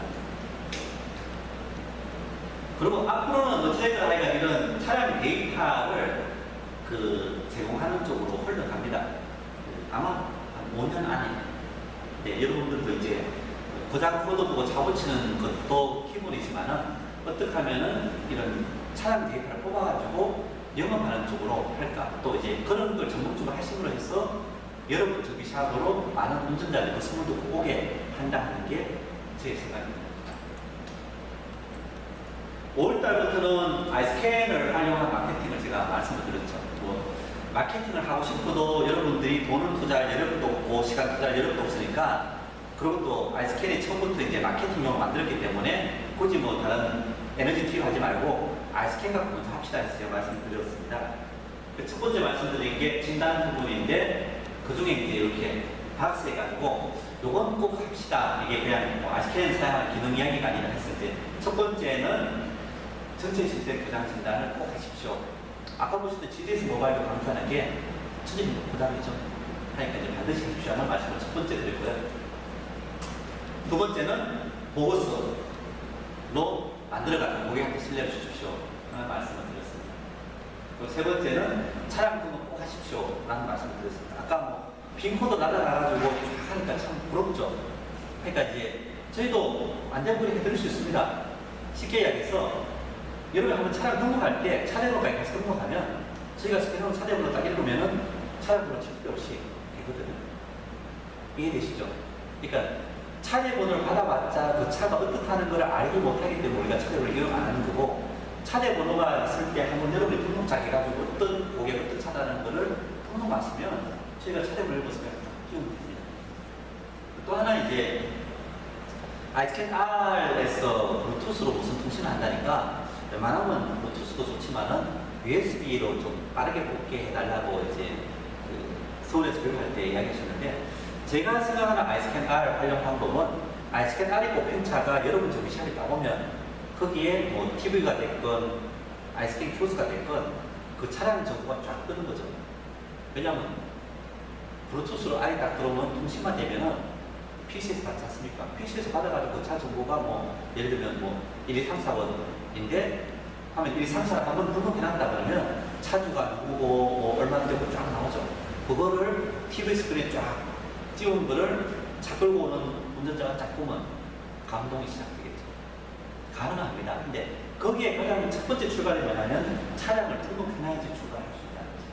그리고 앞으로는 어쨌든 하여간 이런 차량 데이터를 제공하는 쪽으로 흘러갑니다. 아마 한 5년 안에 여러분들도 이제 고장 코드 보고 잡아치는 것도 기본이지만은 어떻게 하면은 이런 차량 데이터를 뽑아가지고 영업하는 쪽으로 할까? 또 이제 그런 걸 전문적으로 하심으로 해서 여러분 정비샵으로 많은 운전자들과 소문도 오게 한다는 게 제 생각입니다. 5월달부터는 아이스캔을 활용한 마케팅을 제가 말씀을 드렸죠. 뭐 마케팅을 하고 싶어도 여러분들이 돈을 투자할 여력도 없고 시간 투자할 여력도 없으니까, 그리고 또 아이스캔이 처음부터 이제 마케팅용으로 만들었기 때문에 굳이 뭐 다른 에너지 투입하지 말고 아이스캔 갖고 먼저 합시다 해서 제가 말씀드렸습니다. 첫 번째 말씀드린 게 진단 부분인데, 그 중에 이제 이렇게 박스해가지고 요건 꼭 합시다. 이게 그냥 뭐 아이스캔 사용하는 기능 이야기가 아니라 했을 때, 첫 번째는 전체 시스템 고장 진단을 꼭 하십시오. 아까 보셨던 GDS 모바일도 강조하는 게 천천히 고장이죠. 그러니까 이제 반드시 해주십시오 하는 말씀을 첫 번째 드렸고요. 두 번째는 보고서로 만들어가지고 고객한테 신뢰를 주십시오 하는 말씀을 드렸습니다. 그리고 세 번째는 차량 등록 꼭 하십시오 라는 말씀을 드렸습니다. 아까 뭐 빈코드 날아가가지고 하니까 참 부럽죠. 그러니까 이제 저희도 안전분리 해드릴 수 있습니다. 쉽게 이야기해서 여러분 한번 차량 등록할 때 차량번호까지 같이 등록하면 저희가 스캐너로 차량번호 딱 읽으면은 차량번호 칠 필요 없이 되거든요. 이해되시죠? 그러니까 차량번호를 받아봤자 그 차가 어떻게 하는 걸 알지 못하기 때문에 우리가 차량번호를 이용 안 하는 거고, 차량번호가 있을 때 한번 여러분이 등록자 해가지고 어떤 고객 어떤 차라는 거를 등록하시면 저희가 차량번호 읽어서 그냥 띄우면 됩니다. 또 하나 이제 아이스캔 R에서 블루투스로 무슨 통신을 한다니까 웬만하면 블루투스도 좋지만은 USB로 좀 빠르게 뽑게 해달라고 이제 서울에서 교육할 때 이야기하셨는데, 제가 생각하는 아이스캔 R 활용 방법은 아이스캔 R이 뽑힌 차가 여러분 정비샵에 따보면 거기에 뭐 TV가 됐건 아이스캔 큐스가 됐건 그 차량 정보가 쫙 뜨는 거죠. 왜냐하면 블루투스로 R이 딱 들어오면 통신만 되면은 PC에서 받지 않습니까? PC에서 받아가지고 그 차 정보가 뭐 예를 들면 뭐 1, 2, 3, 4번인데 하면 1, 2, 3, 4를 한번 등록해놨다 그러면 차주가 누구고 뭐 얼마 되고 쫙 나오죠. 그거를 TV 스크린에 쫙 띄운 거를 차 끌고 오는 운전자가 딱 보면 감동이 시작되겠죠. 가능합니다. 근데 거기에 가장 첫 번째 출발이 뭐냐면 차량을 등록해놔야지 출발할 수 있다는 거죠.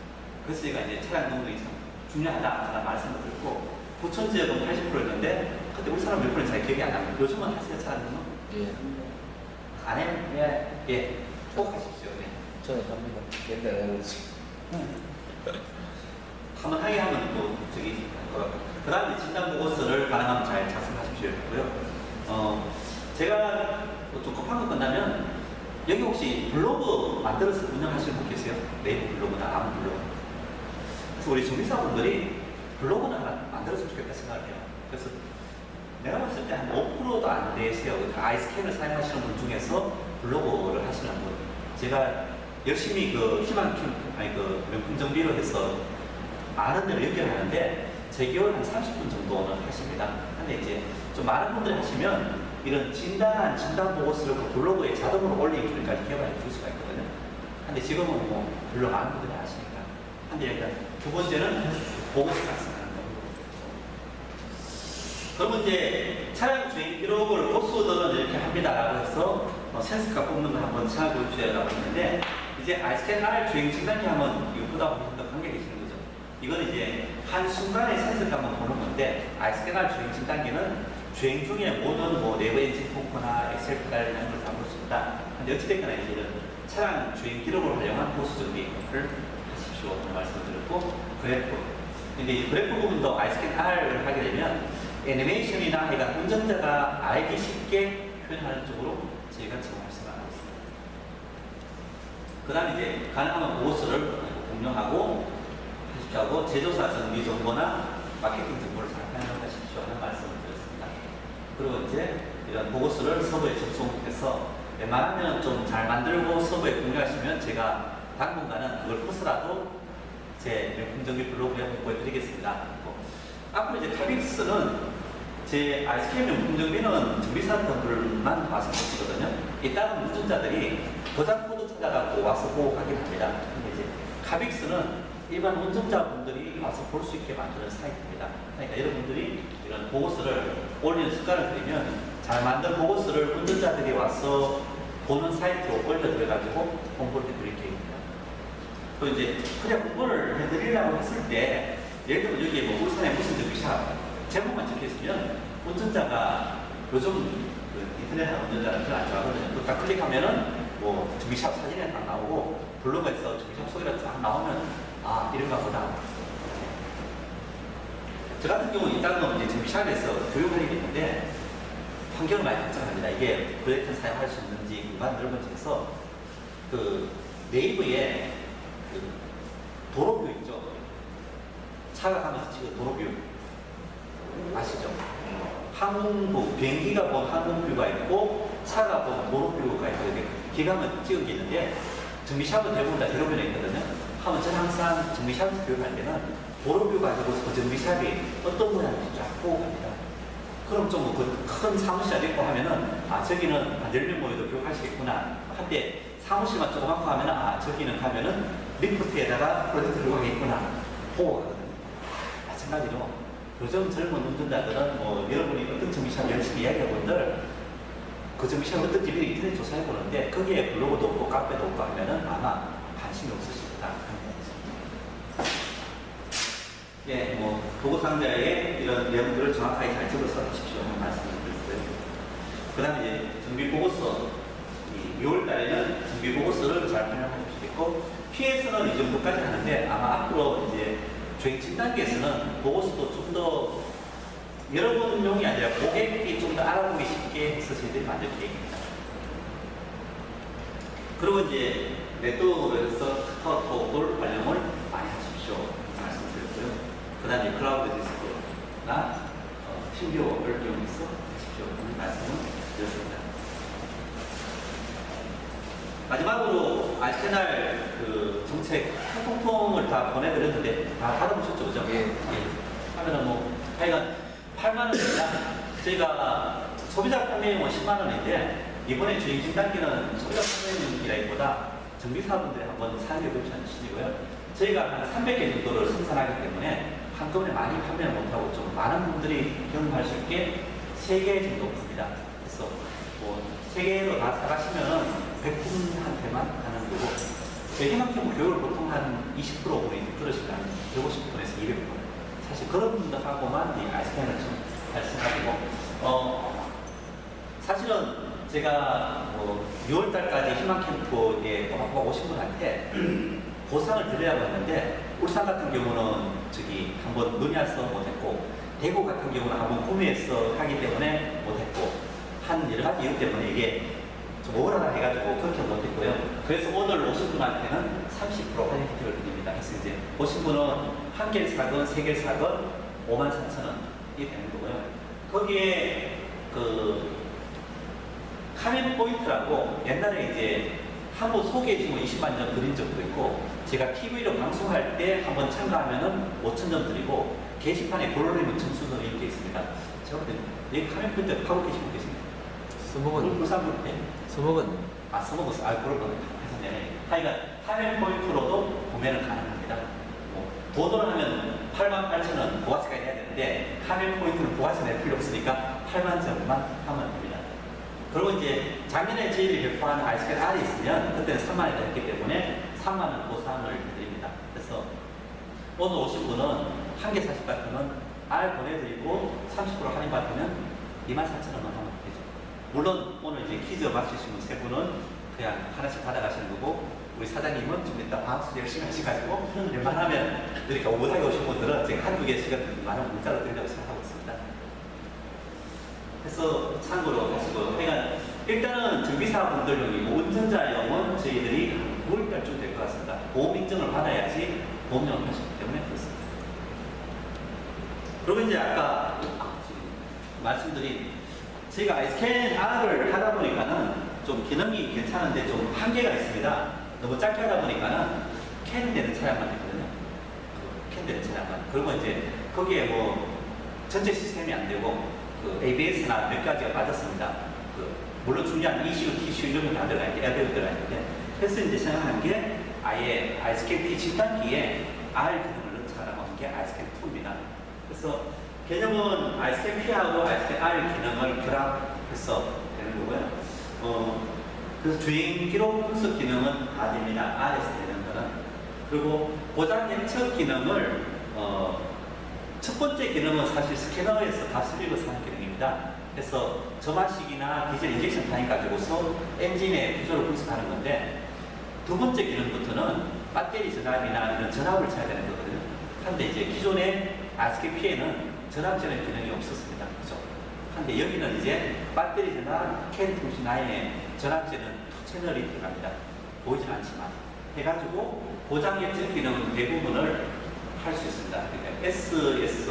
그래서 제가 이제 차량 등록이 참 중요하다라는 말씀을 드렸고, 부천 지역은 80%였는데 그때 우리 사람 몇 프로인지 잘 기억이 안 납니다. 요즘은 하세요, 차량 등록? 예. 안 해요? 예. 예. 꼭 하십시오. 네. 저는 합니다. 옛날에 한번 하게 하면 또 저기 그 다음에 진단 보고서를 가능하면 잘 작성하십시오 했고요. 제가 좀 급한 거 끝나면 여기 혹시 블로그 만들어서 운영하시는 분 계세요? 네이버 블로그나 아무 블로그. 그래서 우리 정비사분들이 블로그는 하나 만들었으면 좋겠다 생각을 해요. 그래서 내가 봤을 때 한 5%도 안 되세요. 아이스캔을 사용하시는 분 중에서 블로그를 하시는 분. 제가 열심히 그 명품 정비로 해서 많은 데를 연결하는데 제 기호는 한 30분 정도는 하십니다. 근데 이제 좀 많은 분들이 하시면 이런 진단 보고서를 그 블로그에 자동으로 올리기까지 개발해 줄 수가 있거든요. 근데 지금은 뭐 별로 많은 분들이 아시니까. 근데 일단 두 번째는 보고서 작성하는 거. 그러면 이제 차량 주행 기록을 보수들은 이렇게 합니다라고 해서 센스카 뽑는 걸 한번 생각해 주셔야라고 했는데, 이제 아이스캔 R 주행 진단기 하면 이거보다 훨씬 더 관계 계시는 거죠. 이건 이제 한 순간에 센서값만 보는 건데, 아이스캔 R 주행 진단기는 주행 중에 모든 뭐 네이버 엔진 포크나 엑셀 페달 이런 걸 다 볼 수 있다. 근데 어찌됐거나 이제 이런 차량 주행 기록을 활용한 보수 정비를 하십시오 하는 말씀을 드렸고, 그래프. 근데 이 그래프 부분도 아이스캔 R을 하게 되면 애니메이션이나 그러니까 운전자가 알기 쉽게 표현하는 쪽으로 저희가 지금 말씀하고 있습니다. 그 다음에 이제 가능하면 보고서를 공유하고 하십시오 하고, 제조사 정비 정보나 마케팅 정보를 잘 활용하십시오 하는 말씀을 드렸습니다. 그리고 이제 이런 보고서를 서버에 접속해서 웬만하면 좀 잘 만들고 서버에 공유하시면 제가 당분간은 그걸 포스라도 제 명품 정비 블로그에 보여드리겠습니다. 앞으로 이제 카빅스는 제 아이스크림 명품 정비는 정비사분들만 와서 보시거든요. 이따은 운전자들이 도장 코드 찾아가고 와서 보고 가긴 합니다. 근데 이제 카빅스는 일반 운전자분들이 와서 볼 수 있게 만드는 사이트입니다. 그러니까 여러분들이 이런 보고서를 올리는 습관을 들이면 잘 만든 보고서를 운전자들이 와서 보는 사이트로 올려드려가지고 홍보를 해드릴 계획입니다. 또 이제 그냥 홍보를 해드리려고 했을 때 예를 들면 여기 뭐 울산에 무슨 정비샵 제목만 적혀있으면 운전자가 요즘 그 인터넷 하는 운전자는 별로 안 좋아하거든요. 딱 클릭하면은 뭐 정비샵 사진이 딱 나오고 블로그에서 정비샵 소개가 쫙 나오면 아, 이런가 보다. 저 같은 경우는 이따가 이제 정비샵에서 교육을 하게 되는데 환경을 많이 걱정합니다. 이게 프로젝트 사용할 수 있는지 공간 넓은지 해서 그 네이버에 그 도로뷰 있죠. 차가 가면서 찍은 도로뷰 아시죠? 항공부, 비행기가 본 항공뷰가 있고 차가 본 도로뷰가 있고 기가면 찍은 게 있는데 정비샵은 대부분 다 도로뷰가 있거든요. 하면 저는 항상 정비샵에서 교육할 때는 도로뷰 가지고서 그 정비샵이 어떤 모양인지 쫙 보고 갑니다. 그럼 좀 큰 사무실 안 있고 하면은 아 저기는 한 10명 모여도 교육하시겠구나. 한때 사무실만 조그맣고 하면은 아 저기는 가면은 리프트에다가 프로젝트를 하겠구나. 보고 가거든요. 마찬가지로 요즘 젊은 운전자들은 뭐 여러분이 어떤 정비샵 열심히 이야기해본들 그 정비샵 어떤 집이 인터넷 조사해 보는데 거기에 블로그도 없고 카페도 없고 하면은 아마 관심이 없으실 거다. 예, 뭐 보고 상자에 이런 내용들을 정확하게 잘 적어서 하십시오. 말씀을 드리고요. 그 다음에 이제 정비 보고서 6월 달에는 정비 보고서를 잘 활용하실 수 있고 PS는 이 정도까지 하는데 아마 앞으로 이제 주행 7단계에서는 보고서도 좀 더 여러분용이 아니라 고객이 좀 더 알아보기 쉽게 해서 저희들이 만들 계획입니다. 그리고 이제 네트워크에서 카카오톡을 활용을 많이 하십시오. 말씀드렸고요. 그 다음에 클라우드 디스크나 신규어를 이용해서 하십시오. 말씀을 드렸습니다. 마지막으로 아시날 그 정책 통통을 다 보내드렸는데 다 받아보셨죠, 그죠? 예. 하면은 뭐 하여간 8만 원입니다. 저희가 소비자 판매용은 10만 원인데 이번에 주행 10단계는 소비자 판매용이라기보다 정비사분들이 한번 사용해 보시는 시이고요. 저희가 한 300개 정도를 생산하기 때문에 한꺼번에 많이 판매를 못하고 좀 많은 분들이 경험할 수 있게 3개 정도 큽니다. 그래서 뭐 3개로 다 사가시면은 100분한테만 하는 거고 저희 희망팀 교육을 보통 한 20% 우리 들으시면 150분에서 200분 사실 그런 분들하고만 이 아이스크림을 좀 할 생각이고 사실은 제가 뭐 6월달까지 희망캠프에 한번 오신 분한테 보상을 드리려고 했는데 울산 같은 경우는 저기 한번 눈이 와서 못했고 대구 같은 경우는 한번 구매해서 하기 때문에 못했고 한 여러 가지 이유 때문에 이게 좀 오버하다 해가지고 그렇게 못했고요. 그래서 오늘 오신 분한테는 30% 할인 혜택을 드립니다. 그래서 이제 오신 분은 한 개를 사건, 3개를 사건 53,000원이 되는 거고요. 거기에 그 카멘 포인트라고 옛날에 이제 한번 소개해주면 20만 점 드린 적도 있고 제가 TV로 방송할 때 한번 참가하면은 5,000점 드리고 게시판에 볼로리면 점수도 이렇게 있습니다. 제가 볼 때는 여기 카멘 포인트 하고 계신 분 계십니까? 수목은 울산 분? 네. 수목은 아, 써먹었어. 아, 그런 거네. 하여간, 카멘 포인트로도 구매는 가능합니다. 뭐, 돈으로 하면 88,000원 부가세가 해야 되는데, 카멘 포인트는 부가세 낼 필요 없으니까 8만 점만 하면 됩니다. 그리고 이제 작년에 저희들이 배포하는 아이스크림 R이 있으면, 그때는 3만 원이 됐기 때문에 3만 원 보상을 해드립니다. 그래서 오늘 오신 분은 한 개 사실 같으면 R 보내드리고 30% 할인 받으면 24,000원만 하면 되죠. 물론 오늘 이제 퀴즈 맞추신 분 3분은 그냥 하나씩 받아가시는 거고 우리 사장님은 좀 이따 방수 열심히 하셔가지고 웬만하면 이렇게 오붓하게 오신 분들은 제가 한두 개씩은 많은 문자로 드린다고 생각하고 있습니다. 그래서 참고로 하시고 그러니까 일단은 정비사분들용이고 운전자용은 저희들이 9월달쯤 될 것 같습니다. 보험 인증을 받아야지 보험료를 하시기 때문에 그렇습니다. 그리고 이제 아까 말씀드린 저희가 스캔 R을 하다 보니까는 좀 기능이 괜찮은데 좀 한계가 있습니다. 너무 작게 하다 보니까는 캔 되는 차량만 되거든요. 캔 되는 차량만. 그리고 이제 거기에 뭐 전체 시스템이 안 되고 그 ABS나 몇 가지가 빠졌습니다. 물론 중요한 ECU, TCU 이런 건 다 들어가 있는데, 에어백이 들어가 있는데, 그래서 이제 생각한 게 아예 아이스캔 P 진단기에 R 기능을 넣자라고 한 게 아이스캔 2입니다. 그래서 개념은 아이스캔 P하고 아이스캔 R 기능을 결합해서 되는 거고요. 그래서 주행 기록 분석 기능은 다 됩니다. R에서 되는 거는. 그리고 고장 예측 기능을 첫 번째 기능은 사실 스캐너에서 값을 읽어서 하는 기능입니다. 그래서 점화식이나 디젤 인젝션 타임 가지고서 엔진의 구조를 분석하는 건데, 두 번째 기능부터는 배터리 전압이나 이런 전압을 쳐야 되는 거거든요. 근데 이제 기존의 아이스캔 P에는 전압제는 기능이 없었습니다. 그죠? 근데 여기는 이제 배터리 전압, 캔 통신 하에 전압제는 2채널이 들어갑니다. 보이진 않지만. 해가지고 고장 예측 기능 대부분을 할 수 있습니다. 그러니까 SS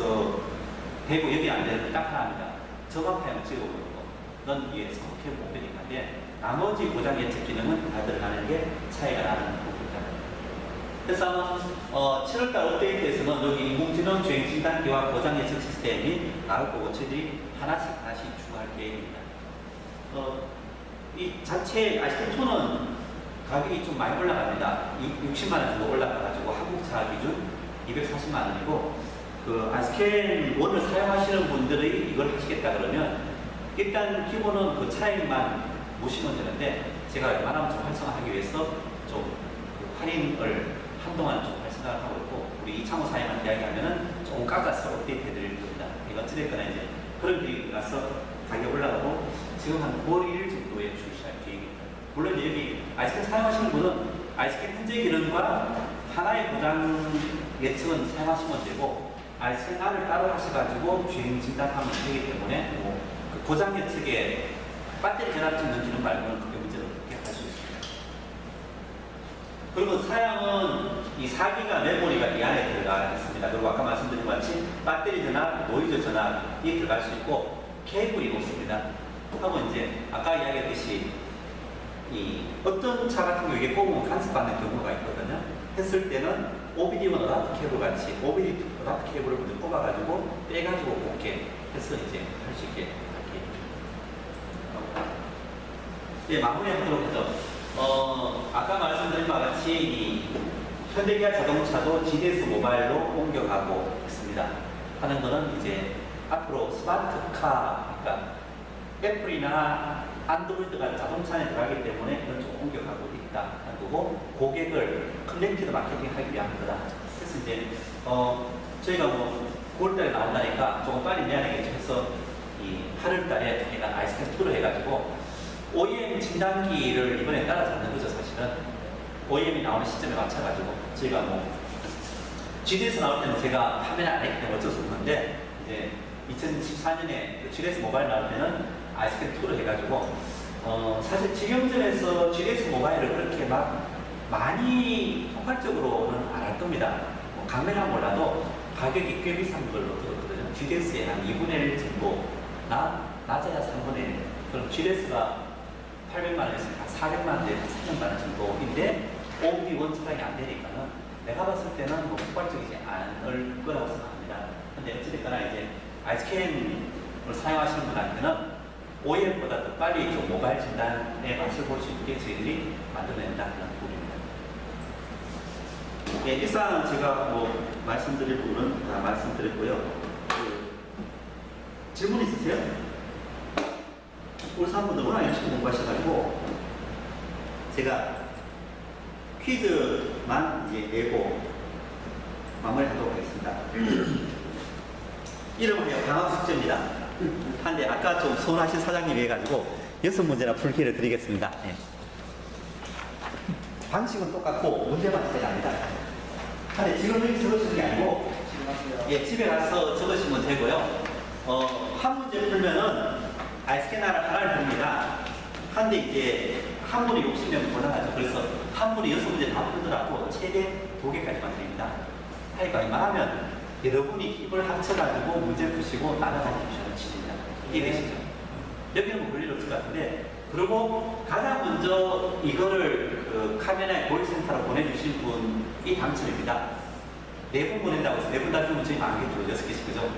대부 여기 안 되는 딱 하나입니다. 정확하게 찍어보고 넌 위에 스코케 못 되니까인데 나머지 고장 예측 기능은 다 들어가는 게 차이가 나는 부분입니다. 그래서 7월달 업데이트에서는 여기 인공지능 주행 진단기와 고장 예측 시스템이 나올 거고 저희들이 하나씩 추가할 계획입니다. 이 자체 아이스캔2는 가격이 좀 많이 올라갑니다. 60만 원 정도 올라가가지고 한국차 기준 240만 원이고, 그 아이스캔 1을 사용하시는 분들이 이걸 하시겠다 그러면 일단 기본은 그 차량만 모시면 되는데, 제가 웬만하면 좀 활성화하기 위해서 좀 그 할인을 한동안 좀 활성화를 하고 있고, 우리 이창호 사장님한테 이야기하면은 조금 깎아서 업데이트 해드릴 겁니다. 이거 어찌됐거나 이제 그런 일이 나서 가격 올라가고, 지금 한 9월 1일 정도에 출시할 계획입니다. 물론 이제 여기 아이스캔 사용하시는 분은 아이스캔 현재 기능과 하나의 고장 예측은 사용하시면 되고, 아이스캔 R을 따로 하셔가지고 주행 진단하면 되기 때문에 그 고장 예측에 배터리 전압 찍는 기능 말고는 크게 문제를 없게 할 수 있습니다. 그리고 사양은 이 4기가 메모리가 이 안에 들어가 있습니다. 그리고 아까 말씀드린 것 같이 배터리 전압, 노이즈 전압이 들어갈 수 있고, 케이블이 높습니다. 하고 이제 아까 이야기했듯이 이 어떤 차 같은 경우에 이게 꼽으면 간섭받는 경우가 있거든요. 했을 때는 OBD1 어답터 케이블 같이 OBD 어답터 케이블을 먼저 꼽아가지고 빼가지고 꽂게 해서 이제 할 수 있게 할게요. 예, 마무리하도록 하죠. 아까 말씀드린 바와 같이 이 현대기아 자동차도 GDS 모바일로 옮겨가고 있습니다. 하는 거는 이제 앞으로 스마트카, 그러니까 애플이나 안드로이드가 자동차 안에 들어가기 때문에 그건 좀 옮겨가고 있다는 거고, 고객을 커넥티드 마케팅 하기 위한 거다. 그래서 이제 저희가 뭐 9월달에 나온다니까 조금 빨리 내야 되겠죠. 해서 이 8월달에 저희가 아이스캔 2로 해가지고 OEM 진단기를 이번에 따라잡는 거죠. 사실은 OEM이 나오는 시점에 맞춰가지고 저희가 뭐 GDS 나올 때는 제가 판매를 안 했기 때문에 어쩔 수 없는데, 이제 2014년에 GDS 모바일 나올 때는 아이스캔 2로 해가지고 사실 직영점에서 GDS 모바일을 그렇게 막 많이 폭발적으로는 안 할 겁니다. 뭐 강매는 몰라도 가격이 꽤 비싼 걸로 들었거든요. GDS의 한 2분의 1 정도, 낮아야 3분의 1. 그럼 GDS가 800만 원이었으니까 400만 원대 300만 원 정도인데 OBD1 차량이 안 되니까는 내가 봤을 때는 뭐 폭발적이지 않을 거라고 생각합니다. 근데 어찌됐거나 이제 아이스캔을 사용하시는 분한테는 OEM보다 더 빨리 좀 모바일 진단의 맛을 볼 수 있게 저희들이 만들어낸다는 부분입니다. 예, 일단 제가 뭐 말씀드릴 부분은 다 말씀드렸고요. 질문 있으세요? 울산분들 워낙 열심히 공부하셔가지고 제가 퀴즈만 이제 내고 마무리하도록 하겠습니다. 이름하여 방학숙제입니다. 한데 아까 좀 서운하신 사장님이 해가지고 6문제나 풀 기회를 드리겠습니다. 예. 방식은 똑같고 문제만 틀리지 않습니다. 한데 지금 여기 적으시는 게 아니고 예, 집에 가서 적으시면 되고요. 한 문제 풀면은 아이스캐너를 하나를 봅니다. 한데 이제 한 분이 욕심내면 곤란하죠. 그래서 한 분이 6문제 다 풀더라도 최대 2개까지만 드립니다. 하니까 이만하면 여러분이 힘을 합쳐가지고 문제 푸시고 나눠가지고 치십니다. 이해되시죠? 여기는 뭐 볼일 없을 것 같은데, 그리고 가장 먼저 이거를 그 카메라에 고객센터로 보내주신 분이 당첨입니다. 4분 보낸다고 해서 4분 다 주면 저희 망하겠죠. 6개씩, 그죠?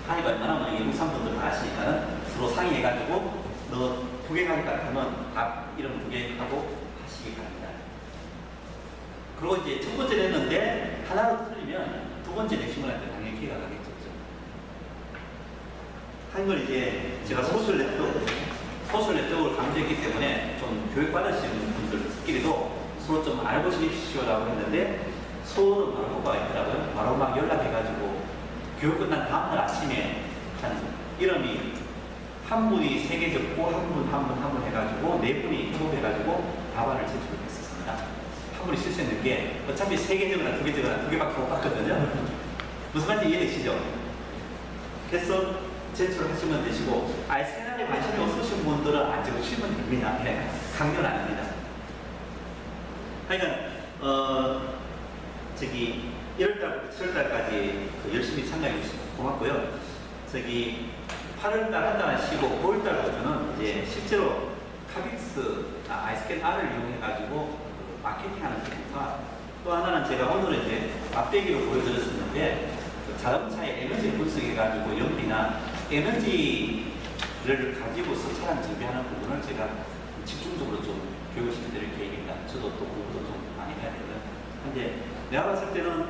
하니까 웬만하면 예국산분들 다 아시니까는 서로 상의해가지고 너 2개 가기 같으면 답 이름 2개 하고 하시기 바랍니다. 그리고 이제 첫 번째 냈는데 하나로 틀리면 두 번째 내시면 할 때 당연히 기회가 가겠죠. 그죠? 한걸 이제 제가 소셜 네트워크를 강조했기 때문에 좀 교육받으시는 분들끼리도 서로 좀 알고 지내십시오라고 했는데 서로는 바로 효과가 있더라고요. 바로 막 연락해가지고 교육 끝난 다음날 아침에 한 이름이 한 분이 3개 적고 한 분 해가지고 4분이 협업해가지고 답안을 제출했었습니다. 한 분이 실수했는 게 어차피 3개 적거나 2개 적거나 2개밖에 못 봤거든요. 무슨 말인지 이해되시죠? 그래서 제출하시면 되시고 세나에 관심이 없으신 분들은 안 적으시면 됩니다. 네, 강요는 아닙니다. 하여간 저기 1월달부터 7월달까지 열심히 참가해 주셔서 고맙고요. 저기 8월달 한 달 쉬고 9월달부터는 이제 실제로 카빅스 아이스캔 R을 이용해가지고 마케팅하는 기능과 또 하나는 제가 오늘은 이제 앞대기로 보여드렸었는데 자동차의 에너지 분석해가지고 연비나 에너지를 가지고서 차량 정비하는 부분을 제가 집중적으로 좀 교육을 시켜드릴 계획입니다. 저도 또 공부도 좀 많이 해야 되거든요. 근데 내가 봤을 때는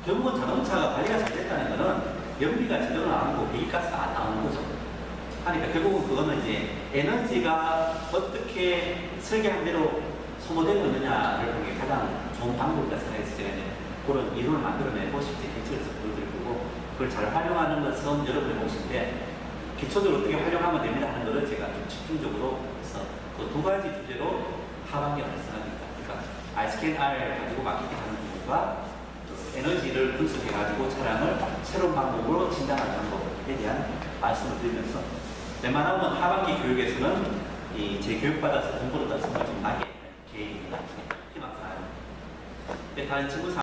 결국은 자동차가 관리가 잘 됐다는 거는 연비가 제대로 나오고 배기가스가 안 나오는 거죠. 하니까 결국은 그거는 이제 에너지가 어떻게 설계한 대로 소모되고 있느냐를 보는 게 가장 좋은 방법이라 생각해서 제가 이제 그런 이론을 만들어내고 실제 개척해서 보여드릴 거고 그걸 잘 활용하는 것은 여러분이 보시는데 기초적으로 어떻게 활용하면 됩니다 하는 것을 제가 좀 집중적으로 해서 그 2가지 주제로 하반기에 발생합니다. 그러니까 아이스캔 R 가지고 마케팅하는 부분과 에너지를 분석해가지고 차량을 새로운 방법으로 진단하는 방법에 대한 말씀을 드리면서 웬만하면 하반기 교육에서는 제 교육받아서 공부를 더 정말 좀 나게 계획입니다. 희망사항. 다른 친구